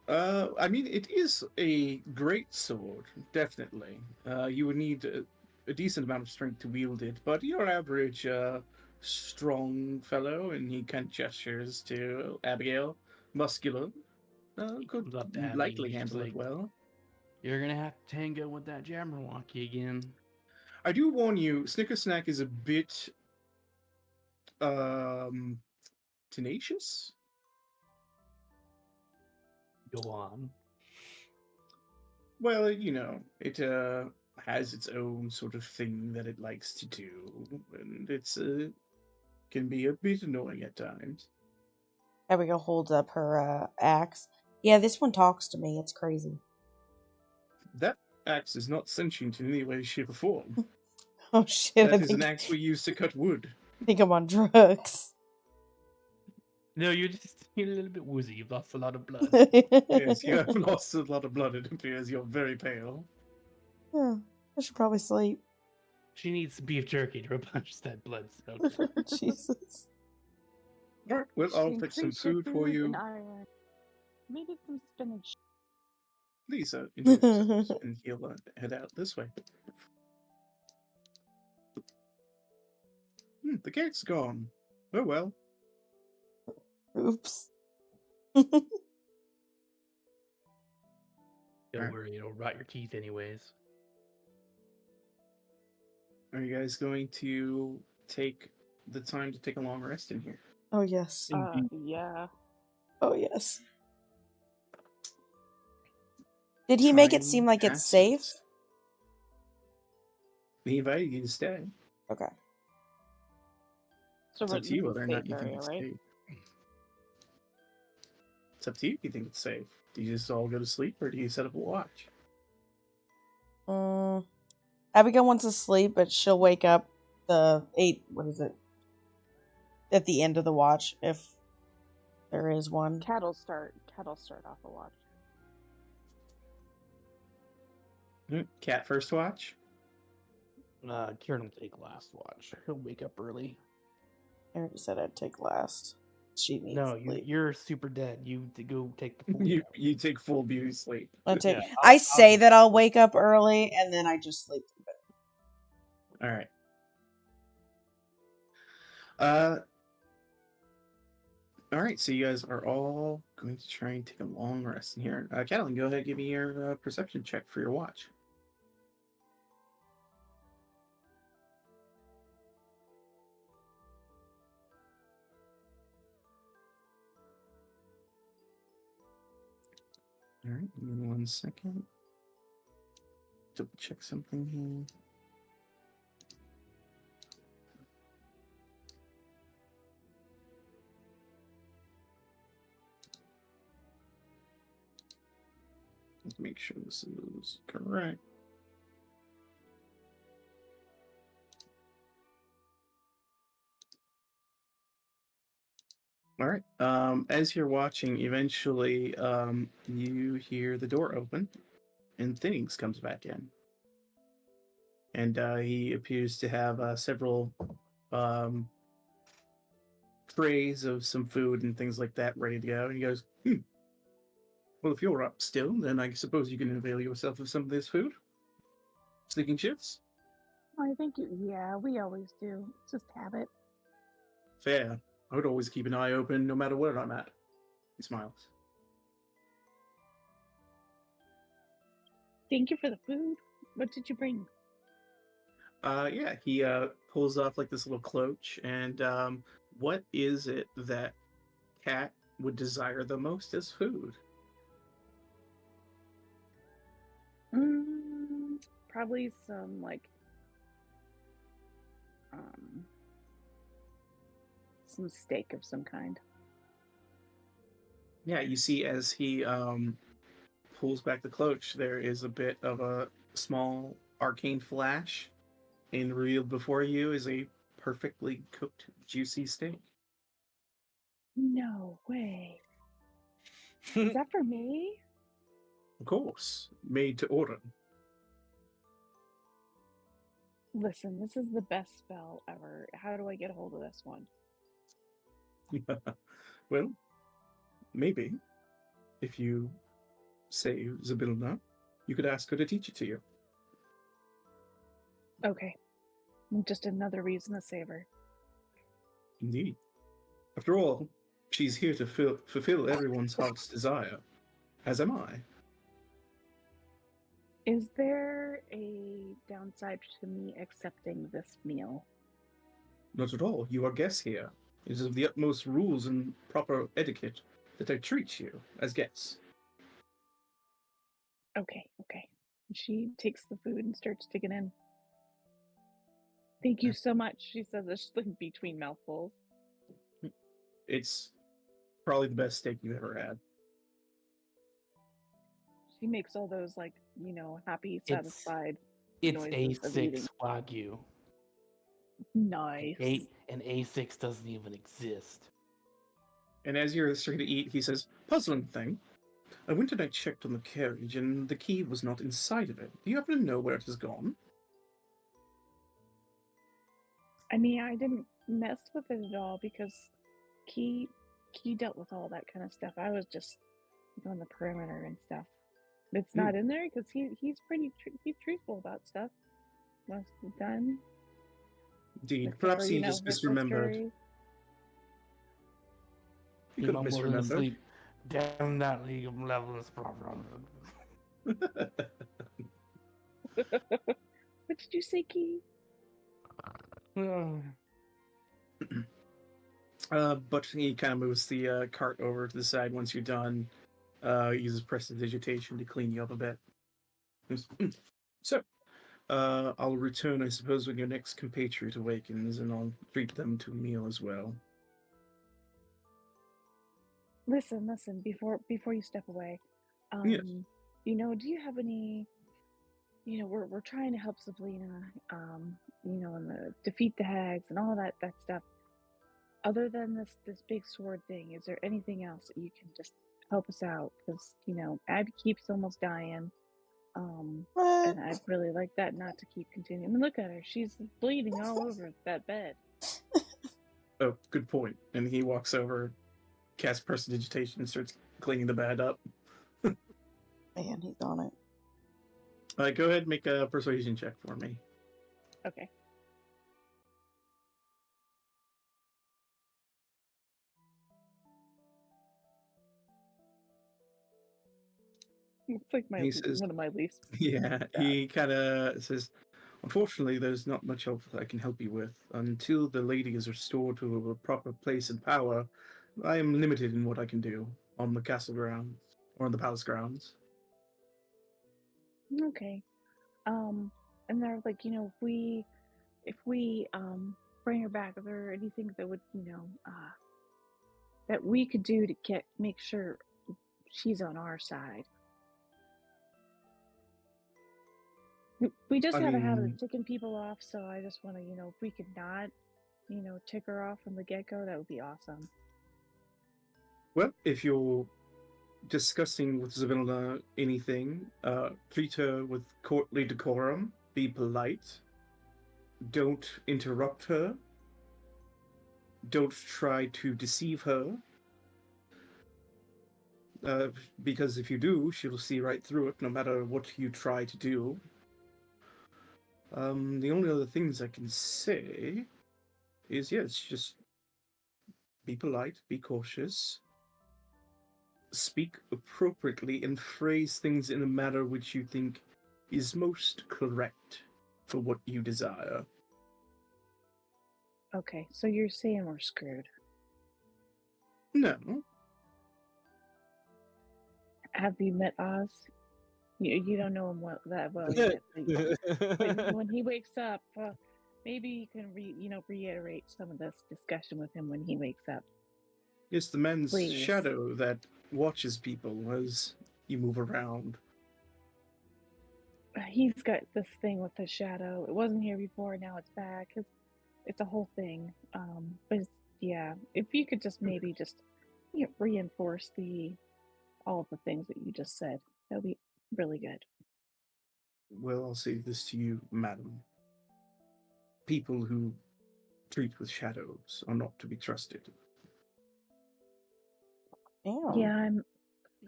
I mean, it is a great sword, definitely. You would need a decent amount of strength to wield it, but your average strong fellow, and he kind of gestures to Abigail, muscular, could Comes up to Abby likely and he's handle it like, well. You're gonna have to tango with that Jabberwocky again. I do warn you, Snicker Snack is a bit tenacious. Go on. Well, you know, it has its own sort of thing that it likes to do, and it's can be a bit annoying at times. Abigail holds up her axe. Yeah, this one talks to me. It's crazy. That axe is not sentient in any way, shape, or form. Oh shit! That is an axe we use to cut wood. I think I'm on drugs. No, you're a little bit woozy. You've lost a lot of blood. Yes, you have lost a lot of blood, it appears. You're very pale. Yeah, I should probably sleep. She needs beef jerky to replenish that blood. So. Jesus. Alright, well, I'll fetch some Increase your food for you. and iron. Maybe some spinach. Please enjoy yourselves, and he'll head out this way. The gate's gone. Oh well. Oops. Don't Alright. worry, it'll rot your teeth anyways. Are you guys going to take the time to take a long rest in here? Oh yes. Yeah. Oh yes. Did he make it Time seem like it's passes. safe? He invited you to stay. Okay. So It's up to you whether or not you think area, it's right? safe. It's up to you if you think it's safe. Do you just all go to sleep, or do you set up a watch? Abigail wants to sleep, but she'll wake up at the end of the watch, if there is one. Cat'll start off a watch. Cat first watch? Kieran will take last watch. He'll wake up early. I already said I'd take last. She needs No, sleep. you're super dead. You go take the full You take full beauty sleep. Yeah, I say that I'll wake up early, and then I just sleep through it. Alright. Alright, so you guys are all going to try and take a long rest in here. Catalin, go ahead and give me your perception check for your watch. Alright, give me 1 second. Double check something here. make sure this is correct. All right. As you're watching, eventually, you hear the door open, and Thinnings comes back in, and he appears to have several trays of some food and things like that ready to go. And he goes, "Well, if you're up still, then I suppose you can avail yourself of some of this food. Sleeping shifts, I think yeah, we always do. It's just habit. fair. I would always keep an eye open, no matter where I'm at." He smiles. Thank you for the food. What did you bring? Yeah, he pulls off like this little cloche, and what is it that Cat would desire the most as food? Probably some like um some steak of some kind. Yeah, you see as he pulls back the cloche, there is a bit of a small arcane flash, and revealed before you is a perfectly cooked, juicy steak. No way. Is that for me? Of course, made to order. Listen, this is the best spell ever. How do I get a hold of this one? Well, maybe if you save Zabilna, you could ask her to teach it to you. Okay. Just another reason to save her. Indeed. After all, she's here to fulfill everyone's heart's desire, as am I. Is there a downside to me accepting this meal? Not at all. You are guests here. It is of the utmost rules and proper etiquette that I treat you as guests. Okay. She takes the food and starts digging in. Thank you so much, she says this like between mouthfuls. It's probably the best steak you've ever had. She makes all those like, happy, satisfied It's noises of eating. A6 Wagyu. Nice. An A6 doesn't even exist. And as you're starting to eat, he says, "Puzzling thing. I went and I checked on the carriage, and the key was not inside of it. Do you happen to know where it has gone?" I mean, I didn't mess with it at all because Key dealt with all that kind of stuff. I was just on the perimeter and stuff. It's not in there because he's pretty he's truthful about stuff most of the time. Indeed. Except Perhaps for, he just misremembered. He could have misremembered. Damn that League of Levels problem. What did you say, Key? But he kind of moves the cart over to the side once you're done. Uses prestidigitation to clean you up a bit. So, I'll return, I suppose, when your next compatriot awakens, and I'll treat them to a meal as well. Listen. Before you step away, Yes. Do you have any? We're trying to help Sabrina, and defeat the hags and all that stuff. Other than this big sword thing, is there anything else that you can just help us out? Because Abby keeps almost dying, and I'd really like that not to keep continuing. I mean, look at her; she's bleeding all over that bed. Oh, good point. And he walks over, casts prestidigitation, and starts cleaning the bed up. Man, he's on it. Go ahead and make a persuasion check for me. Okay. It's like one of my least. Yeah, he kind of says, "Unfortunately, there's not much else I can help you with. Until the lady is restored to a proper place and power, I am limited in what I can do on the castle grounds or on the palace grounds." Okay. And they're like, if we bring her back, is there anything that would, that we could do to make sure she's on our side? We just I have a habit mean- of ticking people off, so I just want to, if we could not, tick her off from the get-go, that would be awesome. Well, if you're discussing with Zavilla anything, treat her with courtly decorum, be polite, don't interrupt her, don't try to deceive her, because if you do, she'll see right through it, no matter what you try to do. The only other things I can say is, yes, just be polite, be cautious, speak appropriately, and phrase things in a manner which you think is most correct for what you desire. Okay, so you're saying we're screwed. No. Have you met Oz? You don't know him that well yet. But when he wakes up, maybe you can reiterate some of this discussion with him when he wakes up. It's the man's Please. shadow that watches people as you move around. He's got this thing with the shadow. It wasn't here before, now it's back. It's a whole thing. But if you could just maybe reinforce all of the things that you just said, that would be really good. Well, I'll say this to you, madam. People who treat with shadows are not to be trusted. Damn. Yeah,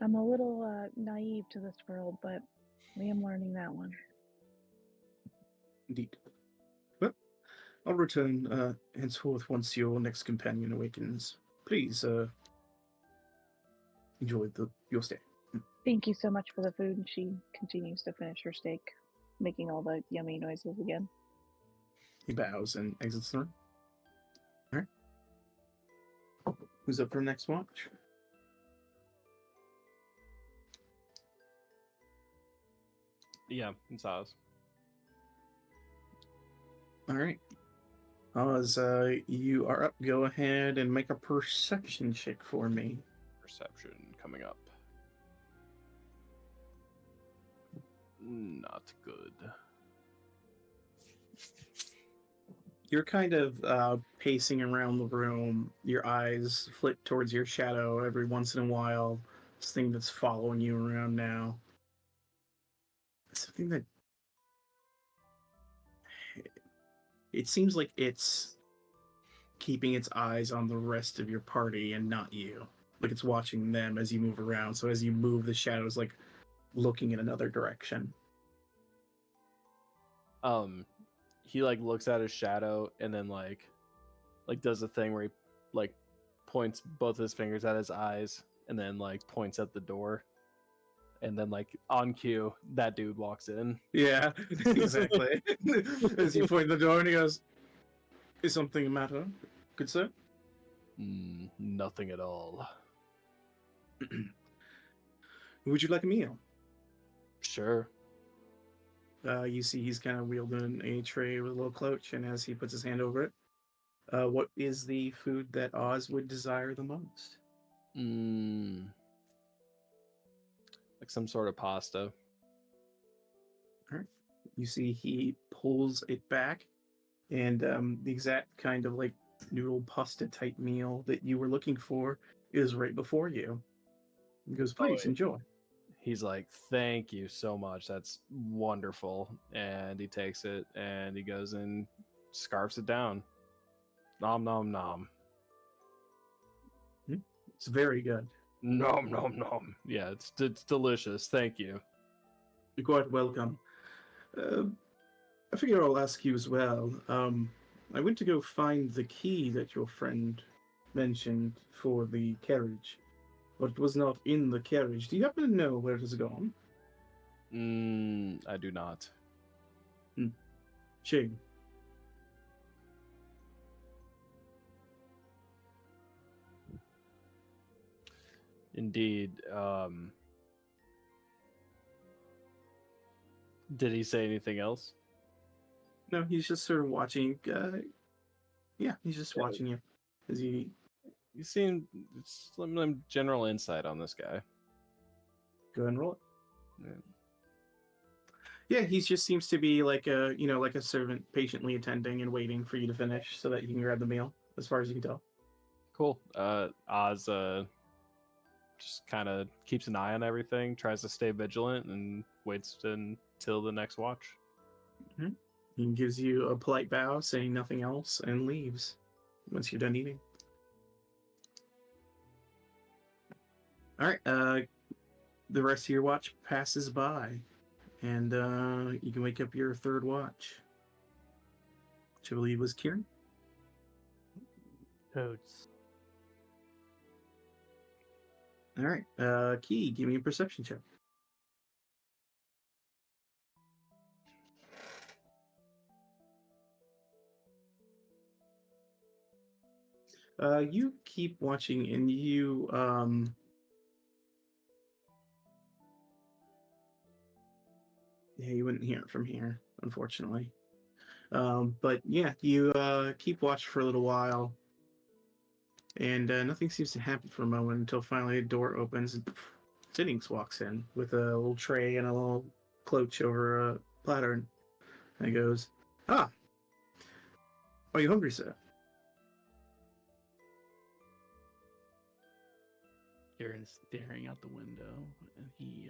I'm a little naive to this world, but I am learning that one. Indeed. Well, I'll return henceforth once your next companion awakens. Please, enjoy your stay. Thank you so much for the food. And she continues to finish her steak, making all the yummy noises again. He bows and exits the room. All right. Who's up for next watch? Yeah, it's Oz. All right. Oz, you are up. Go ahead and make a perception check for me. Perception coming up. Not good. You're kind of pacing around the room. Your eyes flit towards your shadow every once in a while. This thing that's following you around now. Something that... It seems like it's keeping its eyes on the rest of your party and not you. Like it's watching them as you move around. So as you move, the shadow's like looking in another direction. He like looks at his shadow and then like does a thing where he like points both his fingers at his eyes and then like points at the door, and then like on cue that dude walks in. Yeah, exactly. As you point the door and he goes, "Is something the matter, good sir?" Nothing at all. Would you like a meal? Sure. You see he's kind of wielding a tray with a little cloche, and as he puts his hand over it, what is the food that Oz would desire the most? Like some sort of pasta. All right. You see he pulls it back, and the exact kind of like noodle pasta type meal that you were looking for is right before you. He goes, "Please enjoy." He's like, "Thank you so much. That's wonderful." And he takes it and he goes and scarfs it down. Nom nom nom. It's very good. Nom nom nom. Yeah, it's delicious. Thank you. You're quite welcome. I figure I'll ask you as well. I went to go find the key that your friend mentioned for the carriage, but it was not in the carriage. Do you happen to know where it has gone? I do not. Shame. Indeed. Did he say anything else? No, he's just sort of watching. Yeah, he's just watching you as he. You seem some general insight on this guy. Go ahead and roll it. Yeah. Yeah, he just seems to be like a like a servant, patiently attending and waiting for you to finish so that you can grab the meal. As far as you can tell. Cool. Oz just kind of keeps an eye on everything, tries to stay vigilant, and waits until the next watch. Mm-hmm. He gives you a polite bow, saying nothing else, and leaves once you're done eating. All right. The rest of your watch passes by, and you can wake up your third watch, which I believe was Kieran. Toads. All right. Key, give me a perception check. You keep watching, and you yeah, you wouldn't hear it from here, unfortunately. But yeah, you keep watch for a little while, and nothing seems to happen for a moment until finally a door opens and Sittings walks in with a little tray and a little cloche over a platter, and he goes, "Ah, are you hungry, sir?" Kieran's staring out the window, and he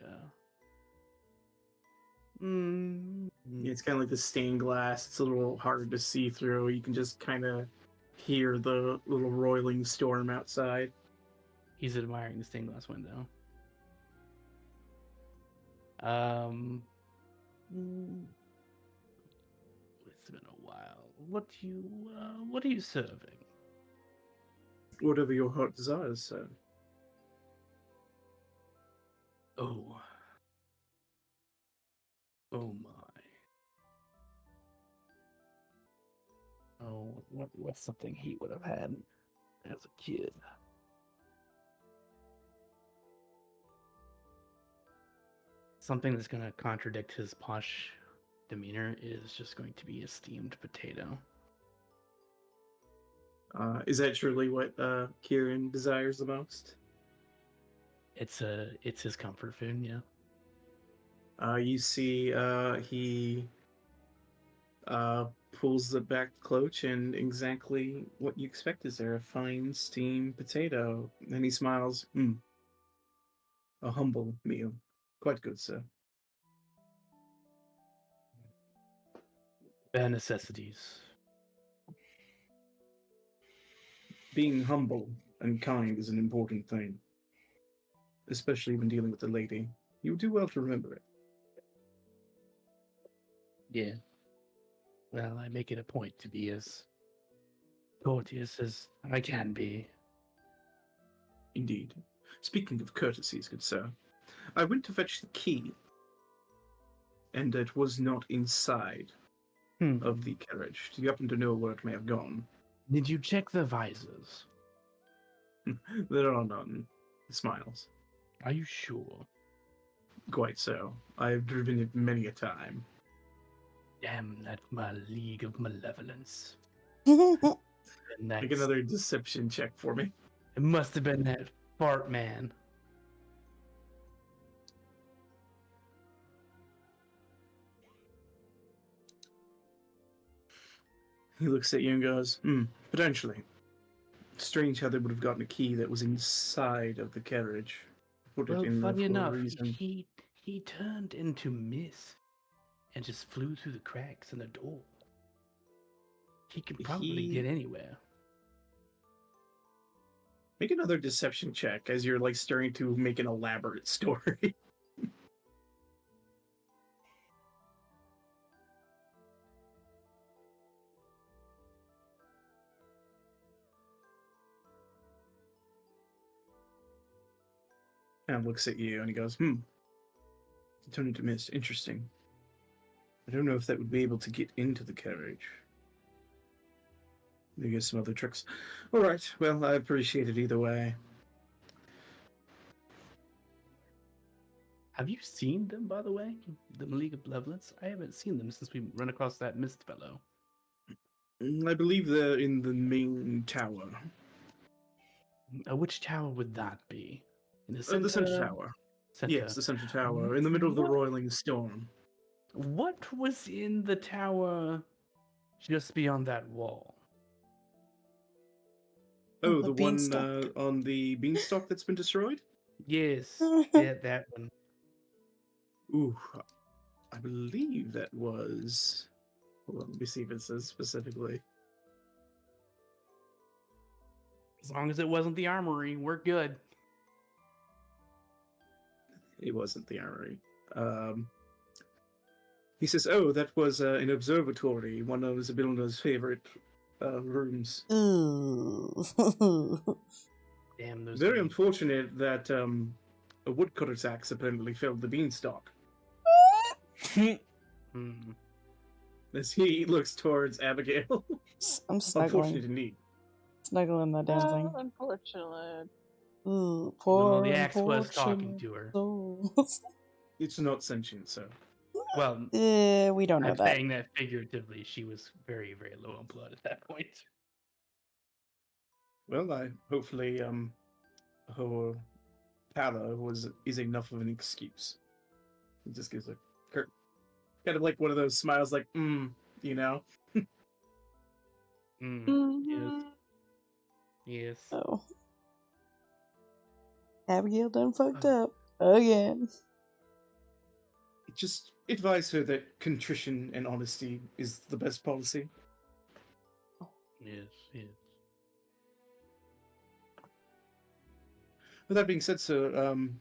It's kind of like the stained glass. It's a little hard to see through. You can just kind of hear the little roiling storm outside. he's admiring the stained glass window. It's been a while. What are you serving? Whatever your heart desires, sir. Oh. Oh my. Oh, what's something he would have had as a kid? Something that's going to contradict his posh demeanor is just going to be a steamed potato. Is that truly what Kieran desires the most? It's his comfort food, yeah. You see he pulls the back cloche, and exactly what you expect is there, a fine steamed potato. And he smiles. A humble meal. Quite good, sir. Bare necessities. Being humble and kind is an important thing, especially when dealing with a lady. You do well to remember it. Yeah. Well, I make it a point to be as courteous as I can be. Indeed. Speaking of courtesies, good sir, I went to fetch the key, and it was not inside of the carriage. Do you happen to know where it may have gone? Did you check the visors? There are none. He smiles. Are you sure? Quite so. I have driven it many a time. Damn that my league of malevolence. Make another deception check for me. It must have been that fart man. He looks at you and goes, potentially. Strange how they would have gotten a key that was inside of the carriage. Put Well, it in there funny for enough, a reason. he turned into mist and just flew through the cracks in the door. He could probably get anywhere. Make another deception check as you're like starting to make an elaborate story. And looks at you and he goes, turn into mist. Interesting. I don't know if that would be able to get into the carriage. Maybe some other tricks. All right. Well, I appreciate it either way. Have you seen them, by the way? The League of Malevolence? I haven't seen them since we run across that mist fellow. I believe they're in the main tower. Which tower would that be? In The center tower. Center. Yes, the center tower, in the middle of the roiling storm. What was in the tower just beyond that wall? Oh, The the one beanstalk. on the beanstalk that's been destroyed? Yes, that one. Ooh, I believe that was. Hold on, let me see if it says specifically. As long as it wasn't the armory, we're good. It wasn't the armory. He says, "Oh, that was an observatory, one of Zabiluna's favorite rooms. Ooh. Damn those. Very bees. unfortunate that a woodcutter's axe apparently felled the beanstalk." Hmm. As he looks towards Abigail. I'm Unfortunate snuggling, indeed. snuggling that damn thing. Unfortunate. Ooh, Well, poor the axe was talking unfortunate to her. souls. It's not sentient, so. Well, We don't know I'm that. saying that figuratively. She was very, very low on blood at that point. Well, I hopefully her pallor is enough of an excuse. It just gives a kind of like one of those smiles, like you know. Mm, Mhm. yes. Yes. Oh, Abigail done fucked up again. Just advise her that contrition and honesty is the best policy. Yes. Yes. With that being said, sir, I'm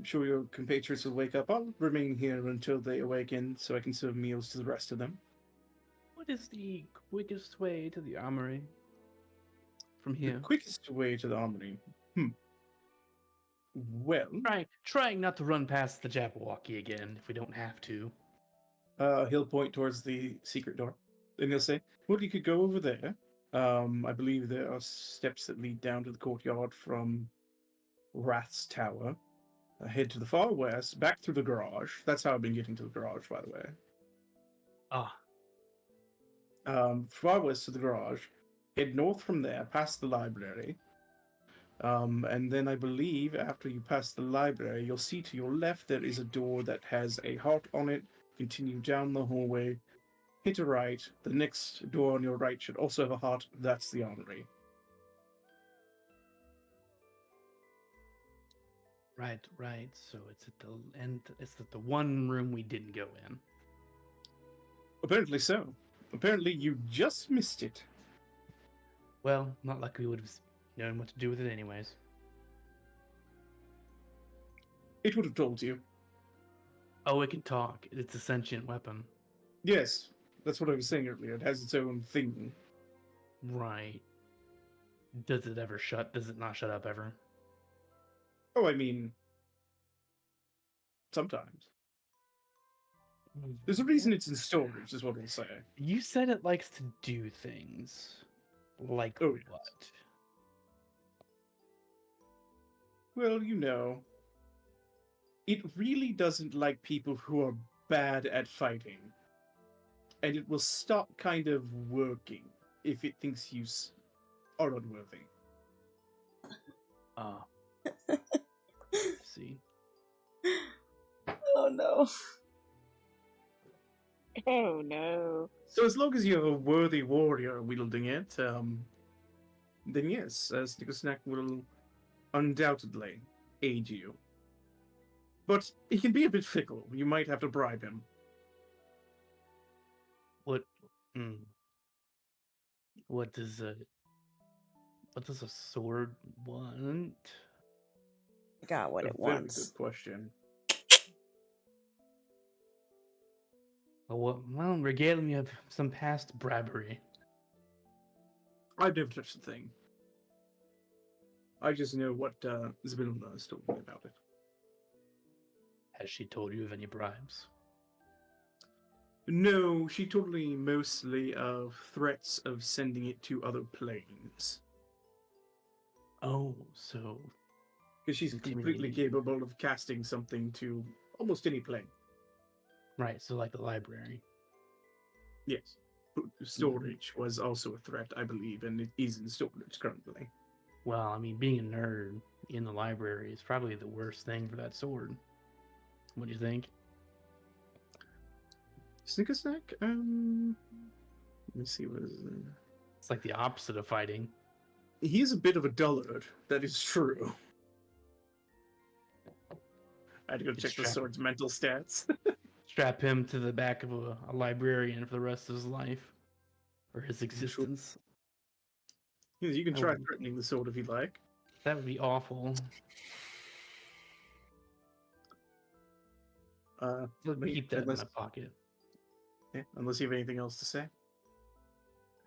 sure your compatriots will wake up. I'll remain here until they awaken, so I can serve meals to the rest of them. What is the quickest way to the armory from The here? quickest way to the armory. Well, Trying not to run past the Jabberwocky again if we don't have to. he'll point towards the secret door, and he'll say, "Well, you could go over there. I believe there are steps that lead down to the courtyard from Wrath's Tower. Head to the far west, back through the garage. That's how I've been getting to the garage, by the way. Ah, Far west to the garage. Head north from there, past the library. And then I believe after you pass the library, you'll see to your left there is a door that has a heart on it. Continue down the hallway, hit a right. The next door on your right should also have a heart. That's the armory. right. So it's at the end. It's at the one room we didn't go in. Apparently so. Apparently you just missed it. Well, not like we would have known what to do with it anyways. It would have told you. Oh, it can talk. It's a sentient weapon. Yes, that's what I was saying earlier. It has its own thing. Right. Does it ever shut? Does it not shut up ever? Oh, I mean, sometimes. There's a reason it's in storage, is what I'll say. You said it likes to do things. Like Oh, yes. what? Well, you know, it really doesn't like people who are bad at fighting. And it will stop kind of working if it thinks you are unworthy. Ah. See. Oh no. Oh no. So as long as you have a worthy warrior wielding it, then yes, Snicker Snack will undoubtedly aid you. But he can be a bit fickle. You might have to bribe him. What? What does a sword want? I got what A it very wants. good question. Well, regale me of some past bribery. I've never touched the thing. I just know what Zabilna has told me about it. Has she told you of any bribes? No, she told me mostly of threats of sending it to other planes. Oh, so Because she's completely Intimidating. capable of casting something to almost any plane. right. So like the library. Yes. Storage was also a threat, I believe, and it is in storage currently. Well, I mean, being a nerd in the library is probably the worst thing for that sword. What do you think? Snicker snack? Let me see what is there. It's like the opposite of fighting. He's a bit of a dullard. That is true. I had to go check the sword's mental stats. Strap him to the back of a librarian for the rest of his life. Or his existence. You can try threatening the sword if you'd like. That would be awful. Let me keep that in my pocket. Yeah, unless you have anything else to say.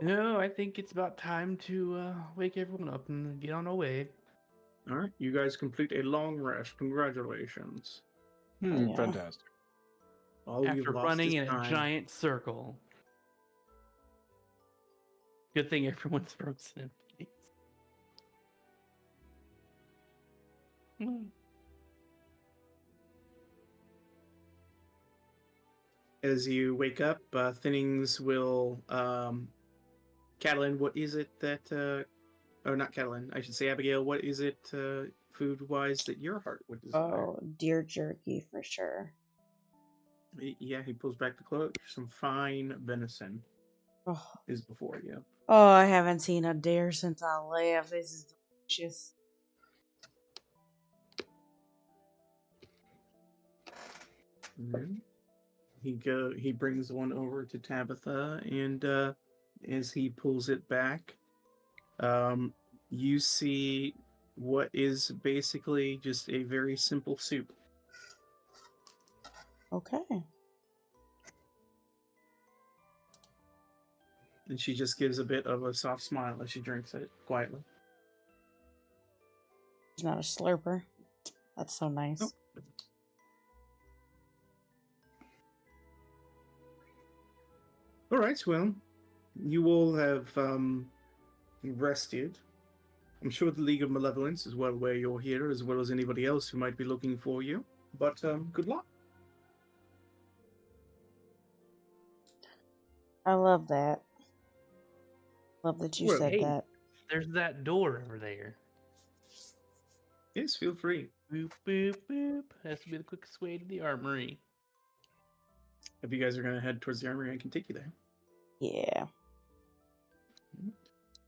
No, I think it's about time to wake everyone up and get on our way. All right, you guys complete a long rest. Congratulations. Fantastic. All After running in a giant circle. Good thing everyone's frozen in place. As you wake up, Thinnings will. Catalin, what is it that. Or not Catalin, I should say Abigail, what is it food wise that your heart would desire? Oh, deer jerky for sure. Yeah, he pulls back the cloak. Some fine venison is before you. Oh, I haven't seen a deer since I left. This is delicious. He brings one over to Tabitha, and as he pulls it back, you see what is basically just a very simple soup. Okay. And she just gives a bit of a soft smile as she drinks it quietly. She's not a slurper. That's so nice. Nope. All right, well, you all have rested. I'm sure the League of Malevolence is well aware you're here, as well as anybody else who might be looking for you. But good luck. I love that. Love that you said hey, that. There's that door over there. Yes, feel free. Boop, boop, boop. Has to be the quickest way to the armory. If you guys are going to head towards the armory, I can take you there. Yeah.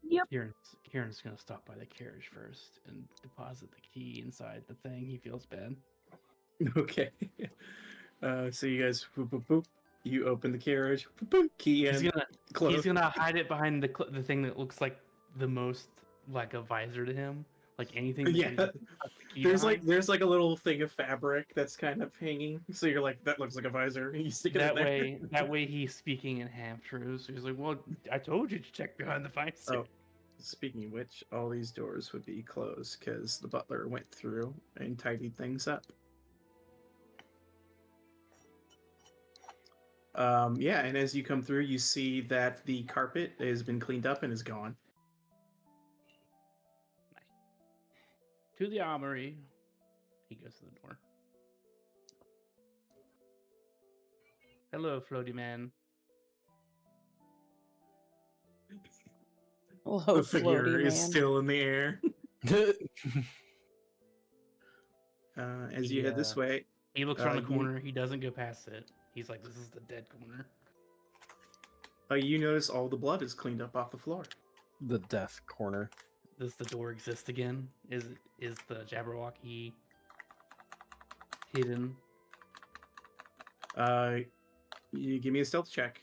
Yep. Kieran's going to stop by the carriage first and deposit the key inside the thing. He feels bad. Okay. So you guys, boop, boop, boop. You open the carriage, boop, boop, key in. He's gonna hide it behind the thing that looks like the most like a visor to him. Like anything. That there's like a little thing of fabric that's kind of hanging. So you're like, that looks like a visor. You stick it in there. That way he's speaking in half truths. He's like, well, I told you to check behind the visor. Oh, speaking of which, all these doors would be closed because the butler went through and tidied things up. Yeah, and as you come through, you see that the carpet has been cleaned up and is gone. To the armory. He goes to the door. Hello, floaty man. Hello, the figure floaty is man. still in the air. As you head this way, he looks around the corner. He doesn't go past it. He's like, this is the dead corner. You notice all the blood is cleaned up off the floor. The death corner. Does the door exist again? Is the Jabberwocky hidden? You give me a stealth check.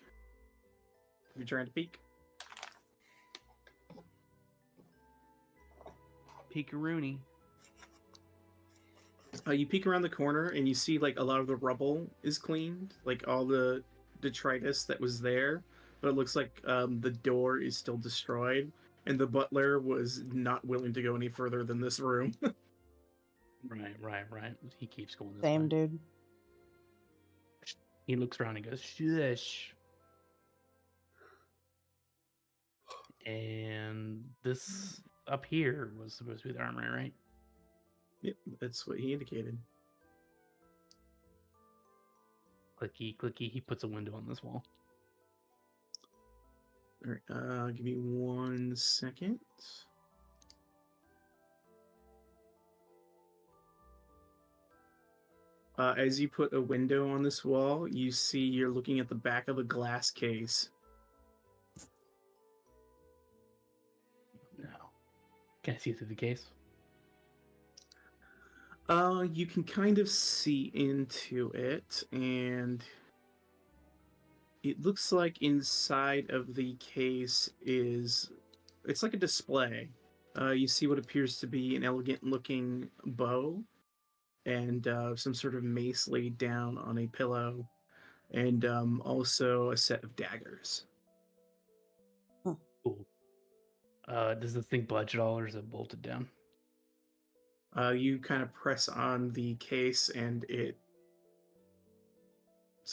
If you're trying to peek. Peekaroonie. You peek around the corner and you see like a lot of the rubble is cleaned, like all the detritus that was there, but it looks like the door is still destroyed, and the butler was not willing to go any further than this room. Right. He keeps going this Same way. dude. He looks around and goes, shush. And this up here was supposed to be the armory, right? Yep, that's what he indicated. Clicky, clicky. He puts a window on this wall. All right, give me 1 second. As you put a window on this wall, you see you're looking at the back of a glass case. No. Can I see through the case? You can kind of see into it, and it looks like inside of the case it's like a display. You see what appears to be an elegant-looking bow, and some sort of mace laid down on a pillow, and also a set of daggers. Cool. Does the thing budge at all, or is it bolted down? You kind of press on the case, and it's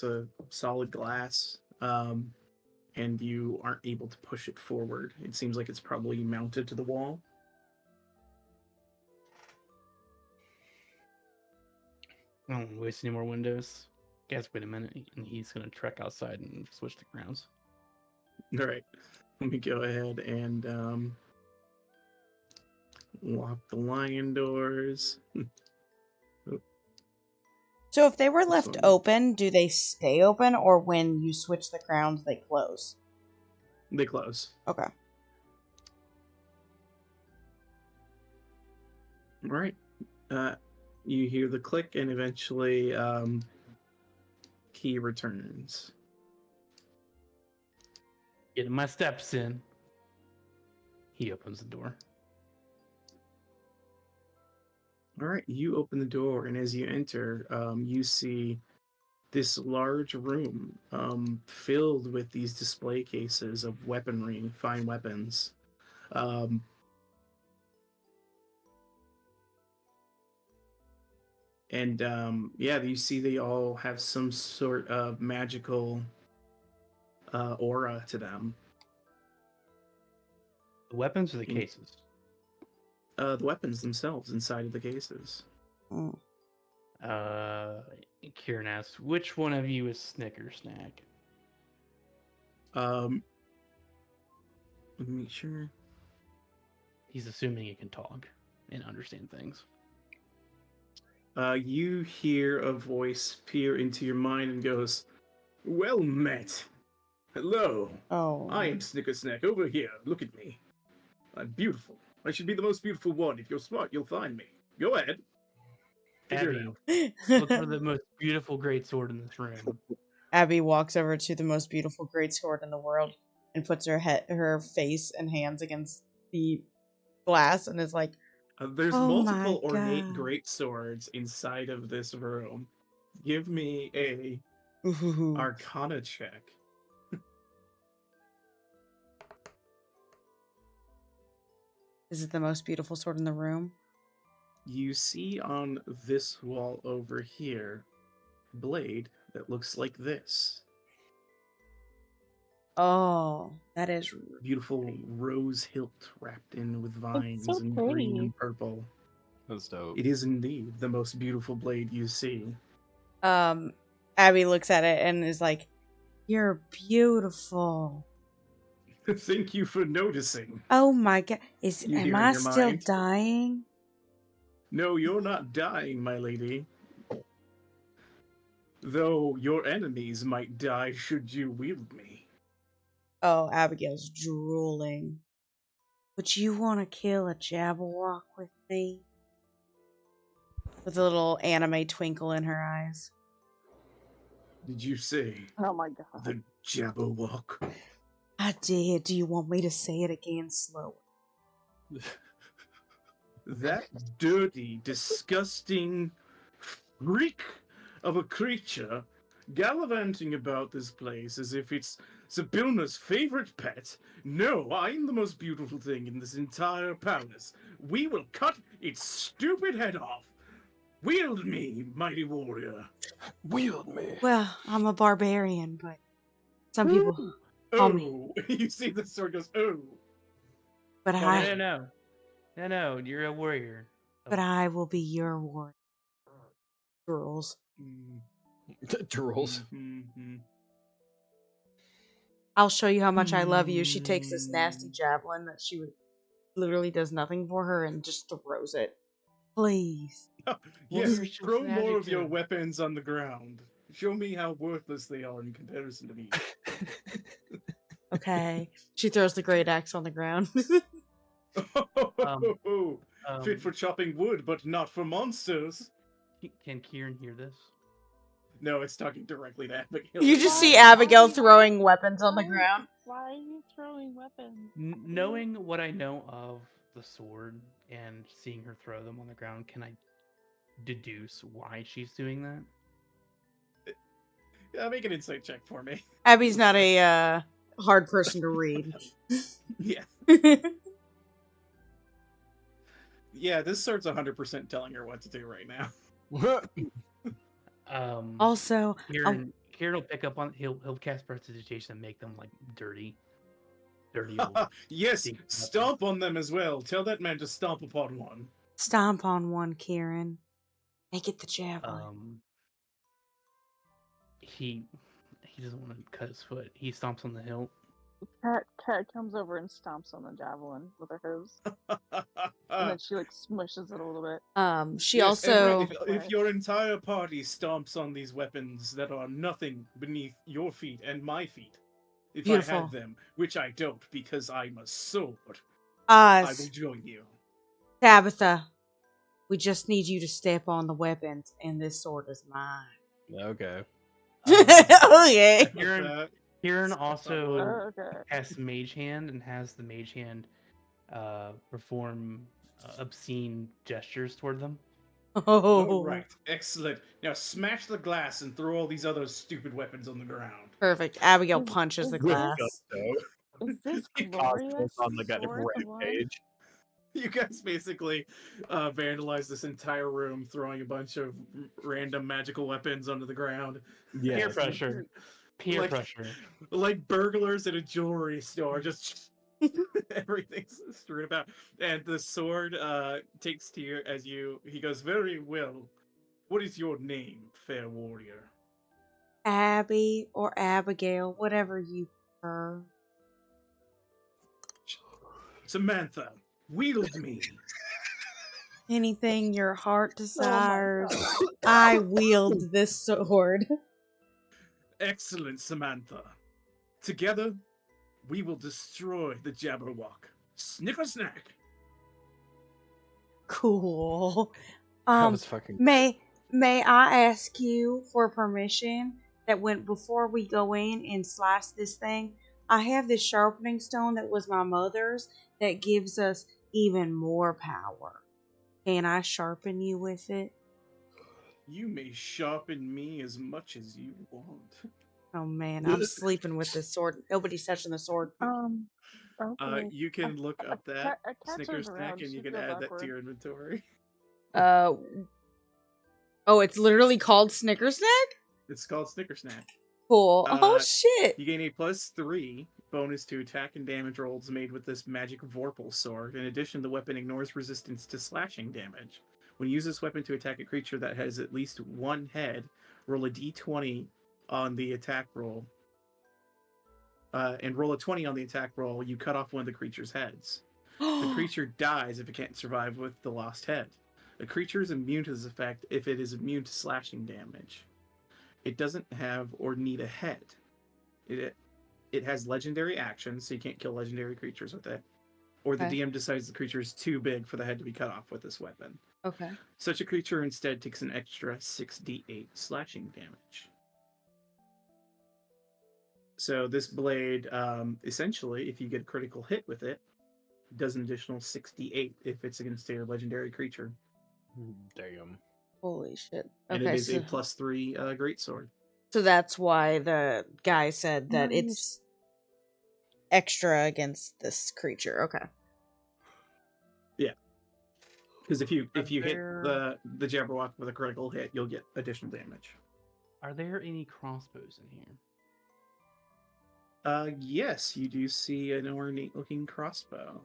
a solid glass, and you aren't able to push it forward. It seems like it's probably mounted to the wall. I don't want to waste any more windows. Guys, wait a minute, and he's gonna trek outside and switch the grounds. All right, let me go ahead and lock the lion doors. So if they were left one. open, do they stay open, or when you switch the crowns, they close? They close. Okay. All right. You hear the click, and eventually, key returns. Getting my steps in. He opens the door. All right, you open the door, and as you enter, you see this large room filled with these display cases of weaponry, fine weapons. Yeah, you see they all have some sort of magical aura to them. The weapons or the cases? The weapons themselves inside of the cases. Mm. Kieran asks, which one of you is Snicker Snack? Let me make sure. He's assuming he can talk and understand things. You hear a voice peer into your mind and goes, "Well met. Hello. Oh. I am Snicker Snack. Over here. Look at me. I'm beautiful. I should be the most beautiful one. If you're smart, you'll find me. Go ahead. Figure it Abby, out." look for the most beautiful greatsword in this room. Abby walks over to the most beautiful greatsword in the world and puts her face and hands against the glass and is like, There's Oh multiple my ornate God. great swords inside of this room. Give me a Ooh. Arcana check. Is it the most beautiful sword in the room? You see on this wall over here a blade that looks like this. Oh, that is Beautiful rose hilt wrapped in with vines so and pretty. green and purple. That's dope. It is indeed the most beautiful blade you see. Abby looks at it and is like, You're beautiful. Thank you for noticing. Oh my God. You Am hear in I your still mind? dying? No, you're not dying, my lady. Though your enemies might die should you wield me. Oh, Abigail's drooling. Would you want to kill a Jabberwock with me? With a little anime twinkle in her eyes. Did you say Oh my god. the Jabberwock? I did. Do you want me to say it again slower? That dirty, disgusting freak of a creature gallivanting about this place as if it's Sabilna's favorite pet. No, I'm the most beautiful thing in this entire palace. We will cut its stupid head off. Wield me, mighty warrior. Wield me. Well, I'm a barbarian, but some people call me. Oh, you see the sword goes, oh. But No, you're a warrior. But I will be your warrior. Girls. Drools. Mm-hmm. I'll show you how much I love you. She takes this nasty javelin that she literally does nothing for her and just throws it. Please. Yes, there's just throw an more of your adjective. weapons on the ground. Show me how worthless they are in comparison to me. Okay. She throws the great axe on the ground. Fit for chopping wood, but not for monsters. Can Kieran hear this? No, it's talking directly to Abigail. You just Why- see why Abigail you- throwing weapons on the why- ground. Why are you throwing weapons? Knowing what I know of the sword and seeing her throw them on the ground, can I deduce why she's doing that? Make an insight check for me. Abby's not a hard person to read. Yeah. Yeah, this sword's 100% telling her what to do right now. Also, Kieran will pick up on he'll cast prestidigitation and make them like dirty old Yes, stinky weapons. stomp on them as well. Tell that man to stomp upon one. stomp on one, Kieran. Make it the javelin. He doesn't want to cut his foot. He stomps on the hilt. Cat comes over and stomps on the javelin with her hooves, and then she like smushes it a little bit. She Yes, also if your entire party stomps on these weapons that are nothing beneath your feet and my feet, if I Beautiful. had them, which I don't because I'm a sword, I will join you. Tabitha, we just need you to step on the weapons, and this sword is mine. Okay. Okay. Kieran also Okay. casts Mage Hand and has the Mage Hand perform obscene gestures toward them. All right, excellent. Now smash the glass and throw all these other stupid weapons on the ground. Perfect. Abigail Is- punches the is glass. Is this He glorious? on the sword the one? rampage. You guys basically vandalized this entire room, throwing a bunch of random magical weapons onto the ground. Yeah. Peer pressure. Peer Like- pressure. Like burglars at a jewelry store, just everything's strewn about. And the sword takes to you as he goes, very well. What is your name, fair warrior? Abby or Abigail, whatever you prefer. Samantha, wield me. Anything your heart desires. God. I wield this sword. Excellent, Samantha. Together, we will destroy the Jabberwock. Snicker snack. Cool. That was fucking. May I ask you for permission that before we go in and slice this thing, I have this sharpening stone that was my mother's that gives us even more power. Can I sharpen you with it? You may sharpen me as much as you want. Oh man, I'm sleeping with this sword. Nobody's touching the sword. Okay. You can look up that a cat Snicker turns snack around, and you she can feels add that to awkward. your inventory. Oh, it's literally called Snicker Snack? It's called Snicker snack. Cool. Oh Uh, shit. You gain a +3 bonus to attack and damage rolls made with this magic Vorpal sword. In addition, the weapon ignores resistance to slashing damage. When you use this weapon to attack a creature that has at least one head, roll a d20 on the attack roll. And roll a 20 on the attack roll, you cut off one of the creature's heads. The creature dies if it can't survive with the lost head. A creature is immune to this effect if it is immune to slashing damage. It doesn't have or need a head. It has legendary actions, so you can't kill legendary creatures with it. Or the Okay. DM decides the creature is too big for the head to be cut off with this weapon. Okay. Such a creature instead takes an extra 6d8 slashing damage. So this blade, essentially, if you get a critical hit with it, does an additional 6d8 if it's against a legendary creature. Damn. Holy shit. And Okay, it is so, a +3 greatsword. so that's why the guy said that Nice. it's extra against this creature. Okay. Because if you hit there- the Jabberwock with a critical hit, you'll get additional damage. Are there any crossbows in here? Yes, you do see an ornate looking crossbow.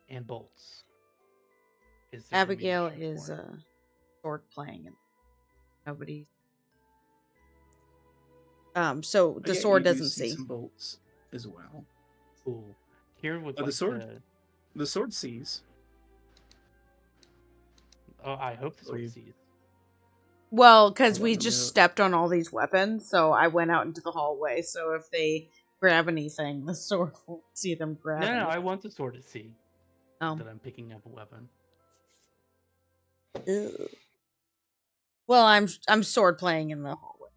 And bolts? Is there Abigail ammunition is for it? sword playing and nobody. So the Yeah, sword you do doesn't see. some bolts as well. Cool. Kieran would The like sword? to... The sword sees. I hope the sword Leave. sees. Well, because Hold we on, just no. stepped on all these weapons, so I went out into the hallway. So if they grab anything, the sword won't see them grab No, it. I want the sword to see Oh. that I'm picking up a weapon. Ew. Well, I'm sword playing in the hallway.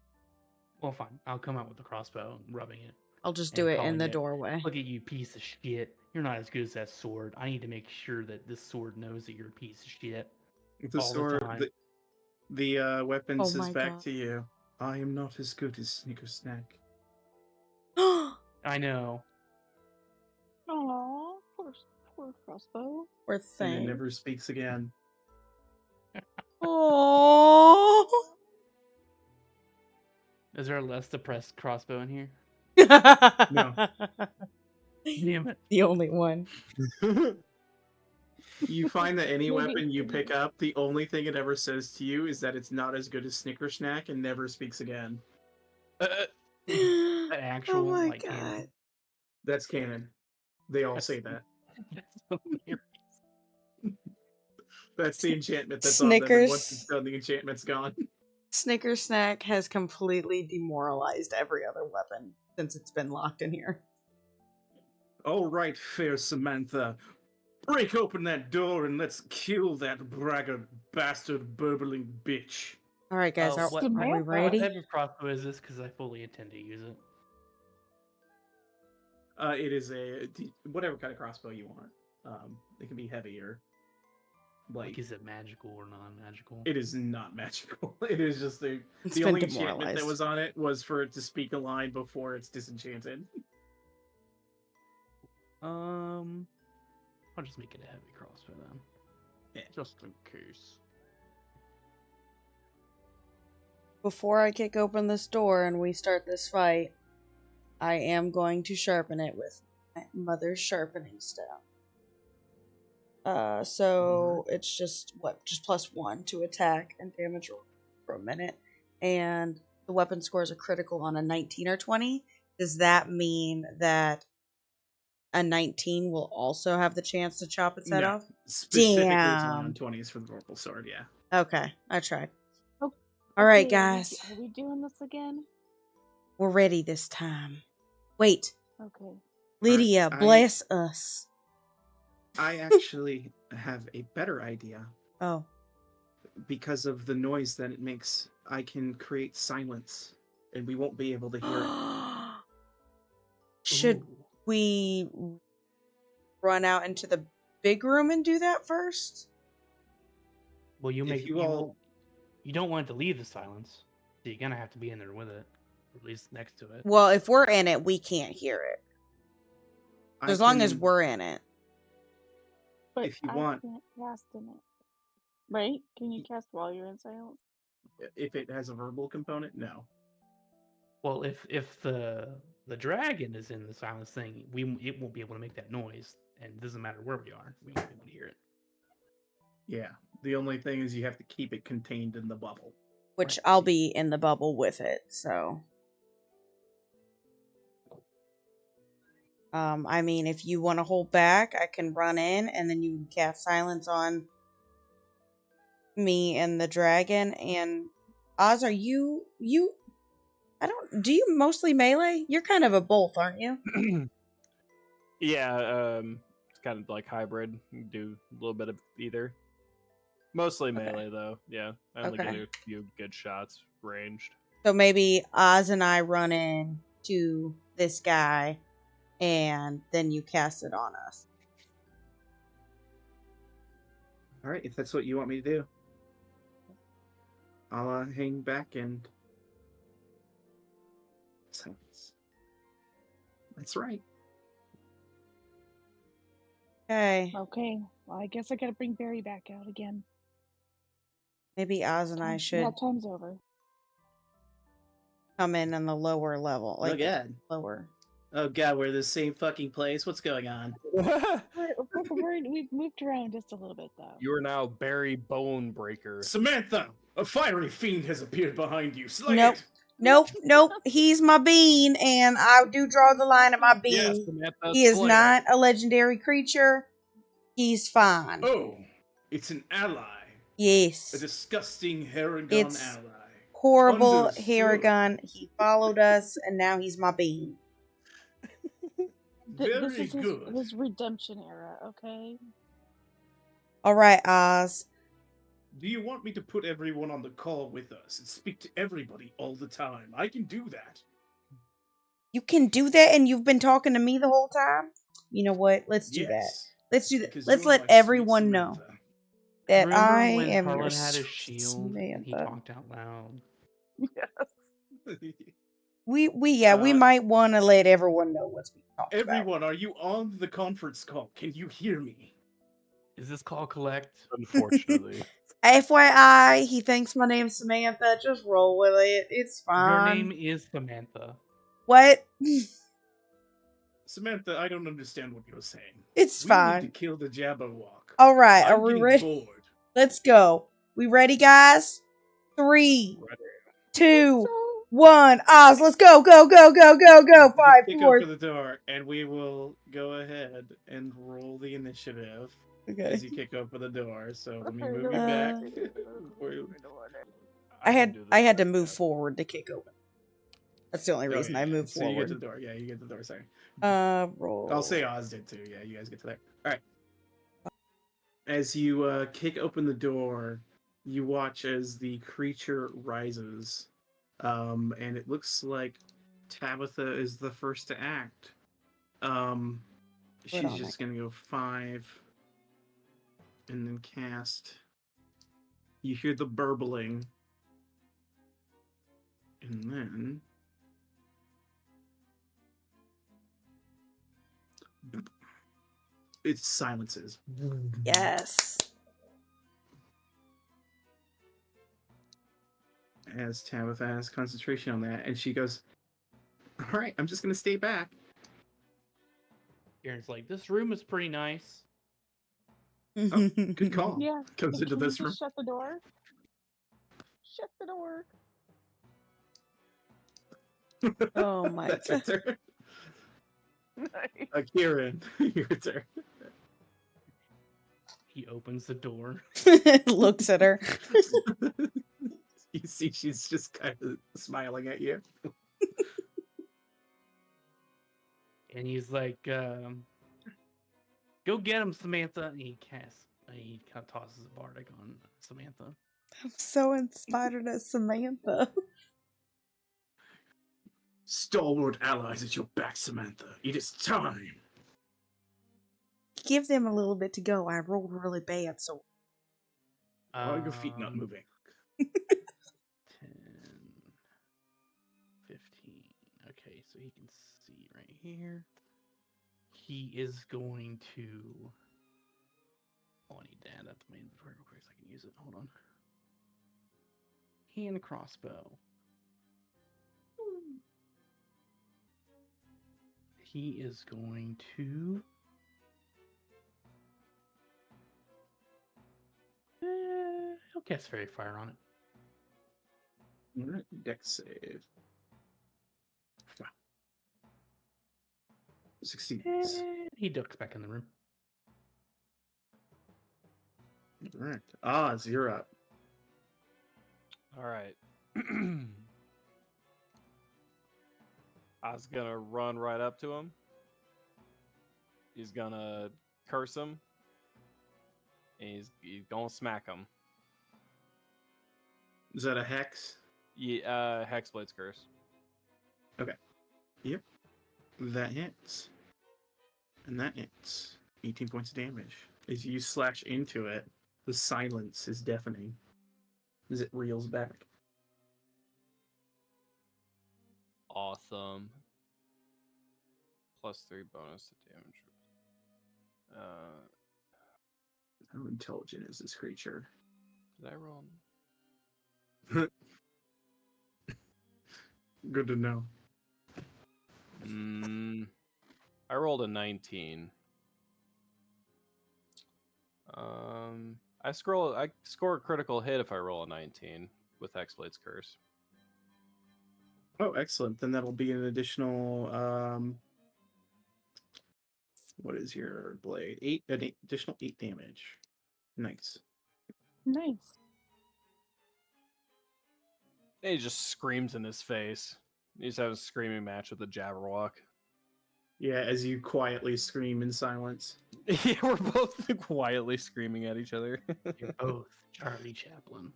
Well, fine. I'll come out with the crossbow and rubbing it. I'll just and do it in calling the doorway. Look at you, piece of shit. You're not as good as that sword. I need to make sure that this sword knows that you're a piece of shit. The all the sword, time. the weapon Oh says my back God. to you. I am not as good as Snicker Snack. I know. Aw, poor crossbow. Poor And it thing. never speaks again. Oh. Is there a less depressed crossbow in here? No. Damn it. The only one. You find that any Maybe- weapon you maybe. pick up, the only thing it ever says to you is that it's not as good as Snicker Snack and never speaks again. That actual, oh my like, God. canon. That's canon. They all say that. That's hilarious. That's the enchantment that's on them, and Snickers. once it's done, the enchantment's gone. Snicker Snack has completely demoralized every other weapon since it's been locked in here. All right, fair Samantha. Break open that door and let's kill that braggart bastard burbling bitch. All right, guys, are we What ready? type of crossbow is this? Because I fully intend to use it. It is whatever kind of crossbow you want. It can be heavier. Like, is it magical or non-magical? It is not magical. It is just the It's only been enchantment that demoralized. was on it was for it to speak a line before it's disenchanted. I'll just make it a heavy crossbow then. Yeah. Just in case. Before I kick open this door and we start this fight, I am going to sharpen it with my mother's sharpening staff. So it's just +1 to attack and damage roll for a minute, and the weapon scores a critical on a 19 or 20. Does that mean that a 19 will also have the chance to chop its head No. off? Specifically, it's only Damn. on 20s for the vorpal sword, yeah. Okay, I tried. Oh, All right, okay, guys. Are we doing this again? We're ready this time. Wait, Okay. Lydia, I- bless us. I actually have a better idea. Oh. Because of the noise that it makes, I can create silence, and we won't be able to hear it. Should Ooh. we run out into the big room and do that first? Well, you all- don't want it to leave the silence, so you're gonna have to be in there with it, or at least next to it. Well, if we're in it, we can't hear it. I As long as can- we're in it. But If you I want- can't cast in it. Right? Can you cast while you're in silence? If it has a verbal component, no. Well, if the dragon is in the silence thing, it won't be able to make that noise, and it doesn't matter where we are, we won't be able to hear it. Yeah. The only thing is you have to keep it contained in the bubble. Which Right. I'll be in the bubble with it, so. I mean, if you want to hold back, I can run in and then you can cast silence on me and the dragon. And Oz, are you do you mostly melee? You're kind of a both, aren't you? Yeah, it's kind of like hybrid. You do a little bit of either. Mostly Okay. melee though. Yeah, I only Okay. get a few good shots ranged. So maybe Oz and I run in to this guy and then you cast it on us. All right, if that's what you want me to do, I'll hang back and silence. That's right. Okay. Okay. Well, I guess I gotta bring Barry back out again. Maybe Oz and I should That time's over. come in on the lower level. Like God. lower. Oh God, we're in the same fucking place. What's going on? We've moved around just a little bit though. You are now Barry Bonebreaker. Samantha, a fiery fiend has appeared behind you. Slay Nope. it. Nope. He's my bean, and I do draw the line at my bean. Yes, Samantha, He is slay it. not a legendary creature. He's fine. Oh, it's an ally. Yes. A disgusting Haragon It's ally. horrible Understood. Haragon. He followed us, and now he's my bean. This Very is good. his redemption era, okay? All right, Oz. Do you want me to put everyone on the call with us and speak to everybody all the time? I can do that. You can do that, and you've been talking to me the whole time? You know what? Let's do that. Yes. Let's do that. Because Let's you're let my sweet everyone know Samantha. that Remember I when am your Harlan had his sweet shield and he Samantha. talked out loud? Yes. We might want to let everyone know what's being talked about. Everyone, are you on the conference call? Can you hear me? Is this call collect? Unfortunately. FYI, he thinks my name's Samantha. Just roll with it. It's fine. Your name is Samantha. What? Samantha, I don't understand what you're saying. It's We fine. need to kill the Jabberwock. All right, are I'm we getting ready? bored. Let's go. We ready, guys? 3, Ready. 2, So 1. Oz, let's go, go, go, go, go, go. 5, Kick 4. open the door, and we will go ahead and roll the initiative Okay. as you kick open the door. So let me I move don't you back. I had can do I this had to right move now. forward to kick open. That's the only reason I moved so you get to forward. the door. Yeah, you get to the door. Sorry. Roll. I'll say Oz did too. Yeah, you guys get to there. All right. As you kick open the door, you watch as the creature rises, and it looks like Tabitha is the first to act. She's just gonna go 5, and then cast. You hear the burbling, and then it silences. Yes. As Tabitha has concentration on that, and she goes, "All right, I'm just gonna stay back." Aaron's like, this room is pretty nice. Oh, good call. yeah. Comes Can into you this just room. shut the door? Shut the door. Oh my That's god. your turn. Nice. Kieran, your turn. He opens the door. Looks at her. You see, she's just kind of smiling at you. And he's like, go get him, Samantha. And he kind of tosses a bardic on Samantha. I'm so inspired as Samantha. Stalwart allies at your back, Samantha. It is time. Give them a little bit to go. I rolled really bad, so Why are your feet not moving? 10, 15. Okay, so he can see right here. He is going to. Oh, I need to add up the main before real quick so I can use it. Hold on. Hand crossbow. He is going to. He'll cast Fairy Fire on it. Alright, dex save. Wow. Succeeds. He ducks back in the room. Alright. Oz, you're up. All right. I was gonna run right up to him. He's gonna curse him. And he's gonna smack him. Is that a hex? Yeah, Hexblade's curse. Okay. Yep. That hits. And that hits. 18 points of damage. As you slash into it, the silence is deafening. As it reels back. Awesome. +3 bonus to damage. How intelligent is this creature? Did I roll? Good to know. I rolled a 19. I score a critical hit if I roll a 19 with Hexblade's curse. Oh, excellent. Then that'll be an additional what is your blade? An additional 8 damage. Nice. Nice. And he just screams in his face. He's having a screaming match with the Jabberwock. Yeah, as you quietly scream in silence. Yeah, we're both quietly screaming at each other. You're both Charlie Chaplin.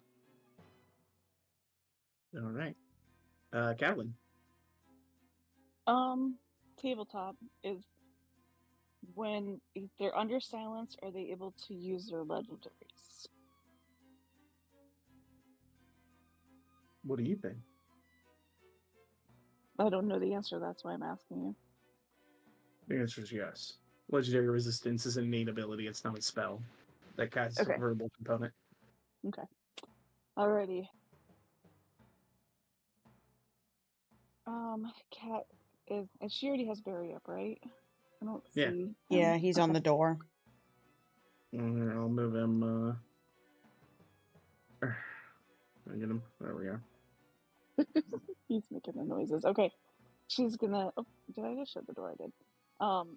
All right. Catelyn. Tabletop is when if they're under silence, are they able to use their legendaries? What do you think? I don't know the answer. That's why I'm asking you. The answer is yes. Legendary resistance is an innate ability. It's not a spell. That casts Okay. a verbal component. Okay. Alrighty. Cat is, and she already has Barry up, right? I don't Yeah. see. Yeah, he's on the door. I'll move him. I get him. There we go. He's making the noises. Okay. She's gonna. Oh, did I just shut the door? I did.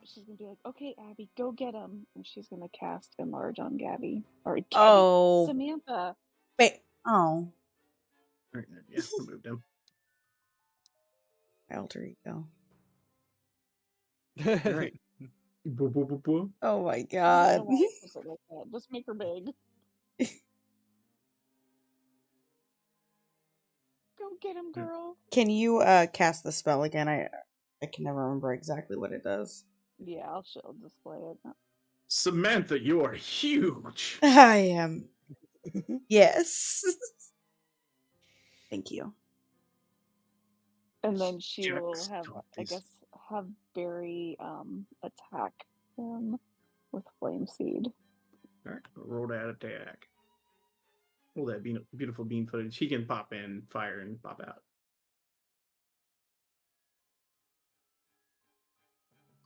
She's gonna be like, "Okay, Abby, go get him," and she's gonna cast Enlarge on Gabby or Gabby, Oh. Samantha. Wait. Oh. All right, yeah, I moved him. Alter ego. All right. Boo, boo, boo, boo. Oh my I god. don't know why I said it like that. Just make her big. Go get him, girl. Can you cast the spell again? I can never remember exactly what it does. Yeah, I'll display it. Samantha, you are huge. I am. Yes. Thank you. And then she will Jack's have, got I this. guess, have Barry attack him with Flame Seed. All right, roll that attack. Roll that beautiful beam footage. He can pop in, fire, and pop out.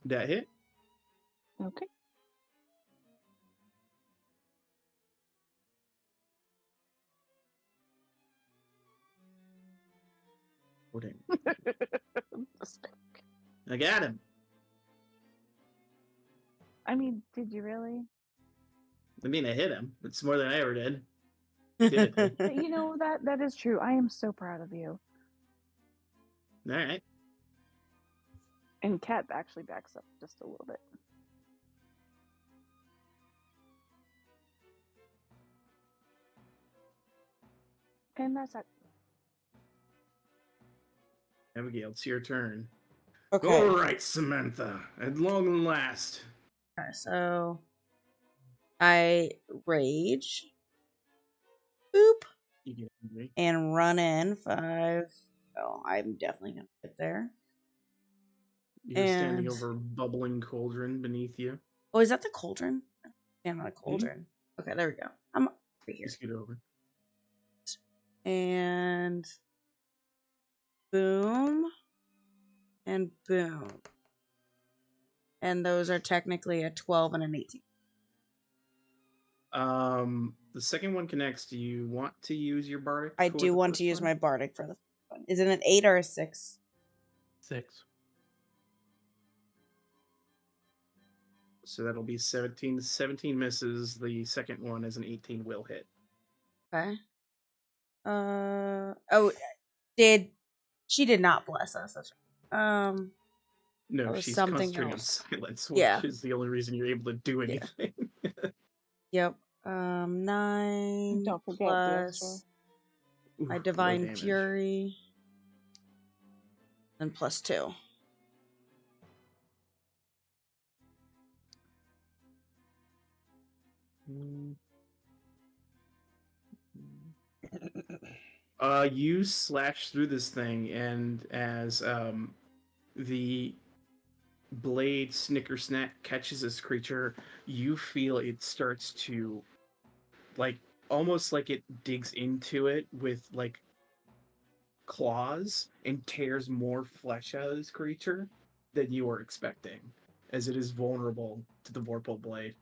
That hit? Okay. Oh, dang. Mistake. I got him. I mean, did you really? I mean, I hit him. It's more than I ever did. Typically. But you know, that is true. I am so proud of you. All right. And Kat actually backs up just a little bit. And that's it. Abigail, it's your turn. Okay. All right, Samantha. At long last. So I rage. Boop. You get angry. And run in 5. Oh, I'm definitely gonna get there. You're standing And- over a bubbling cauldron beneath you. Oh, is that the cauldron? Stand on a cauldron. Okay, there we go. I'm right here. Just get over. And boom. And boom. And those are technically a 12 and an 18. The second one connects. Do you want to use your bardic? I for do the want first to use one? my bardic for the first one. Is it an 8 or a 6? 6. So that'll be 17. 17 misses. The second one is an 18 will hit. Okay. Oh, she did not bless us? That's right. No, was she's something concentrating else. on silence, which Yeah. is the only reason you're able to do Yeah. anything. Yep. 9 Don't forget the plus Ooh, my low divine damage. fury, and plus 2. You slash through this thing, and as the blade Snicker Snack catches this creature, you feel it starts to, like, almost like it digs into it with, like, claws and tears more flesh out of this creature than you were expecting, as it is vulnerable to the Vorpal blade.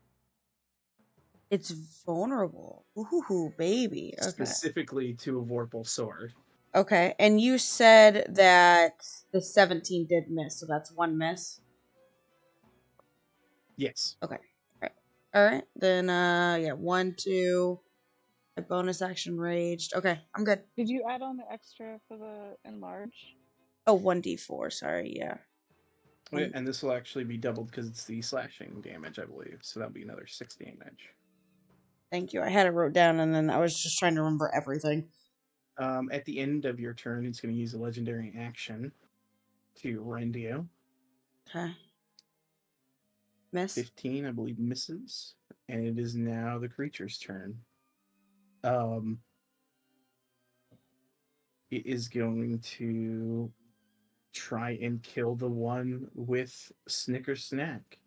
It's vulnerable. Ooh, baby. Okay. Specifically to a Vorpal sword. Okay, and you said that the 17 did miss, so that's 1 miss. Yes. Okay. All right. Then yeah, 1, 2, A bonus action raged. Okay, I'm good. Did you add on the extra for the enlarge? Oh, 1d4. Sorry, yeah. Okay, and this will actually be doubled because it's the slashing damage, I believe. So that'll be another 6 damage. Thank you. I had it wrote down, and then I was just trying to remember everything. At the end of your turn, it's going to use a legendary action to rend you. Okay. Miss. 15, I believe, misses. And it is now the creature's turn. It is going to try and kill the one with Snicker Snack.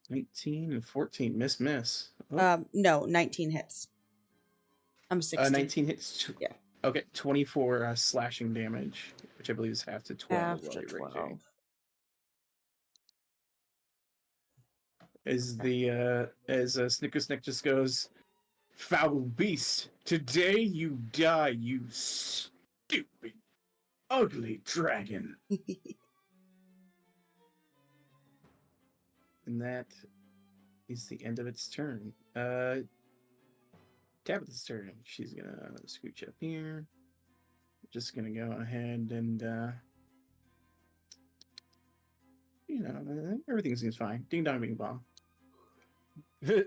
19 and 14. Miss. Oh. No, 19 hits. I'm 16. 19 hits. Yeah. Okay, 24 slashing damage, which I believe is half to 12. Half while to you're 12. raging. As Snicker Snack just goes, "Foul beast, today you die, you stupid, ugly dragon." And that is the end of its turn. Tabitha's turn. She's gonna scooch up here. Just gonna go ahead and everything seems fine. Ding dong bing bong. Yep.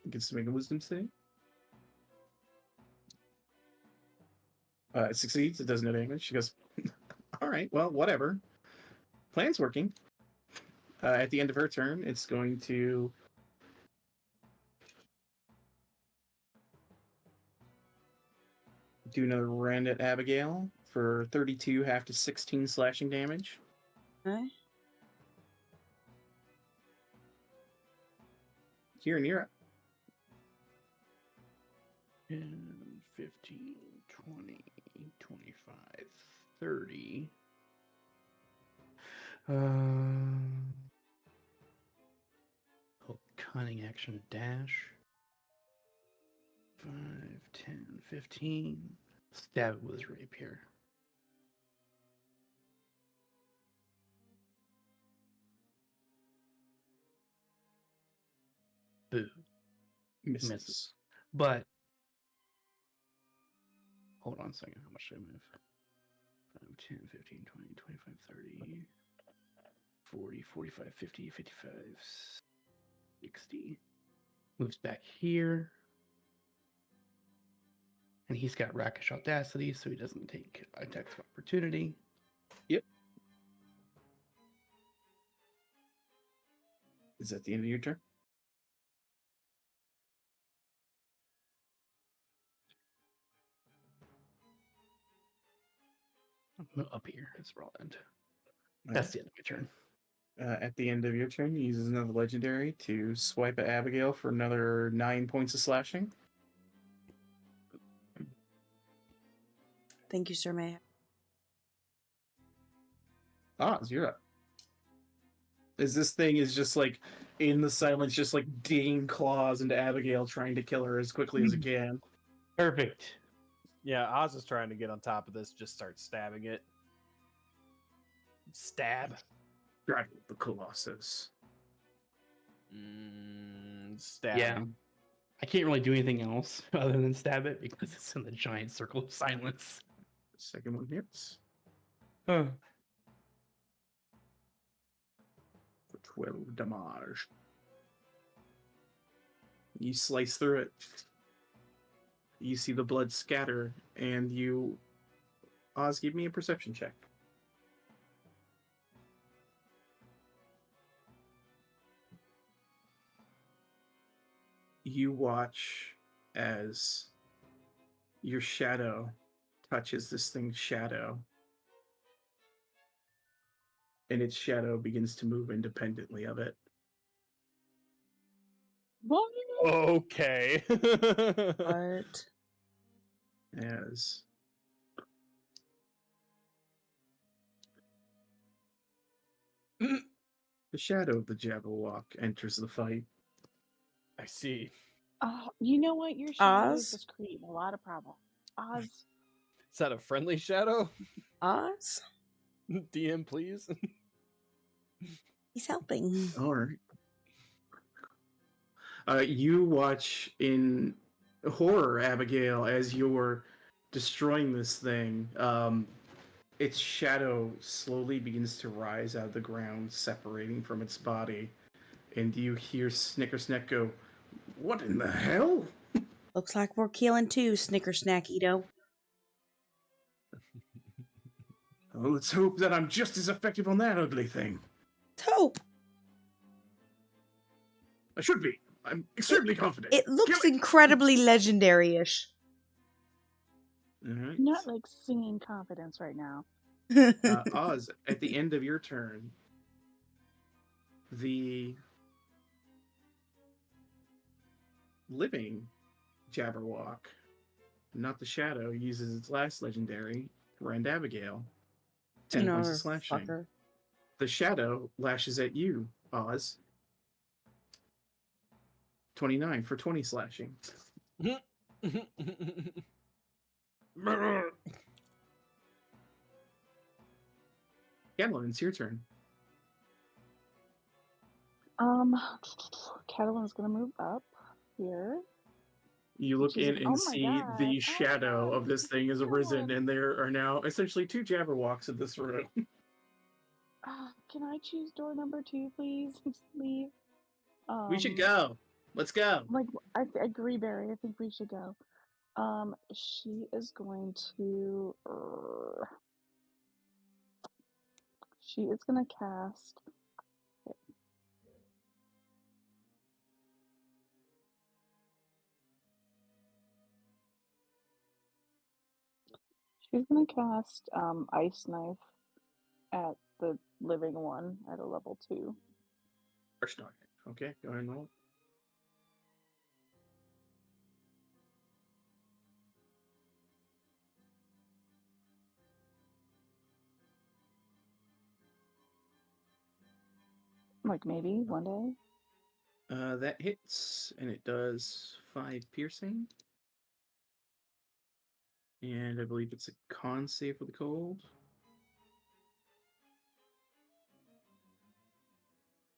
Gets to make a wisdom save. It succeeds. It does no damage. She goes, "All right, well, whatever. Plan's working." At the end of her turn, it's going to do another rend at Abigail for 32, half to 16 slashing damage. Okay. Kieran, you're up. 10, 15, 20, 25, 30. Cunning action dash. 5, 10, 15. Stab it with his rapier. Boo. Misses. But hold on a second. How much did I move? 5, 10, 15, 20, 25, 30, 40, 45, 50, 55, 60. Moves back here. And he's got Rakish Audacity, so he doesn't take attacks of opportunity. Yep. Is that the end of your turn? Up here. That's where I'll end. That's the end of my turn. At the end of your turn, he uses another legendary to swipe at Abigail for another 9 points of slashing. Thank you, Sir May. Oz, you're up. As this thing is just like in the silence, just like digging claws into Abigail, trying to kill her as quickly as it can. Perfect. Yeah, Oz is trying to get on top of this, just start stabbing it. Stab. Dragon of the Colossus. Stab. Yeah. I can't really do anything else other than stab it because it's in the giant circle of silence. Second one hits. Huh. For 12 damage. You slice through it. You see the blood scatter, and you... Oz, give me a perception check. You watch as your shadow touches this thing's shadow, and its shadow begins to move independently of it. What? Okay. What? As the shadow of the Jabberwock enters the fight. I see. You know what? Your shadow is Oz? just creating a lot of problems. Oz. Is that a friendly shadow? Oz? DM, please. He's helping. All right. You watch in horror, Abigail, as you're destroying this thing. Its shadow slowly begins to rise out of the ground, separating from its body. And you hear Snicker Snack go, "What in the hell?" Looks like we're killing two, Snicker Snackito. Oh, let's hope that I'm just as effective on that ugly thing. Let's hope. I should be. I'm extremely confident. It looks Kill it! incredibly legendary-ish. All right. Not like singing confidence right now. Oz, at the end of your turn, the living Jabberwock, not the shadow, uses its last legendary, Rend Abigail. 10 points of slashing. Fucker. The shadow lashes at you, Oz. 29 for 20 slashing. Catalan, it's your turn. Catalan's gonna move up here. You look She's in like, and "Oh my see God, the oh my shadow God, of this it's thing has arisen, Catalan." and there are now essentially 2 Jabberwocks in this room. Can I choose door number 2, please? Just leave. We should go. Let's go. Like, I agree, Barry. I think we should go. She is going to. She is gonna cast. She's gonna cast Ice Knife at the living one at a level 2. First target. Okay, go ahead and roll. Like maybe one day. That hits, and it does 5 piercing. And I believe it's a con save for the cold.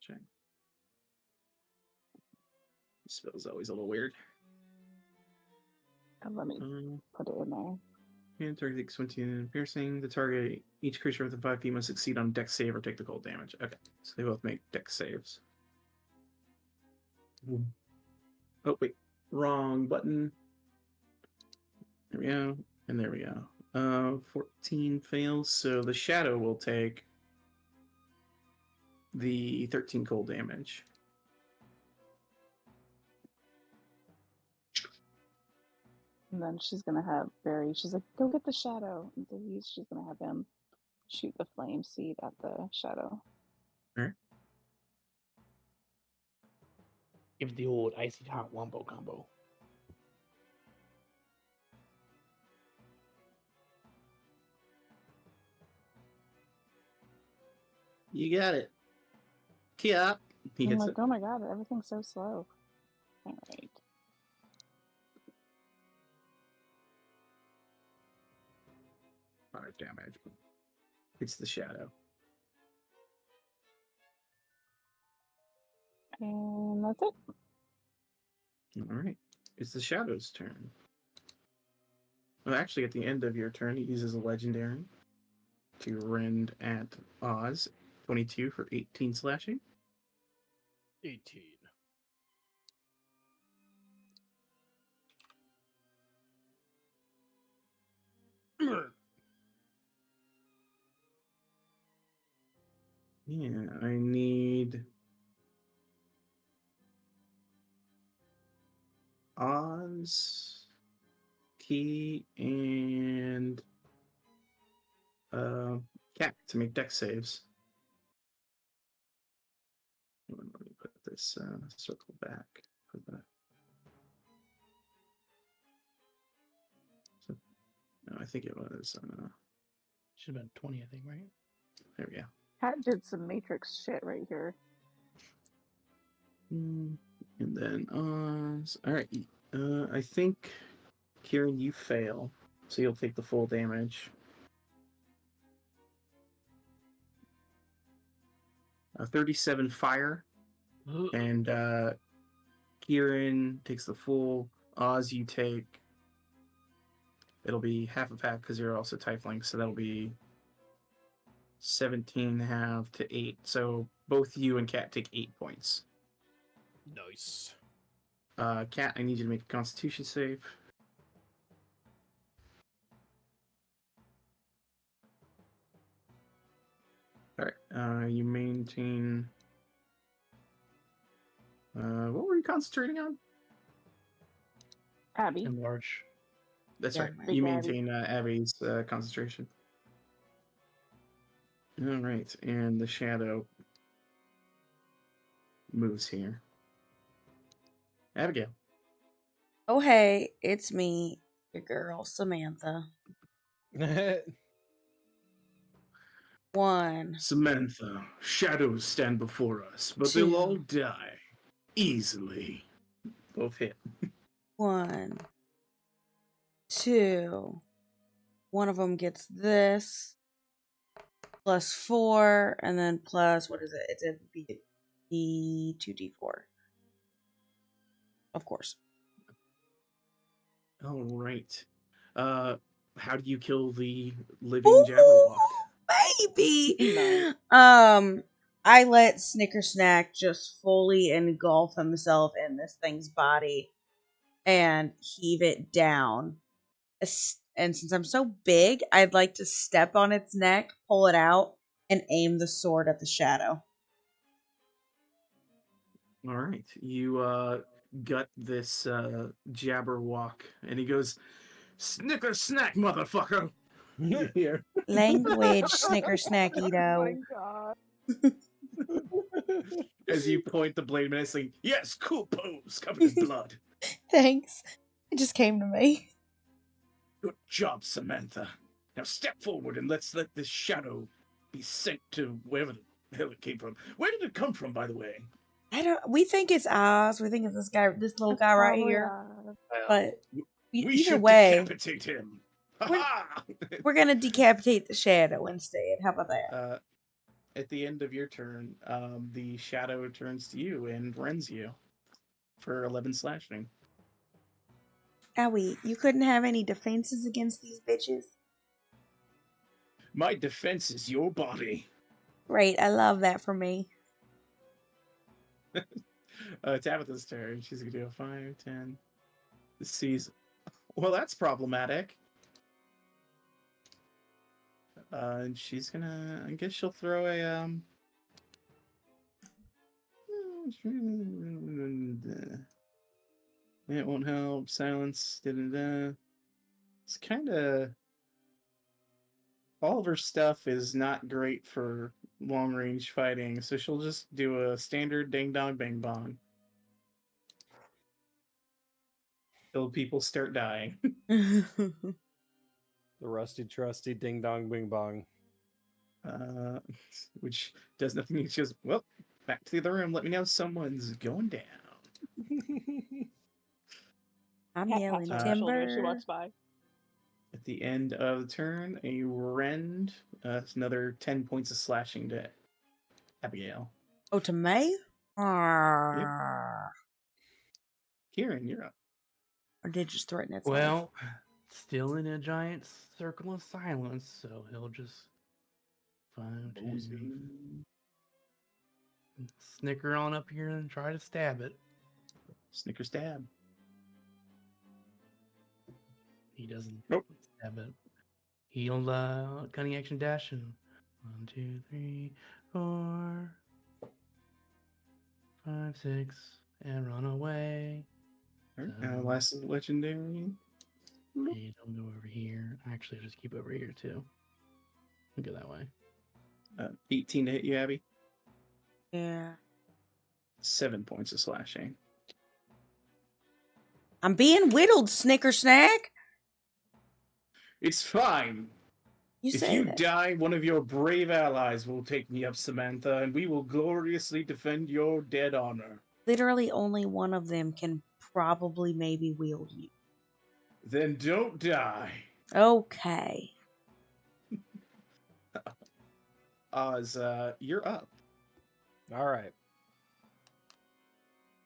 Check. This spell's always a little weird. Let me put it in there. And target takes 20 piercing. The target, each creature within 5 feet must succeed on dex save or take the cold damage. Okay, so they both make dex saves. Oh, wait. Wrong button. There we go. And there we go. 14 fails, so the shadow will take the 13 cold damage. And then she's gonna have Barry. She's like, "Go get the shadow." And so she's gonna have him shoot the flame seed at the shadow. Alright. Give the old icy hot wombo combo. You got it. Kia. He I'm hits like, it. "Oh my God, everything's so slow." All right. Fire damage. It's the shadow. And that's it. Alright. It's the shadow's turn. Well, actually, at the end of your turn, he uses a legendary to rend at Oz. 22 for 18 slashing. 18. Yeah, I need Oz, Key, and Cat to make dex saves. Let me put this circle back for that. So, no, I think it was. Should have been 20, I think, right? There we go. Cat did some Matrix shit right here. And then Oz. All right. I think Kieran, you fail, so you'll take the full damage. a 37 fire, and Kieran takes the full. Oz, you take. It'll be half of half because you're also Tiefling, so that'll be 17.5 to 8. So both you and Kat take 8 points. Nice. Kat, I need you to make a Constitution save. All right. You maintain. What were you concentrating on? Abby. Enlarge. That's Yeah, right. Abby. You Big Abby. maintain Abby's concentration. All right, and the shadow moves here. Abigail. Oh, hey, it's me, your girl, Samantha. 1. Samantha, shadows stand before us, but they'll all die easily. Both hit. 1, 2. One of them gets this. Plus 4, and then plus, what is it? It's a D2D4. Of course. All right. How do you kill the living Ooh, Jabberwock? baby! Nice. I let Snicker Snack just fully engulf himself in this thing's body and heave it down. And since I'm so big, I'd like to step on its neck, pull it out, and aim the sword at the shadow. All right. You gut this Jabberwock, and he goes, "Snicker snack, motherfucker!" Here. Language, Snicker Oh Snackito. my god. As you point the blade menacingly, yes, cool pose, covered in blood. Thanks. It just came to me. Good job, Samantha. Now step forward and let's let this shadow be sent to wherever the hell it came from. Where did it come from, by the way? We think it's Oz. We think it's this little guy right Probably, here. But We either should way, decapitate him. Ha-ha! we're gonna decapitate the shadow instead. How about that? At the end of your turn, the shadow turns to you and rends you for 11 slashing. Owie, you couldn't have any defenses against these bitches? My defense is your body. Great, I love that for me. Tabitha's turn. She's gonna do a 5, 10. Sees. Well, that's problematic. And she's gonna. I guess she'll throw a It won't help. Silence. Da-da-da. It's kind of. All of her stuff is not great for long range fighting, so she'll just do a standard ding dong bang bong. Till people start dying. The rusty trusty ding dong bing bong. Which does nothing. It's just, well, back to the other room. Let me know someone's going down. I'm Cat yelling pats her on the shoulder as she timber. walks by. At the end of the turn, a rend. It's another 10 points of slashing to Abigail. Oh, to me? Or Kieran, you're up. did it just threaten its life? Well, still in a giant circle of silence, so he'll just 5, 10, snicker on up here and try to stab it. Snicker stab. He doesn't Nope. stab it. He'll cunning action dash and 1, 2, 3, 4, 5, 6, and run away. Last legendary. Hey, don't go over here. Actually, I'll just keep over here too. I'll go that way. 18 to hit you, Abby. Yeah. 7 points of slashing. I'm being whittled, Snicker Snack. It's fine. You If say you that. die, one of your brave allies will take me up, Samantha, and we will gloriously defend your dead honor. Literally only one of them can probably maybe wield you. Then don't die. Okay. Oz, you're up. All right.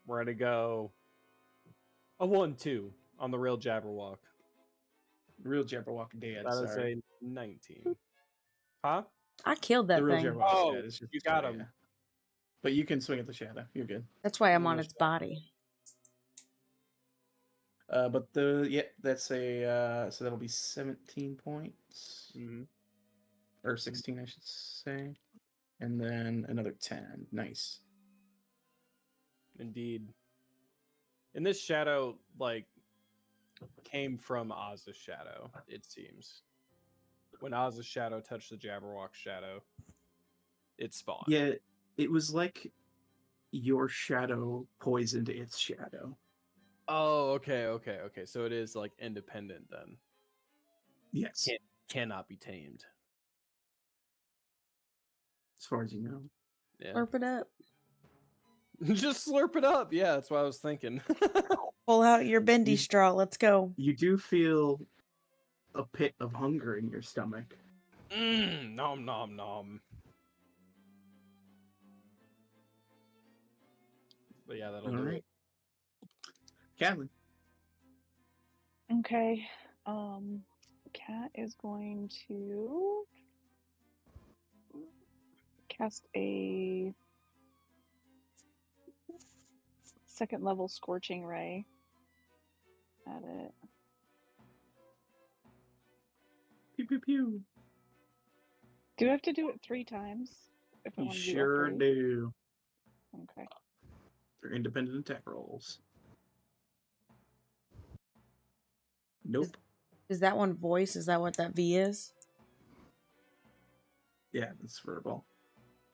We're going to go a 1-2 on the real Jabberwock. Real Jabberwock dead. That is Sorry. a 19. Huh? I killed that The real thing. Jabberwock's Oh, dead. It's just you got yeah. him. But you can swing at the shadow. You're good. That's why I'm No on its shot. body. But that's a so that'll be 17 points. Mm-hmm. Or 16, I should say. And then another 10. Nice. Indeed. And this shadow, like, came from Oz's shadow, it seems. When Oz's shadow touched the Jabberwock's shadow, it spawned. Yeah, it was like your shadow poisoned its shadow. Oh, okay. So it is, like, independent then. Yes. Cannot be tamed. As far as you know. Yeah. Slurp it up. Just slurp it up. Yeah, that's what I was thinking. Pull out your bendy You- straw. Let's go. You do feel a pit of hunger in your stomach. Nom nom nom. But yeah, that'll All do right. it. Catlin. Okay. Cat is going to cast a second level scorching ray at it. Pew pew pew. Do I have to do it 3 times if I You want to do all sure 3? do. Okay. They're independent attack rolls. Nope. Is that one voice? Is that what that V is? Yeah, that's verbal.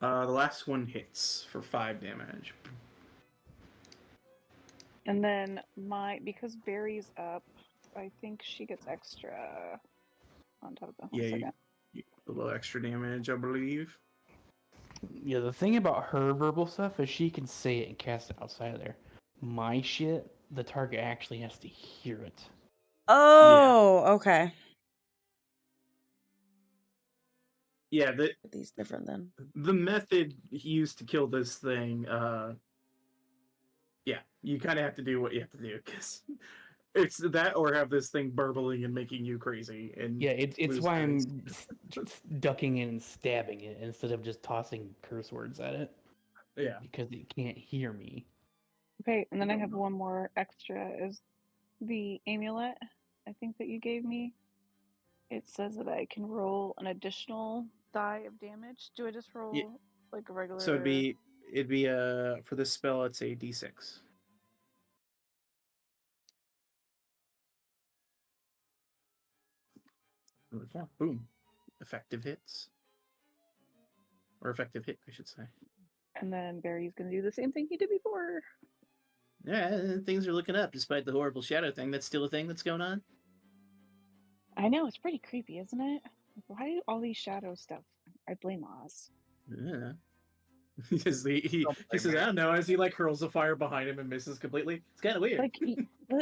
The last one hits for 5 damage. And then because Barry's up, I think she gets extra on top of that. Yeah, One second. a little extra damage, I believe. Yeah, the thing about her verbal stuff is she can say it and cast it outside of there. My shit, the target actually has to hear it. Oh, okay. Yeah, These different then. the method used to kill this thing, yeah, you kind of have to do what you have to do, because it's that or have this thing burbling and making you crazy. And Yeah, it's lose why turns. I'm ducking it and stabbing it instead of just tossing curse words at it. Yeah. Because it can't hear me. Okay, and then I have one more extra is the amulet, I think that you gave me. It says that I can roll an additional die of damage. Do I just roll like a regular? So it'd be for this spell it's a d6. Boom. Effective hits. Or effective hit, I should say. And then Barry's gonna do the same thing he did before. Yeah, things are looking up despite the horrible shadow thing. That's still a thing that's going on. I know, it's pretty creepy, isn't it? Why do all these shadow stuff? I blame Oz. Yeah. Because he says, I don't know, as he like hurls the fire behind him and misses completely. It's kind of weird. Like,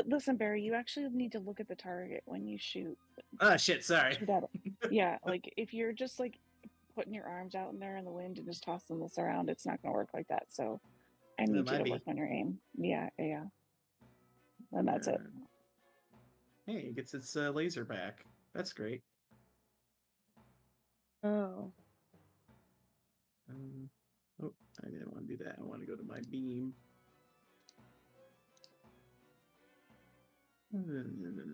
listen, Barry, you actually need to look at the target when you shoot. Oh shit, sorry. Shoot at it. Yeah, like if you're just like putting your arms out in there in the wind and just tossing this around, it's not gonna work like that. So I need you to work on your aim. Yeah. And that's it. Hey, it gets its laser back. That's great. Oh. Oh, I didn't want to do that. I want to go to my beam.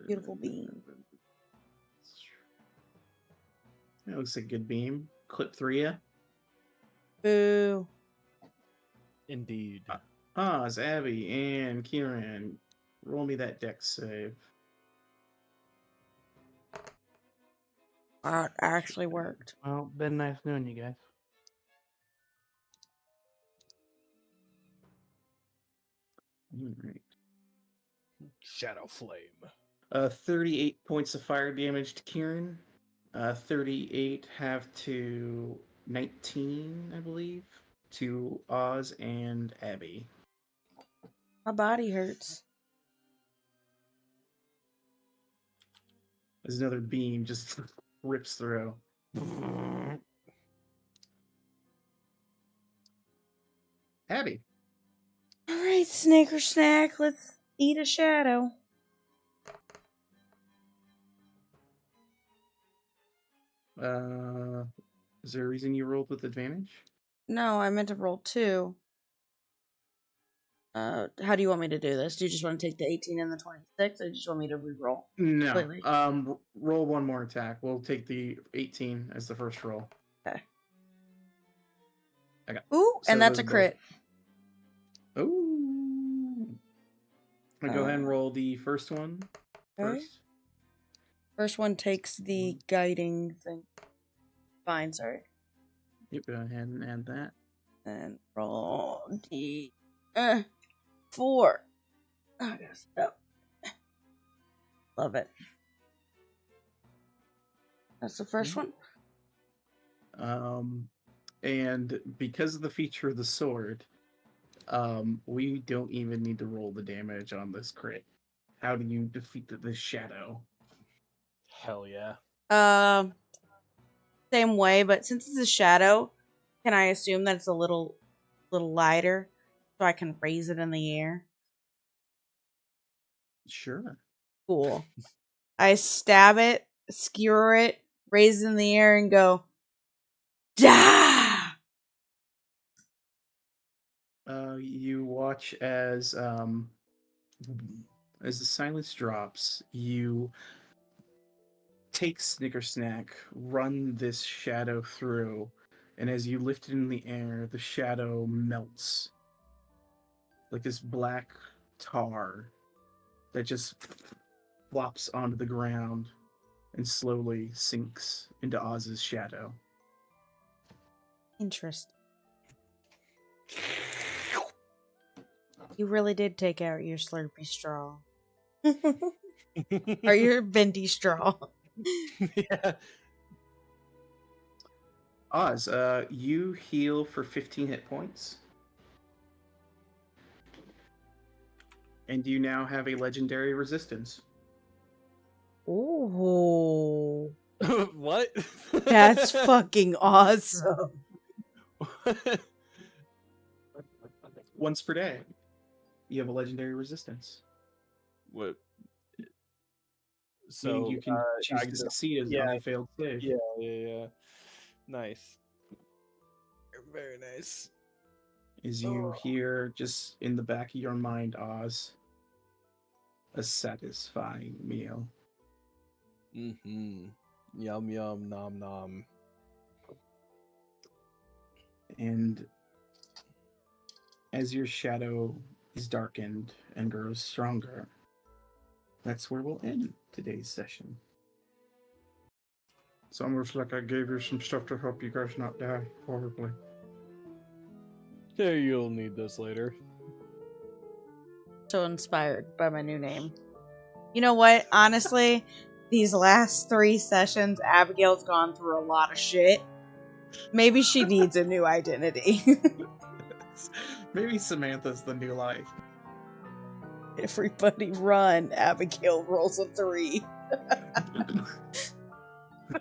Beautiful beam. That looks like a good beam. Clip 3 Boo. Indeed. Oz, Abby, and Kieran. Roll me that dex save. That actually worked. Well, been nice knowing you guys. All right. Shadow flame. 38 points of fire damage to Kieran. 38 have to 19, I believe, to Oz and Abby. My body hurts. As another beam just rips through. Abby. All right, Snicker Snack, let's eat a shadow. Is there a reason you rolled with advantage? No, I meant to roll 2. How do you want me to do this? Do you just want to take the 18 and the 26, or do you just want me to re-roll? No. Completely. Roll one more attack. We'll take the 18 as the first roll. Okay. Okay. Ooh, So and that's those a are both- crit. Ooh. I'll go ahead and roll the first one Okay. first. First one takes the guiding thing. Fine, sorry. Yep, go ahead and add that. And roll D 4. Oh, I gotta stop. Love it. That's the first one. And because of the feature of the sword, we don't even need to roll the damage on this crit. How do you defeat the shadow? Hell yeah. Same way, but since it's a shadow, can I assume that it's a little lighter, so I can raise it in the air? Sure. Cool. I stab it, skewer it, raise it in the air, and go, "Dah!" You watch as the silence drops, you take Snicker Snack, run this shadow through, and as you lift it in the air, the shadow melts like this black tar that just flops onto the ground and slowly sinks into Oz's shadow. Interesting. You really did take out your Slurpee straw. Or your Venti straw. Yeah. Oz, you heal for 15 hit points. And you now have a legendary resistance. Ooh. What? That's fucking awesome. Once per day, you have a legendary resistance. What? Meaning So you can choose I to just- succeed as yeah. on a failed save. Yeah. Nice. Very nice. Is you hear just in the back of your mind, Oz, a satisfying meal. Mm-hmm. Yum yum nom nom. And as your shadow is darkened and grows stronger, that's where we'll end today's session. It's almost like I gave you some stuff to help you guys not die horribly. Yeah, you'll need this later. So inspired by my new name. You know what? Honestly, these last 3 sessions, Abigail's gone through a lot of shit. Maybe she needs a new identity. Maybe Samantha's the new life. Everybody run. Abigail rolls a 3.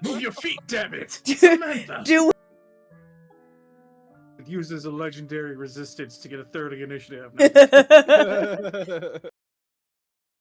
Move your feet, damn it! Samantha! Do It uses a legendary resistance to get a 30 initiative. it.